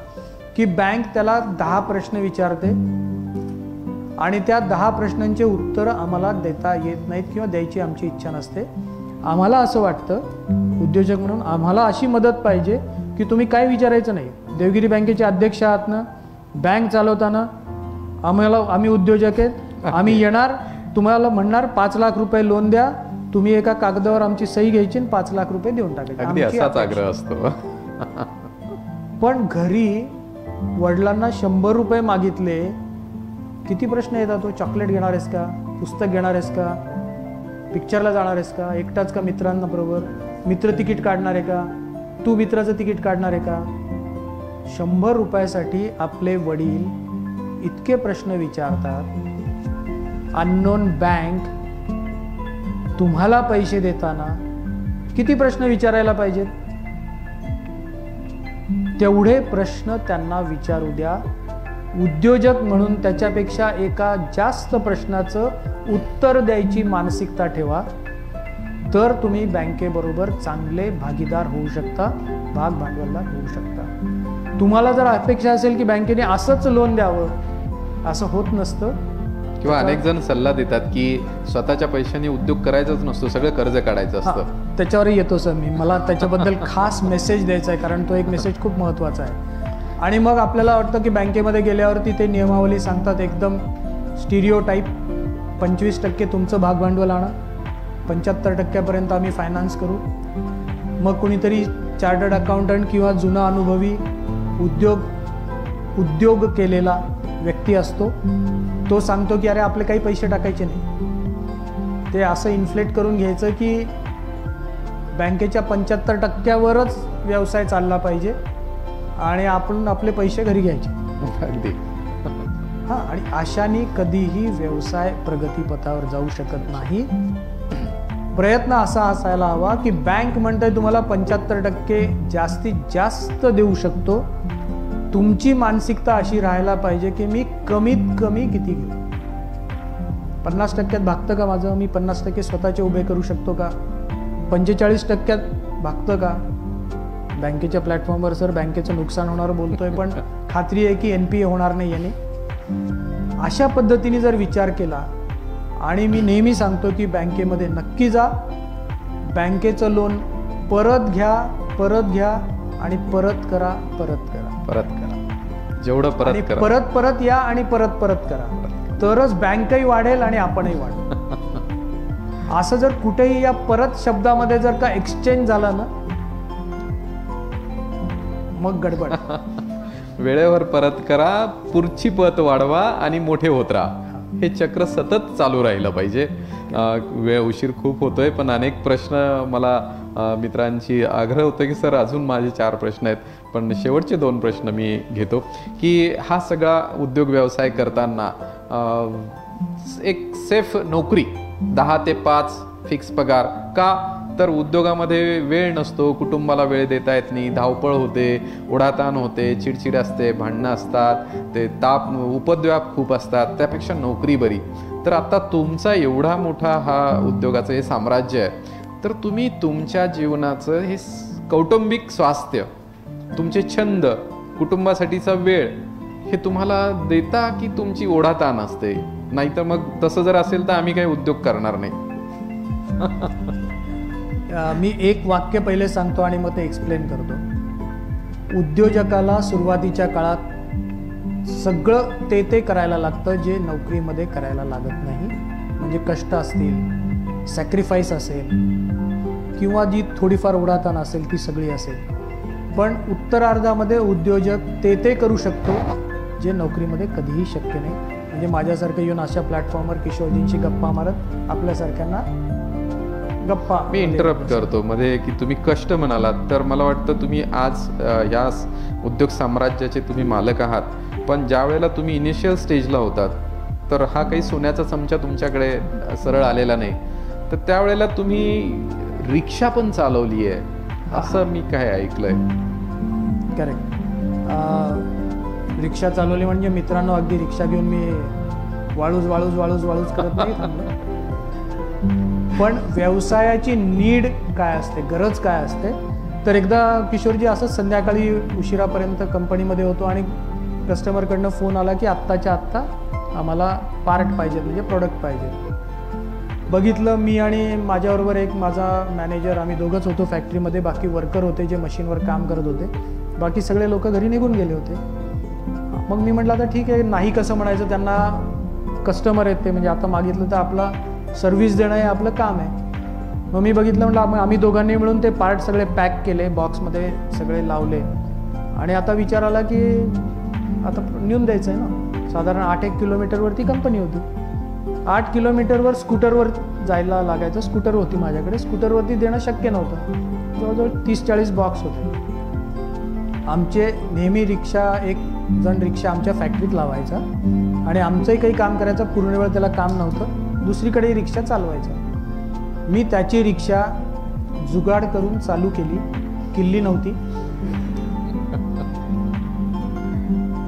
की बँक त्याला 10 प्रश्न विचारते आणि त्या 10 प्रश्नांचे उत्तरं आम्हाला देता येत नाहीत किंवा द्यायची आमची इच्छा नसते. आम्हाला असं वाटतं उद्योजक म्हणून आम्हाला अशी मदत पाहिजे की तुम्ही काय विचारायचं नाही. देवगिरी बँकेचे अध्यक्ष आहात ना, बँक चालवताना आम्ही उद्योजक आहेत, आम्ही येणार, तुम्हाला म्हणणार 5 लाख रुपये लोन द्या, तुम्ही एका कागदावर आमची सही घ्यायची आणि 5 लाख रुपये देऊन टाकायचे. असाच आग्रह असतो. पण घरी वडिलांना 100 रुपये मागितले, किती प्रश्न येतात. तो चॉकलेट घेणार आहेस का, पुस्तक घेणार आहेस का, पिक्चरला जाणार आहेस का, एकटाच का मित्रांना बरोबर, मित्र तिकीट काढणार आहे का, तू मित्राचं तिकीट काढणार आहे का. 100 रुपयासाठी आपले वडील इतके प्रश्न विचारतात. अननोन बँक तुम्हाला पैसे देताना किती प्रश्न विचारायला पाहिजेत, तेवढे प्रश्न त्यांना विचारू द्या. उद्योजक म्हणून त्याच्यापेक्षा एका जास्त प्रश्नाचं उत्तर द्यायची मानसिकता ठेवा, तर तुम्ही बँकेबरोबर चांगले भागीदार होऊ शकता, भाग भांडवलदार होऊ शकता. तुम्हाला जर अपेक्षा असेल की बँकेने असंच लोन द्यावं, असं होत नसतं. किंवा अनेक जण सल्ला देतात की स्वतःच्या पैशाने उद्योग करायचाच नसतो, सगळं कर्ज काढायचं असतं. त्याच्यावर येतो सर मी, मला त्याच्याबद्दल खास मेसेज द्यायचा आहे, कारण तो एक मेसेज खूप महत्त्वाचा आहे. आणि मग आपल्याला वाटतं की बँकेमध्ये गेल्यावरती ते नियमावली सांगतात एकदम स्टिरिओ टाईप, 25% तुमचं भागभांडवल आणा, 75% आम्ही फायनान्स करू. मग कोणीतरी चार्टर्ड अकाउंटंट किंवा जुना अनुभवी उद्योग केलेला व्यक्ती असतो, तो सांगतो की अरे आपले काही पैसे टाकायचे नाही. ते असं इन्फ्लेट करून घ्यायचं की बँकेच्या 75%वरच व्यवसाय चालला पाहिजे आणि आपण आपले पैसे घरी घ्यायचे. अगदी. हां, आणि अशाने कधीही व्यवसाय प्रगतीपथावर जाऊ शकत नाही. प्रयत्न असा असायला हवा की बँक म्हणते तुम्हाला 75% जास्तीत जास्त देऊ शकतो, तुमची मानसिकता अशी राहायला पाहिजे की मी कमीत कमी किती घेऊ. 50% भागतं का माझं? मी 50% स्वतःचे उभे करू शकतो का? 45% भागतं का? बँकेच्या प्लॅटफॉर्मवर सर बँकेचं नुकसान होणार बोलतोय, पण खात्री आहे की NPA होणार नाही याने. अशा पद्धतीने जर विचार केला, आणि मी नेहमी सांगतो की बँकेमध्ये नक्की जा, बँकेचं लोन परत घ्या आणि परत करा. जेवढं परत आणि करा, परत या आणि परत करा, तरच बँकही वाढेल आणि आपणही वाढेल. असं जर कुठेही या परत शब्दामध्ये जर का एक्सचेंज झाला ना, मग गडबड. वेळेवर परत करा, पुढची पत वाढवा आणि मोठे होत राहा. हे चक्र सतत चालू राहिलं पाहिजे. वेळ उशीर खूप होतोय, पण अनेक प्रश्न मला मित्रांची आग्रह होतो की सर अजून माझे 4 प्रश्न आहेत, पण शेवटचे 2 प्रश्न मी घेतो की हा सगळा उद्योग व्यवसाय करताना एक सेफ नोकरी 10 ते 5 फिक्स पगार का? तर उद्योगामध्ये वेळ नसतो, कुटुंबाला वेळ देता येत नाही, धावपळ होते, ओढाताण होते, चिडचिड असते, भांडणं असतात, ते ताप उपद्व्याप खूप असतात, त्यापेक्षा नोकरी बरी. तर आता तुमचा एवढा मोठा हा उद्योगाचं हे साम्राज्य आहे, तर तुम्ही तुमच्या जीवनाचं हे कौटुंबिक स्वास्थ्य, तुमचे छंद, कुटुंबासाठीचा वेळ हे तुम्हाला देता की तुमची ओढाताण असते? नाहीतर मग तसं जर असेल तर आम्ही काही उद्योग करणार नाही. मी एक वाक्य पहिले सांगतो आणि मग ते एक्सप्लेन करतो. उद्योजकाला सुरुवातीच्या काळात सगळं ते करायला लागतं जे नोकरीमध्ये करायला लागत नाही. म्हणजे कष्ट असतील, सॅक्रिफाईस असेल, किंवा जी थोडीफार उडाताण असेल ती सगळी असेल. पण उत्तरार्धामध्ये उद्योजक ते करू शकतो जे नोकरीमध्ये कधीही शक्य नाही. म्हणजे माझ्यासारखं येऊन अशा प्लॅटफॉर्मवर किशोरजींशी गप्पा मारत आपल्यासारख्यांना गप्पा. मी इंटरप्ट करतो मध्ये की तुम्ही कष्ट म्हणालात, तर मला वाटतं तुम्ही आज या उद्योग साम्राज्याचे तुम्ही मालक आहात, पण ज्या वेळेला तुम्ही इनिशियल स्टेजला होतात तर हा काही सोन्याचा चमचा तुमच्याकडे सरळ आलेला नाही. तर त्यावेळेला तुम्ही रिक्षा पण चालवली आहे असं मी काय ऐकलंय. करेक्ट. रिक्षा चालवली म्हणजे मित्रांनो अगदी रिक्षा घेऊन मी वाळूज करत नाही थांबलो. पण व्यवसायाची नीड काय असते, गरज काय असते, तर एकदा किशोरजी असंच संध्याकाळी उशिरापर्यंत कंपनीमध्ये होतो आणि कस्टमरकडनं फोन आला की आत्ताच्या आत्ता आम्हाला पार्ट पाहिजेत, म्हणजे प्रोडक्ट पाहिजे. बघितलं मी आणि माझ्याबरोबर एक माझा मॅनेजर, आम्ही दोघंच होतो फॅक्टरीमध्ये, बाकी वर्कर होते जे मशीनवर काम करत होते, बाकी सगळे लोक घरी निघून गेले होते. मग मी म्हटलं आता ठीक आहे, नाही कसं म्हणायचं, त्यांना कस्टमर आहेत ते, म्हणजे आता मागितलं तर आपला सर्व्हिस देणं हे आपलं काम आहे. मग मी बघितलं, म्हटलं आम्ही दोघांनी मिळून ते पार्ट सगळे पॅक केले, बॉक्समध्ये सगळे लावले, आणि आता विचार आला की आता नेऊन द्यायचं आहे ना. साधारण 8-1 किलोमीटरवरती कंपनी होती. 8 किलोमीटरवर स्कूटरवर जायला लागायचं. स्कूटर होती माझ्याकडे, स्कूटरवरती देणं शक्य नव्हतं. जवळजवळ 30-40 बॉक्स होते. आमचे नेहमी एक जण रिक्षा आमच्या फॅक्टरीत लावायचा आणि आमचंही काही काम करायचं, पूर्ण वेळ त्याला काम नव्हतं, दुसरीकडे रिक्षा चालवायचा. मी त्याची रिक्षा जुगाड करून चालू केली, किल्ली नव्हती.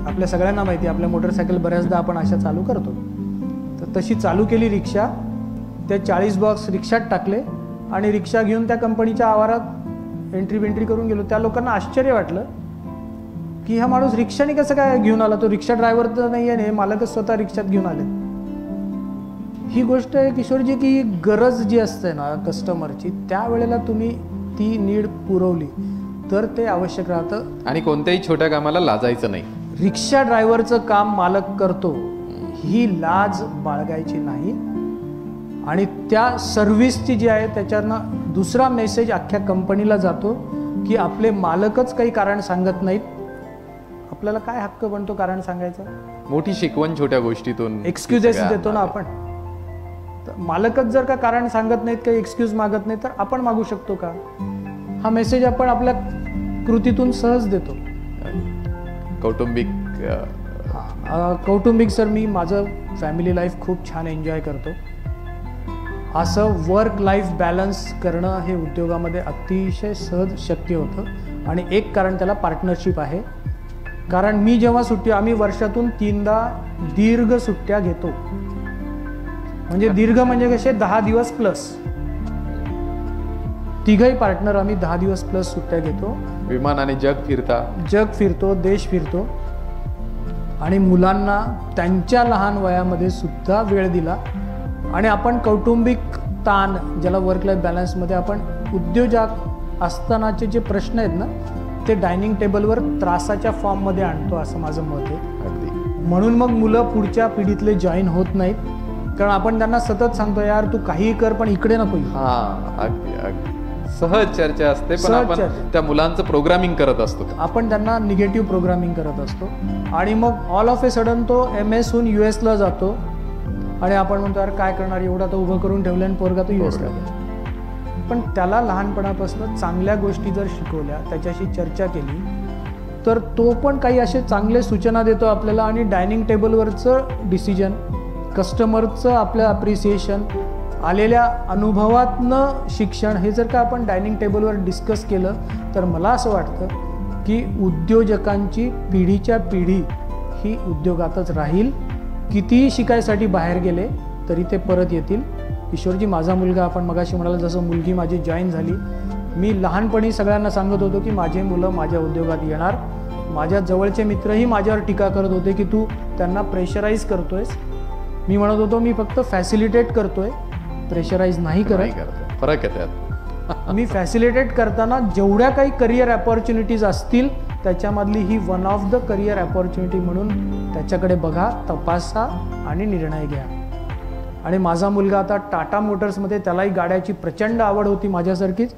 आपल्या सगळ्यांना माहिती, आपल्या मोटरसायकल बऱ्याचदा आपण अशा चालू करतो. तर तशी चालू केली रिक्षा, ते 40 बॉक्स रिक्षात टाकले आणि रिक्षा घेऊन त्या कंपनीच्या आवारात एंट्री करून गेलो. त्या लोकांना आश्चर्य वाटलं की हा माणूस रिक्षाने कसं काय घेऊन आला, तो रिक्षा ड्रायव्हर तर नाही आहे, हे मालकच स्वतः रिक्षात घेऊन आले. ही गोष्ट आहे किशोरजी की गरज जी असते ना कस्टमरची, त्यावेळेला तुम्ही ती नीड पुरवली तर ते आवश्यक राहतं. आणि कोणत्याही छोट्या कामाला लाजायचं नाही. रिक्षा ड्रायव्हरचं काम मालक करतो ही लाज बाळगायची नाही. आणि त्या सर्व्हिसची जी आहे त्याच्यानं दुसरा मेसेज अख्ख्या कंपनीला जातो की आपले मालकच काही कारण सांगत नाहीत, आपल्याला काय हक्क बनतो कारण सांगायचा. मोठी शिकवण छोट्या गोष्टीतून, एक्सक्युजेस देतो ना आपण. मालकच जर का कारण सांगत नाहीत, काही एक्सक्यूज मागत नाही, तर आपण मागू शकतो का? हा मेसेज आपण आपल्या कृतीतून सहज देतो. कौटुंबिक सर, मी माझं फॅमिली लाईफ खूप छान एन्जॉय करतो. असं वर्क लाईफ बॅलन्स करणं हे उद्योगामध्ये अतिशय सहज शक्य होतं. आणि एक कारण त्याला पार्टनरशिप आहे. कारण मी जेव्हा आम्ही वर्षातून 3दा दीर्घ सुट्ट्या घेतो. म्हणजे दीर्घ म्हणजे कसे 10 दिवस प्लस. तिघही पार्टनर आम्ही 10 दिवस प्लस सुट्ट्या घेतो. विमानाने जग फिरतो, देश फिरतो. आणि मुलांना त्यांच्या लहान वयामध्ये सुद्धा वेळ दिला. आणि आपण कौटुंबिक ताण, ज्याला वर्क लाईफ बॅलन्समध्ये आपण उद्योजक असतानाचे जे प्रश्न आहेत ना, ते डायनिंग टेबलवर त्रासाच्या फॉर्ममध्ये आणतो, असं माझं मत आहे. म्हणून मग मुलं पुढच्या पिढीतले जॉईन होत नाहीत. कारण आपण त्यांना सतत सांगतो, यार तू काहीही कर पण इकडे नको. सहज चर्चा असते, पण आपण त्या मुलांचं प्रोग्रामिंग करत असतो. आपण त्यांना निगेटिव्ह प्रोग्रामिंग करत असतो. आणि मग ऑल ऑफ ए सडन तो MS हून US ला जातो. आणि आपण म्हणतो, यार काय करणार, एवढा तर उभं करून ठेवलं आणि पोरगा तो US ला. पण त्याला लहानपणापासून चांगल्या गोष्टी जर शिकवल्या, त्याच्याशी चर्चा केली, तर तो पण काही असे चांगले सूचना देतो आपल्याला. आणि डायनिंग टेबलवरचं डिसिजन, कस्टमरचं आपलं अप्रिसिएशन, आलेल्या अनुभवातनं शिक्षण, हे जर का आपण डायनिंग टेबलवर डिस्कस केलं, तर मला असं वाटतं की उद्योजकांची पिढीच्या पिढी ही उद्योगातच राहील. कितीही शिकायसाठी बाहेर गेले तरी ते परत येतील. किशोरजी, माझा मुलगा, आपण मगाशी म्हणाला जसं मुलगी माझी जॉईन झाली, मी लहानपणी सगळ्यांना सांगत होतो की माझे मुलं माझ्या उद्योगात येणार. माझ्या जवळचे मित्रही माझ्यावर टीका करत होते की तू त्यांना प्रेशराईज करतोयस. मी म्हणत होतो मी फक्त फॅसिलिटेट करतोय, प्रेशराईज नाही करत. फरक आहे त्यात. मी फॅसिलिटेट करताना जेवढ्या काही करिअर अपॉर्च्युनिटीज असतील त्याच्यामधली ही one of the career opportunity म्हणून त्याच्याकडे बघा, तपासा आणि निर्णय घ्या. आणि माझा मुलगा आता टाटा मोटर्समध्ये, त्यालाही गाड्याची प्रचंड आवड होती माझ्यासारखीच.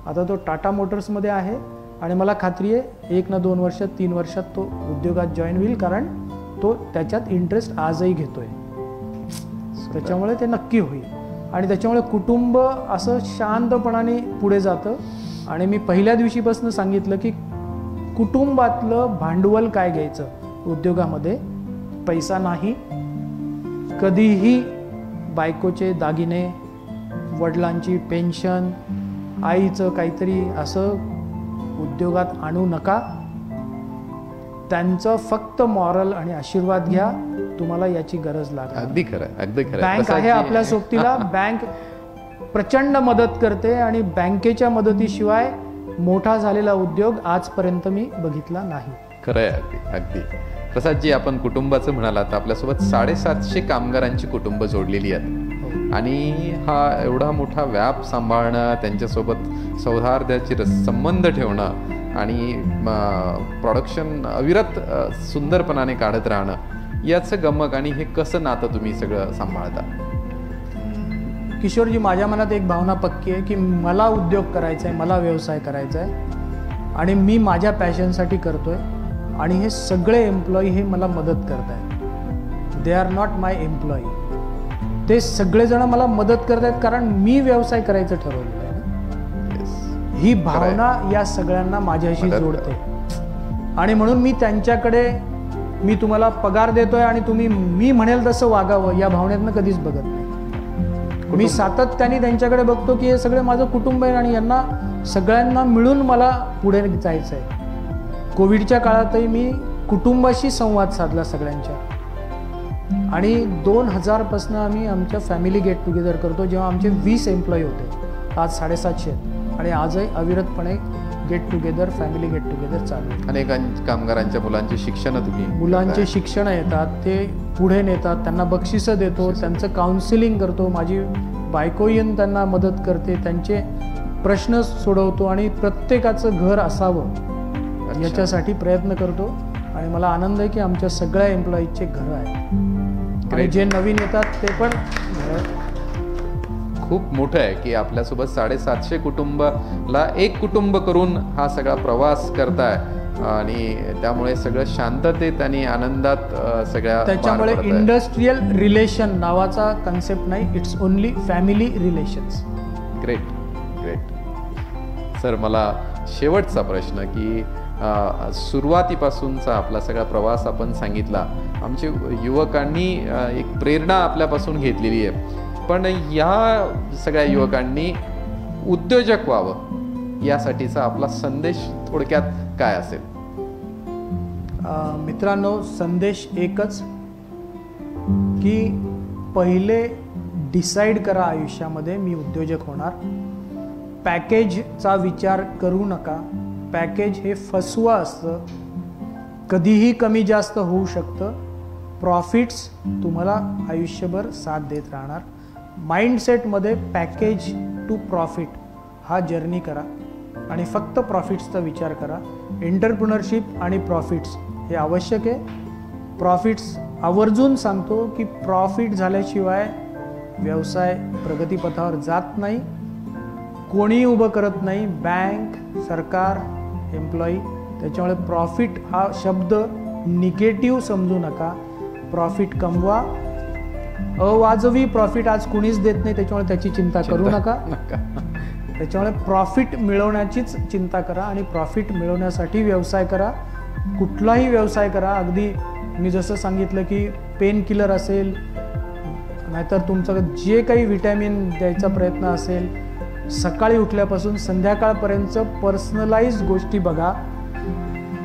आता तो टाटा मोटर्समध्ये आहे. आणि मला खात्री आहे 1 ना 2 वर्षात 3 वर्षात तो उद्योगात जॉईन होईल. कारण तो त्याच्यात इंटरेस्ट आजही घेतोय. त्याच्यामुळे ते नक्की होईल. आणि त्याच्यामुळे कुटुंब असं शांतपणाने पुढे जातं. आणि मी पहिल्या दिवशीपासून सांगितलं की कुटुंबातलं भांडवल काय घ्यायचं उद्योगामध्ये, पैसा नाही. कधीही बायकोचे दागिने, वडिलांची पेन्शन, आईचं काहीतरी असं उद्योगात आणू नका. त्यांचं फक्त मॉरल आणि आशीर्वाद घ्या. तुम्हाला याची गरज लागेल. अगदी खरं, अगदी खरं. बँक आहे आपल्या सोबतीला. बँक प्रचंड मदत करते. आणि बँकेच्या मदतीशिवाय मोठा झालेला उद्योग आजपर्यंत मी बघितला नाही. खरं आहे, अगदी अगदी. प्रसादजी, आपण कुटुंबाचं म्हणालात, आपल्यासोबत 750 कामगारांची कुटुंब जोडलेली आहेत. आणि हा एवढा मोठा व्याप सांभाळणं, त्यांच्यासोबत सौहार्दाचे संबंध ठेवणं आणि प्रोडक्शन अविरत सुंदरपणाने काढत राहणं, याचं गमक आणि हे कसं नातं तुम्ही सगळं सांभाळता? किशोरजी, माझ्या मनात एक भावना पक्की आहे की मला उद्योग करायचा आहे, मला व्यवसाय करायचा आहे. आणि मी माझ्या पॅशनसाठी करतोय. आणि हे सगळे एम्प्लॉई हे मला मदत करत आहेत. They are not my employee. ते सगळेजण मला मदत करत आहेत कारण मी व्यवसाय करायचं ठरवलेलं आहे. ही भावना या सगळ्यांना माझ्याशी जोडते. आणि म्हणून मी त्यांच्याकडे, मी तुम्हाला पगार देतोय आणि तुम्ही मी म्हणेल तसं वागावं, या भावनेतनं कधीच बघत नाही. मी सातत्याने त्यांच्याकडे बघतो की हे सगळे माझं कुटुंब आहे आणि यांना सगळ्यांना मिळून मला पुढे जायचं आहे. कोविडच्या काळातही मी कुटुंबाशी संवाद साधला सगळ्यांच्या. आणि 2000 पासून आम्ही आमच्या फॅमिली गेट टुगेदर करतो. जेव्हा आमचे 20 एम्प्लॉई होते, आज 750 आहेत. आणि आजही अविरतपणे get together, family get together चालू आहे. अनेक कामगारांच्या मुलांची शिक्षण, तुम्ही मुलांचे शिक्षण येतात, ते पुढे नेतात, त्यांना बक्षिसं देतो, त्यांचं काउन्सिलिंग करतो. माझी बायको येऊन त्यांना मदत करते, त्यांचे प्रश्न सोडवतो. आणि प्रत्येकाचं घर असावं याच्यासाठी प्रयत्न करतो. आणि मला आनंद आहे की आमच्या सगळ्या एम्प्लॉईजचे घर आहे. आणि जे नवीन येतात ते पण खूप मोठं आहे की आपल्यासोबत 750 कुटुंबाला एक कुटुंब करून हा सगळा प्रवास करताय. आणि त्यामुळे सगळं शांततेत आणि आनंदात सगळ्या. त्याच्यामुळे इंडस्ट्रियल रिलेशन नावाचा कन्सेप्ट नाही, it's only family relations. Great great. Sir, मला शेवटचा प्रश्न की सुरुवातीपासूनचा आपला सगळा प्रवास आपण सांगितला, आमच्या युवकांनी एक प्रेरणा आपल्यापासून घेतलेली आहे. पण या सगळ्या युवकांनी उद्योजक व्हावं यासाठीचा आपला संदेश थोडक्यात काय असेल? मित्रांनो, संदेश एकच की पहिले डिसाईड करा आयुष्यामध्ये मी उद्योजक होणार. पॅकेजचा विचार करू नका. पॅकेज हे फसवा असतं, कधीही कमी जास्त होऊ शकतं. प्रॉफिट्स तुम्हाला आयुष्यभर साथ देत राहणार. माइंडसेटमध्ये पॅकेज टू प्रॉफिट हा जर्नी करा आणि फक्त प्रॉफिट्सचा विचार करा. एंटरप्रिनरशिप आणि प्रॉफिट्स हे आवश्यक आहे. प्रॉफिट्स आवर्जून सांगतो की प्रॉफिट झाल्याशिवाय व्यवसाय प्रगतीपथावर जात नाही. कोणी उभं करत नाही, बँक, सरकार, एम्प्लॉई. त्याच्यामुळे प्रॉफिट हा शब्द निगेटिव्ह समजू नका. प्रॉफिट कमवा. अवाजवी प्रॉफिट आज कुणीच देत नाही, त्याच्यामुळे त्याची चिंता करू नका. त्याच्यामुळे प्रॉफिट मिळवण्याचीच चिंता करा आणि प्रॉफिट मिळवण्यासाठी व्यवसाय करा. कुठलाही व्यवसाय करा. अगदी मी जसं सांगितलं की पेन किलर असेल, नाहीतर तुमचं जे काही विटॅमिन द्यायचा प्रयत्न असेल, सकाळी उठल्यापासून संध्याकाळपर्यंत पर्सनलाइज गोष्टी बघा.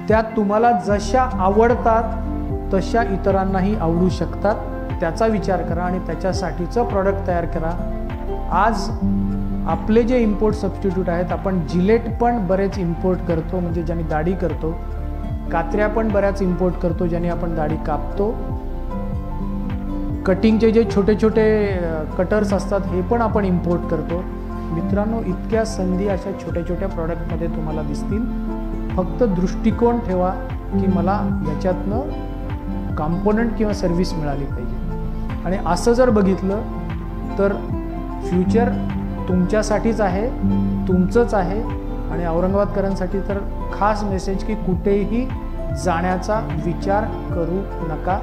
त्या तुम्हाला जशा आवडतात तशा इतरांनाही आवडू शकतात. त्याचा विचार करा आणि त्याच्यासाठीचं प्रॉडक्ट तयार करा. आज आपले जे इम्पोर्ट सबस्टिट्यूट आहेत, आपण जिलेट पण बरेच इम्पोर्ट करतो, म्हणजे ज्यांनी दाढी करतो. कात्र्या पण बऱ्याच इम्पोर्ट करतो, ज्यांनी आपण दाढी कापतो. कटिंगचे जे छोटे छोटे कटर्स असतात हे पण आपण इम्पोर्ट करतो. मित्रांनो, इतक्या संधी अशा छोट्या छोट्या प्रॉडक्टमध्ये तुम्हाला दिसतील. फक्त दृष्टिकोन ठेवा की मला याच्यातनं कॉम्पोनंट किंवा सर्व्हिस मिळाली पाहिजे. आणि असं जर बघितलं तर फ्युचर तुमच्यासाठीच आहे, तुमचंच आहे. आणि औरंगाबादकरांसाठी तर खास मेसेज की कुठेही जाण्याचा विचार करू नका.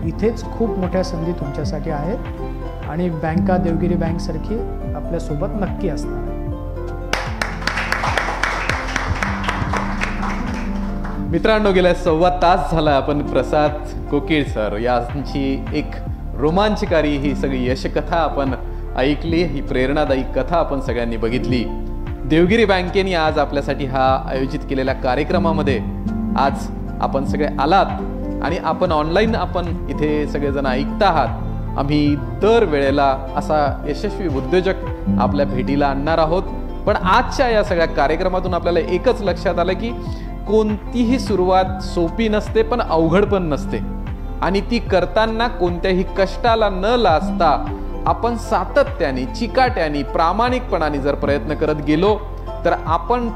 इथेच खूप मोठ्या संधी तुमच्यासाठी आहेत आणि बँका, देवगिरी बँकसारखी आपल्यासोबत नक्की असणार आहे. मित्रांनो, गेल्या 1.25 तास झाला आपण प्रसाद कोकीळ सर यांची एक रोमांचकारी ही सगळी यशकथा आपण ऐकली. ही प्रेरणादायी कथा आपण सगळ्यांनी बघितली. देवगिरी बँकेने आज आपल्यासाठी हा आयोजित केलेल्या कार्यक्रमामध्ये आज आपण सगळे आलात आणि आपण ऑनलाईन आपण इथे सगळेजण ऐकता आहात. आम्ही दर वेळेला असा यशस्वी उद्योजक आपल्या भेटीला आणणार आहोत. पण आजच्या या सगळ्या कार्यक्रमातून आपल्याला एकच लक्षात आलं की कोणतीही सुरुवात सोपी नसते, पण अवघड पण नसते. आणि ती करताना कोणत्याही कष्टाला न लाजता आपण सातत्याने, चिकाट्याने, प्रामाणिकपणाने जर प्रयत्न करत गेलो तर आपण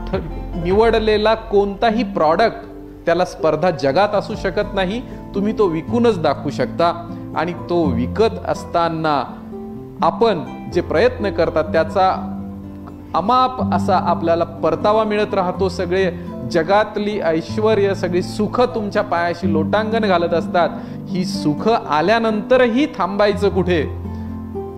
निवडलेला कोणताही प्रॉडक्ट त्याला स्पर्धा जगात असू शकत नाही. तुम्ही तो विकूनच दाखवू शकता. आणि तो विकत असताना आपण जे प्रयत्न करतात त्याचा अमाप असा आपल्याला परतावा मिळत राहतो. सगळे जगातली ऐश्वर्य, सगळी सुख तुमच्या पायाशी लोटांगण घालत असतात. ही सुख आल्यानंतरही थांबायचं कुठे,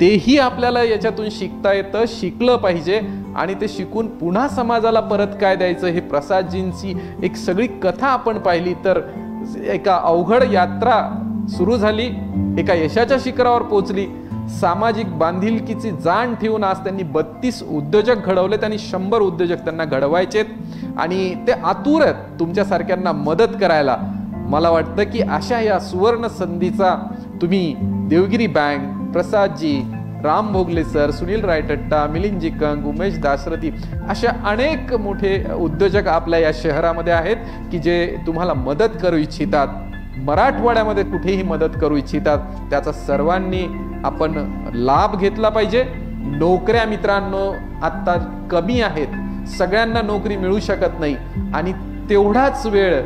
तेही आपल्याला याच्यातून शिकता येतं, शिकलं पाहिजे. आणि ते शिकून पुन्हा समाजाला परत काय द्यायचं, हे प्रसादजींची एक सगळी कथा आपण पाहिली तर एका अवघड यात्रा सुरू झाली, एका यशाच्या शिखरावर पोहोचली. सामाजिक बांधिलकीची जाण ठेवून आज त्यांनी 32 उद्योजक घडवले. त्यांनी 100 उद्योजक त्यांना घडवायचेत आणि ते आतुर आहेत तुमच्यासारख्यांना मदत करायला. मला वाटतं की अशा या सुवर्ण संधीचा तुम्ही देवगिरी बँक, प्रसादजी, राम भोगले सर, सुनील रायटट्टा, मिलिंद जिकंग, उमेश दासरथी अशा अनेक मोठे उद्योजक आपल्या या शहरामध्ये आहेत की जे तुम्हाला मदत करू इच्छितात. मराठवाड्यामध्ये कुठेही मदत करू इच्छितात. त्याचा सर्वांनी आपण लाभ घेतला पाहिजे. नोकऱ्या मित्रांनो आत्ता कमी आहेत, सगळ्यांना नोकरी मिळू शकत नाही. आणि तेवढाच वेळ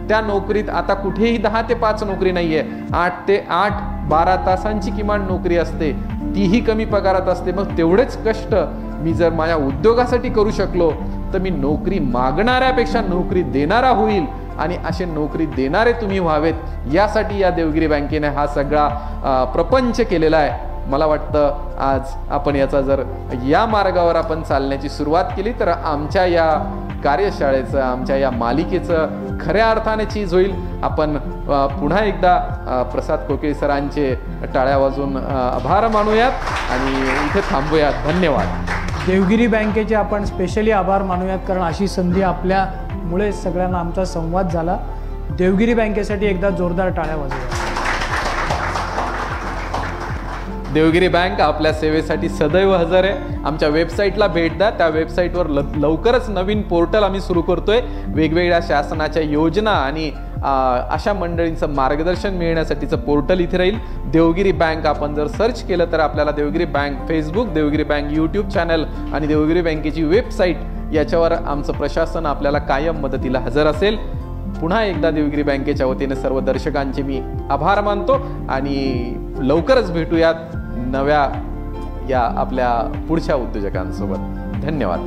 त्या नोकरीत आता कुठेही 10 ते 5 नोकरी नाहीये. 8 ते 8, 12 तासांची किमान नोकरी असते, तीही कमी पगारात असते. मग तेवढेच कष्ट मी जर माझ्या उद्योगासाठी करू शकलो तर मी नोकरी मागणाऱ्यापेक्षा नोकरी देणारा होईल. आणि असे नोकरी देणारे तुम्ही व्हावेत यासाठी या देवगिरी बँकेने हा सगळा प्रपंच केलेला आहे. मला वाटतं आज आपण याचा जर या मार्गावर आपण चालण्याची सुरुवात केली तर आमच्या या कार्यशाळेचं, आमच्या या मालिकेचं खऱ्या अर्थाने चीज होईल. आपण पुन्हा एकदा प्रसाद कोकिळे सरांचे टाळ्या वाजून आभार मानूयात आणि इथे थांबूयात. धन्यवाद. देवगिरी बँकेचे आपण स्पेशली आभार मानूयात, कारण अशी संधी आपल्यामुळे सगळ्यांना आमचा संवाद झाला. देवगिरी बँकेसाठी एकदा जोरदार टाळ्या वाजवूया. देवगिरी बँक आपल्या सेवेसाठी सदैव हजर आहे. आमच्या वेबसाईटला भेट द्या. त्या वेबसाईटवर लवकरच नवीन पोर्टल आम्ही सुरू करतोय. वेगवेगळ्या शासनाच्या योजना आणि अशा मंडळींचं मार्गदर्शन मिळण्यासाठीचं पोर्टल इथे राहील. देवगिरी बँक आपण जर सर्च केलं तर आपल्याला Devgiri bank Facebook, Devgiri bank YouTube channel आणि देवगिरी बँकेची वेबसाईट याच्यावर आमचं प्रशासन आपल्याला कायम मदतीला हजर असेल. पुन्हा एकदा देवगिरी बँकेच्या वतीने सर्व दर्शकांचे मी आभार मानतो आणि लवकरच भेटूयात नव्या या आपल्या पुढच्या उद्योजकांसोबत. धन्यवाद.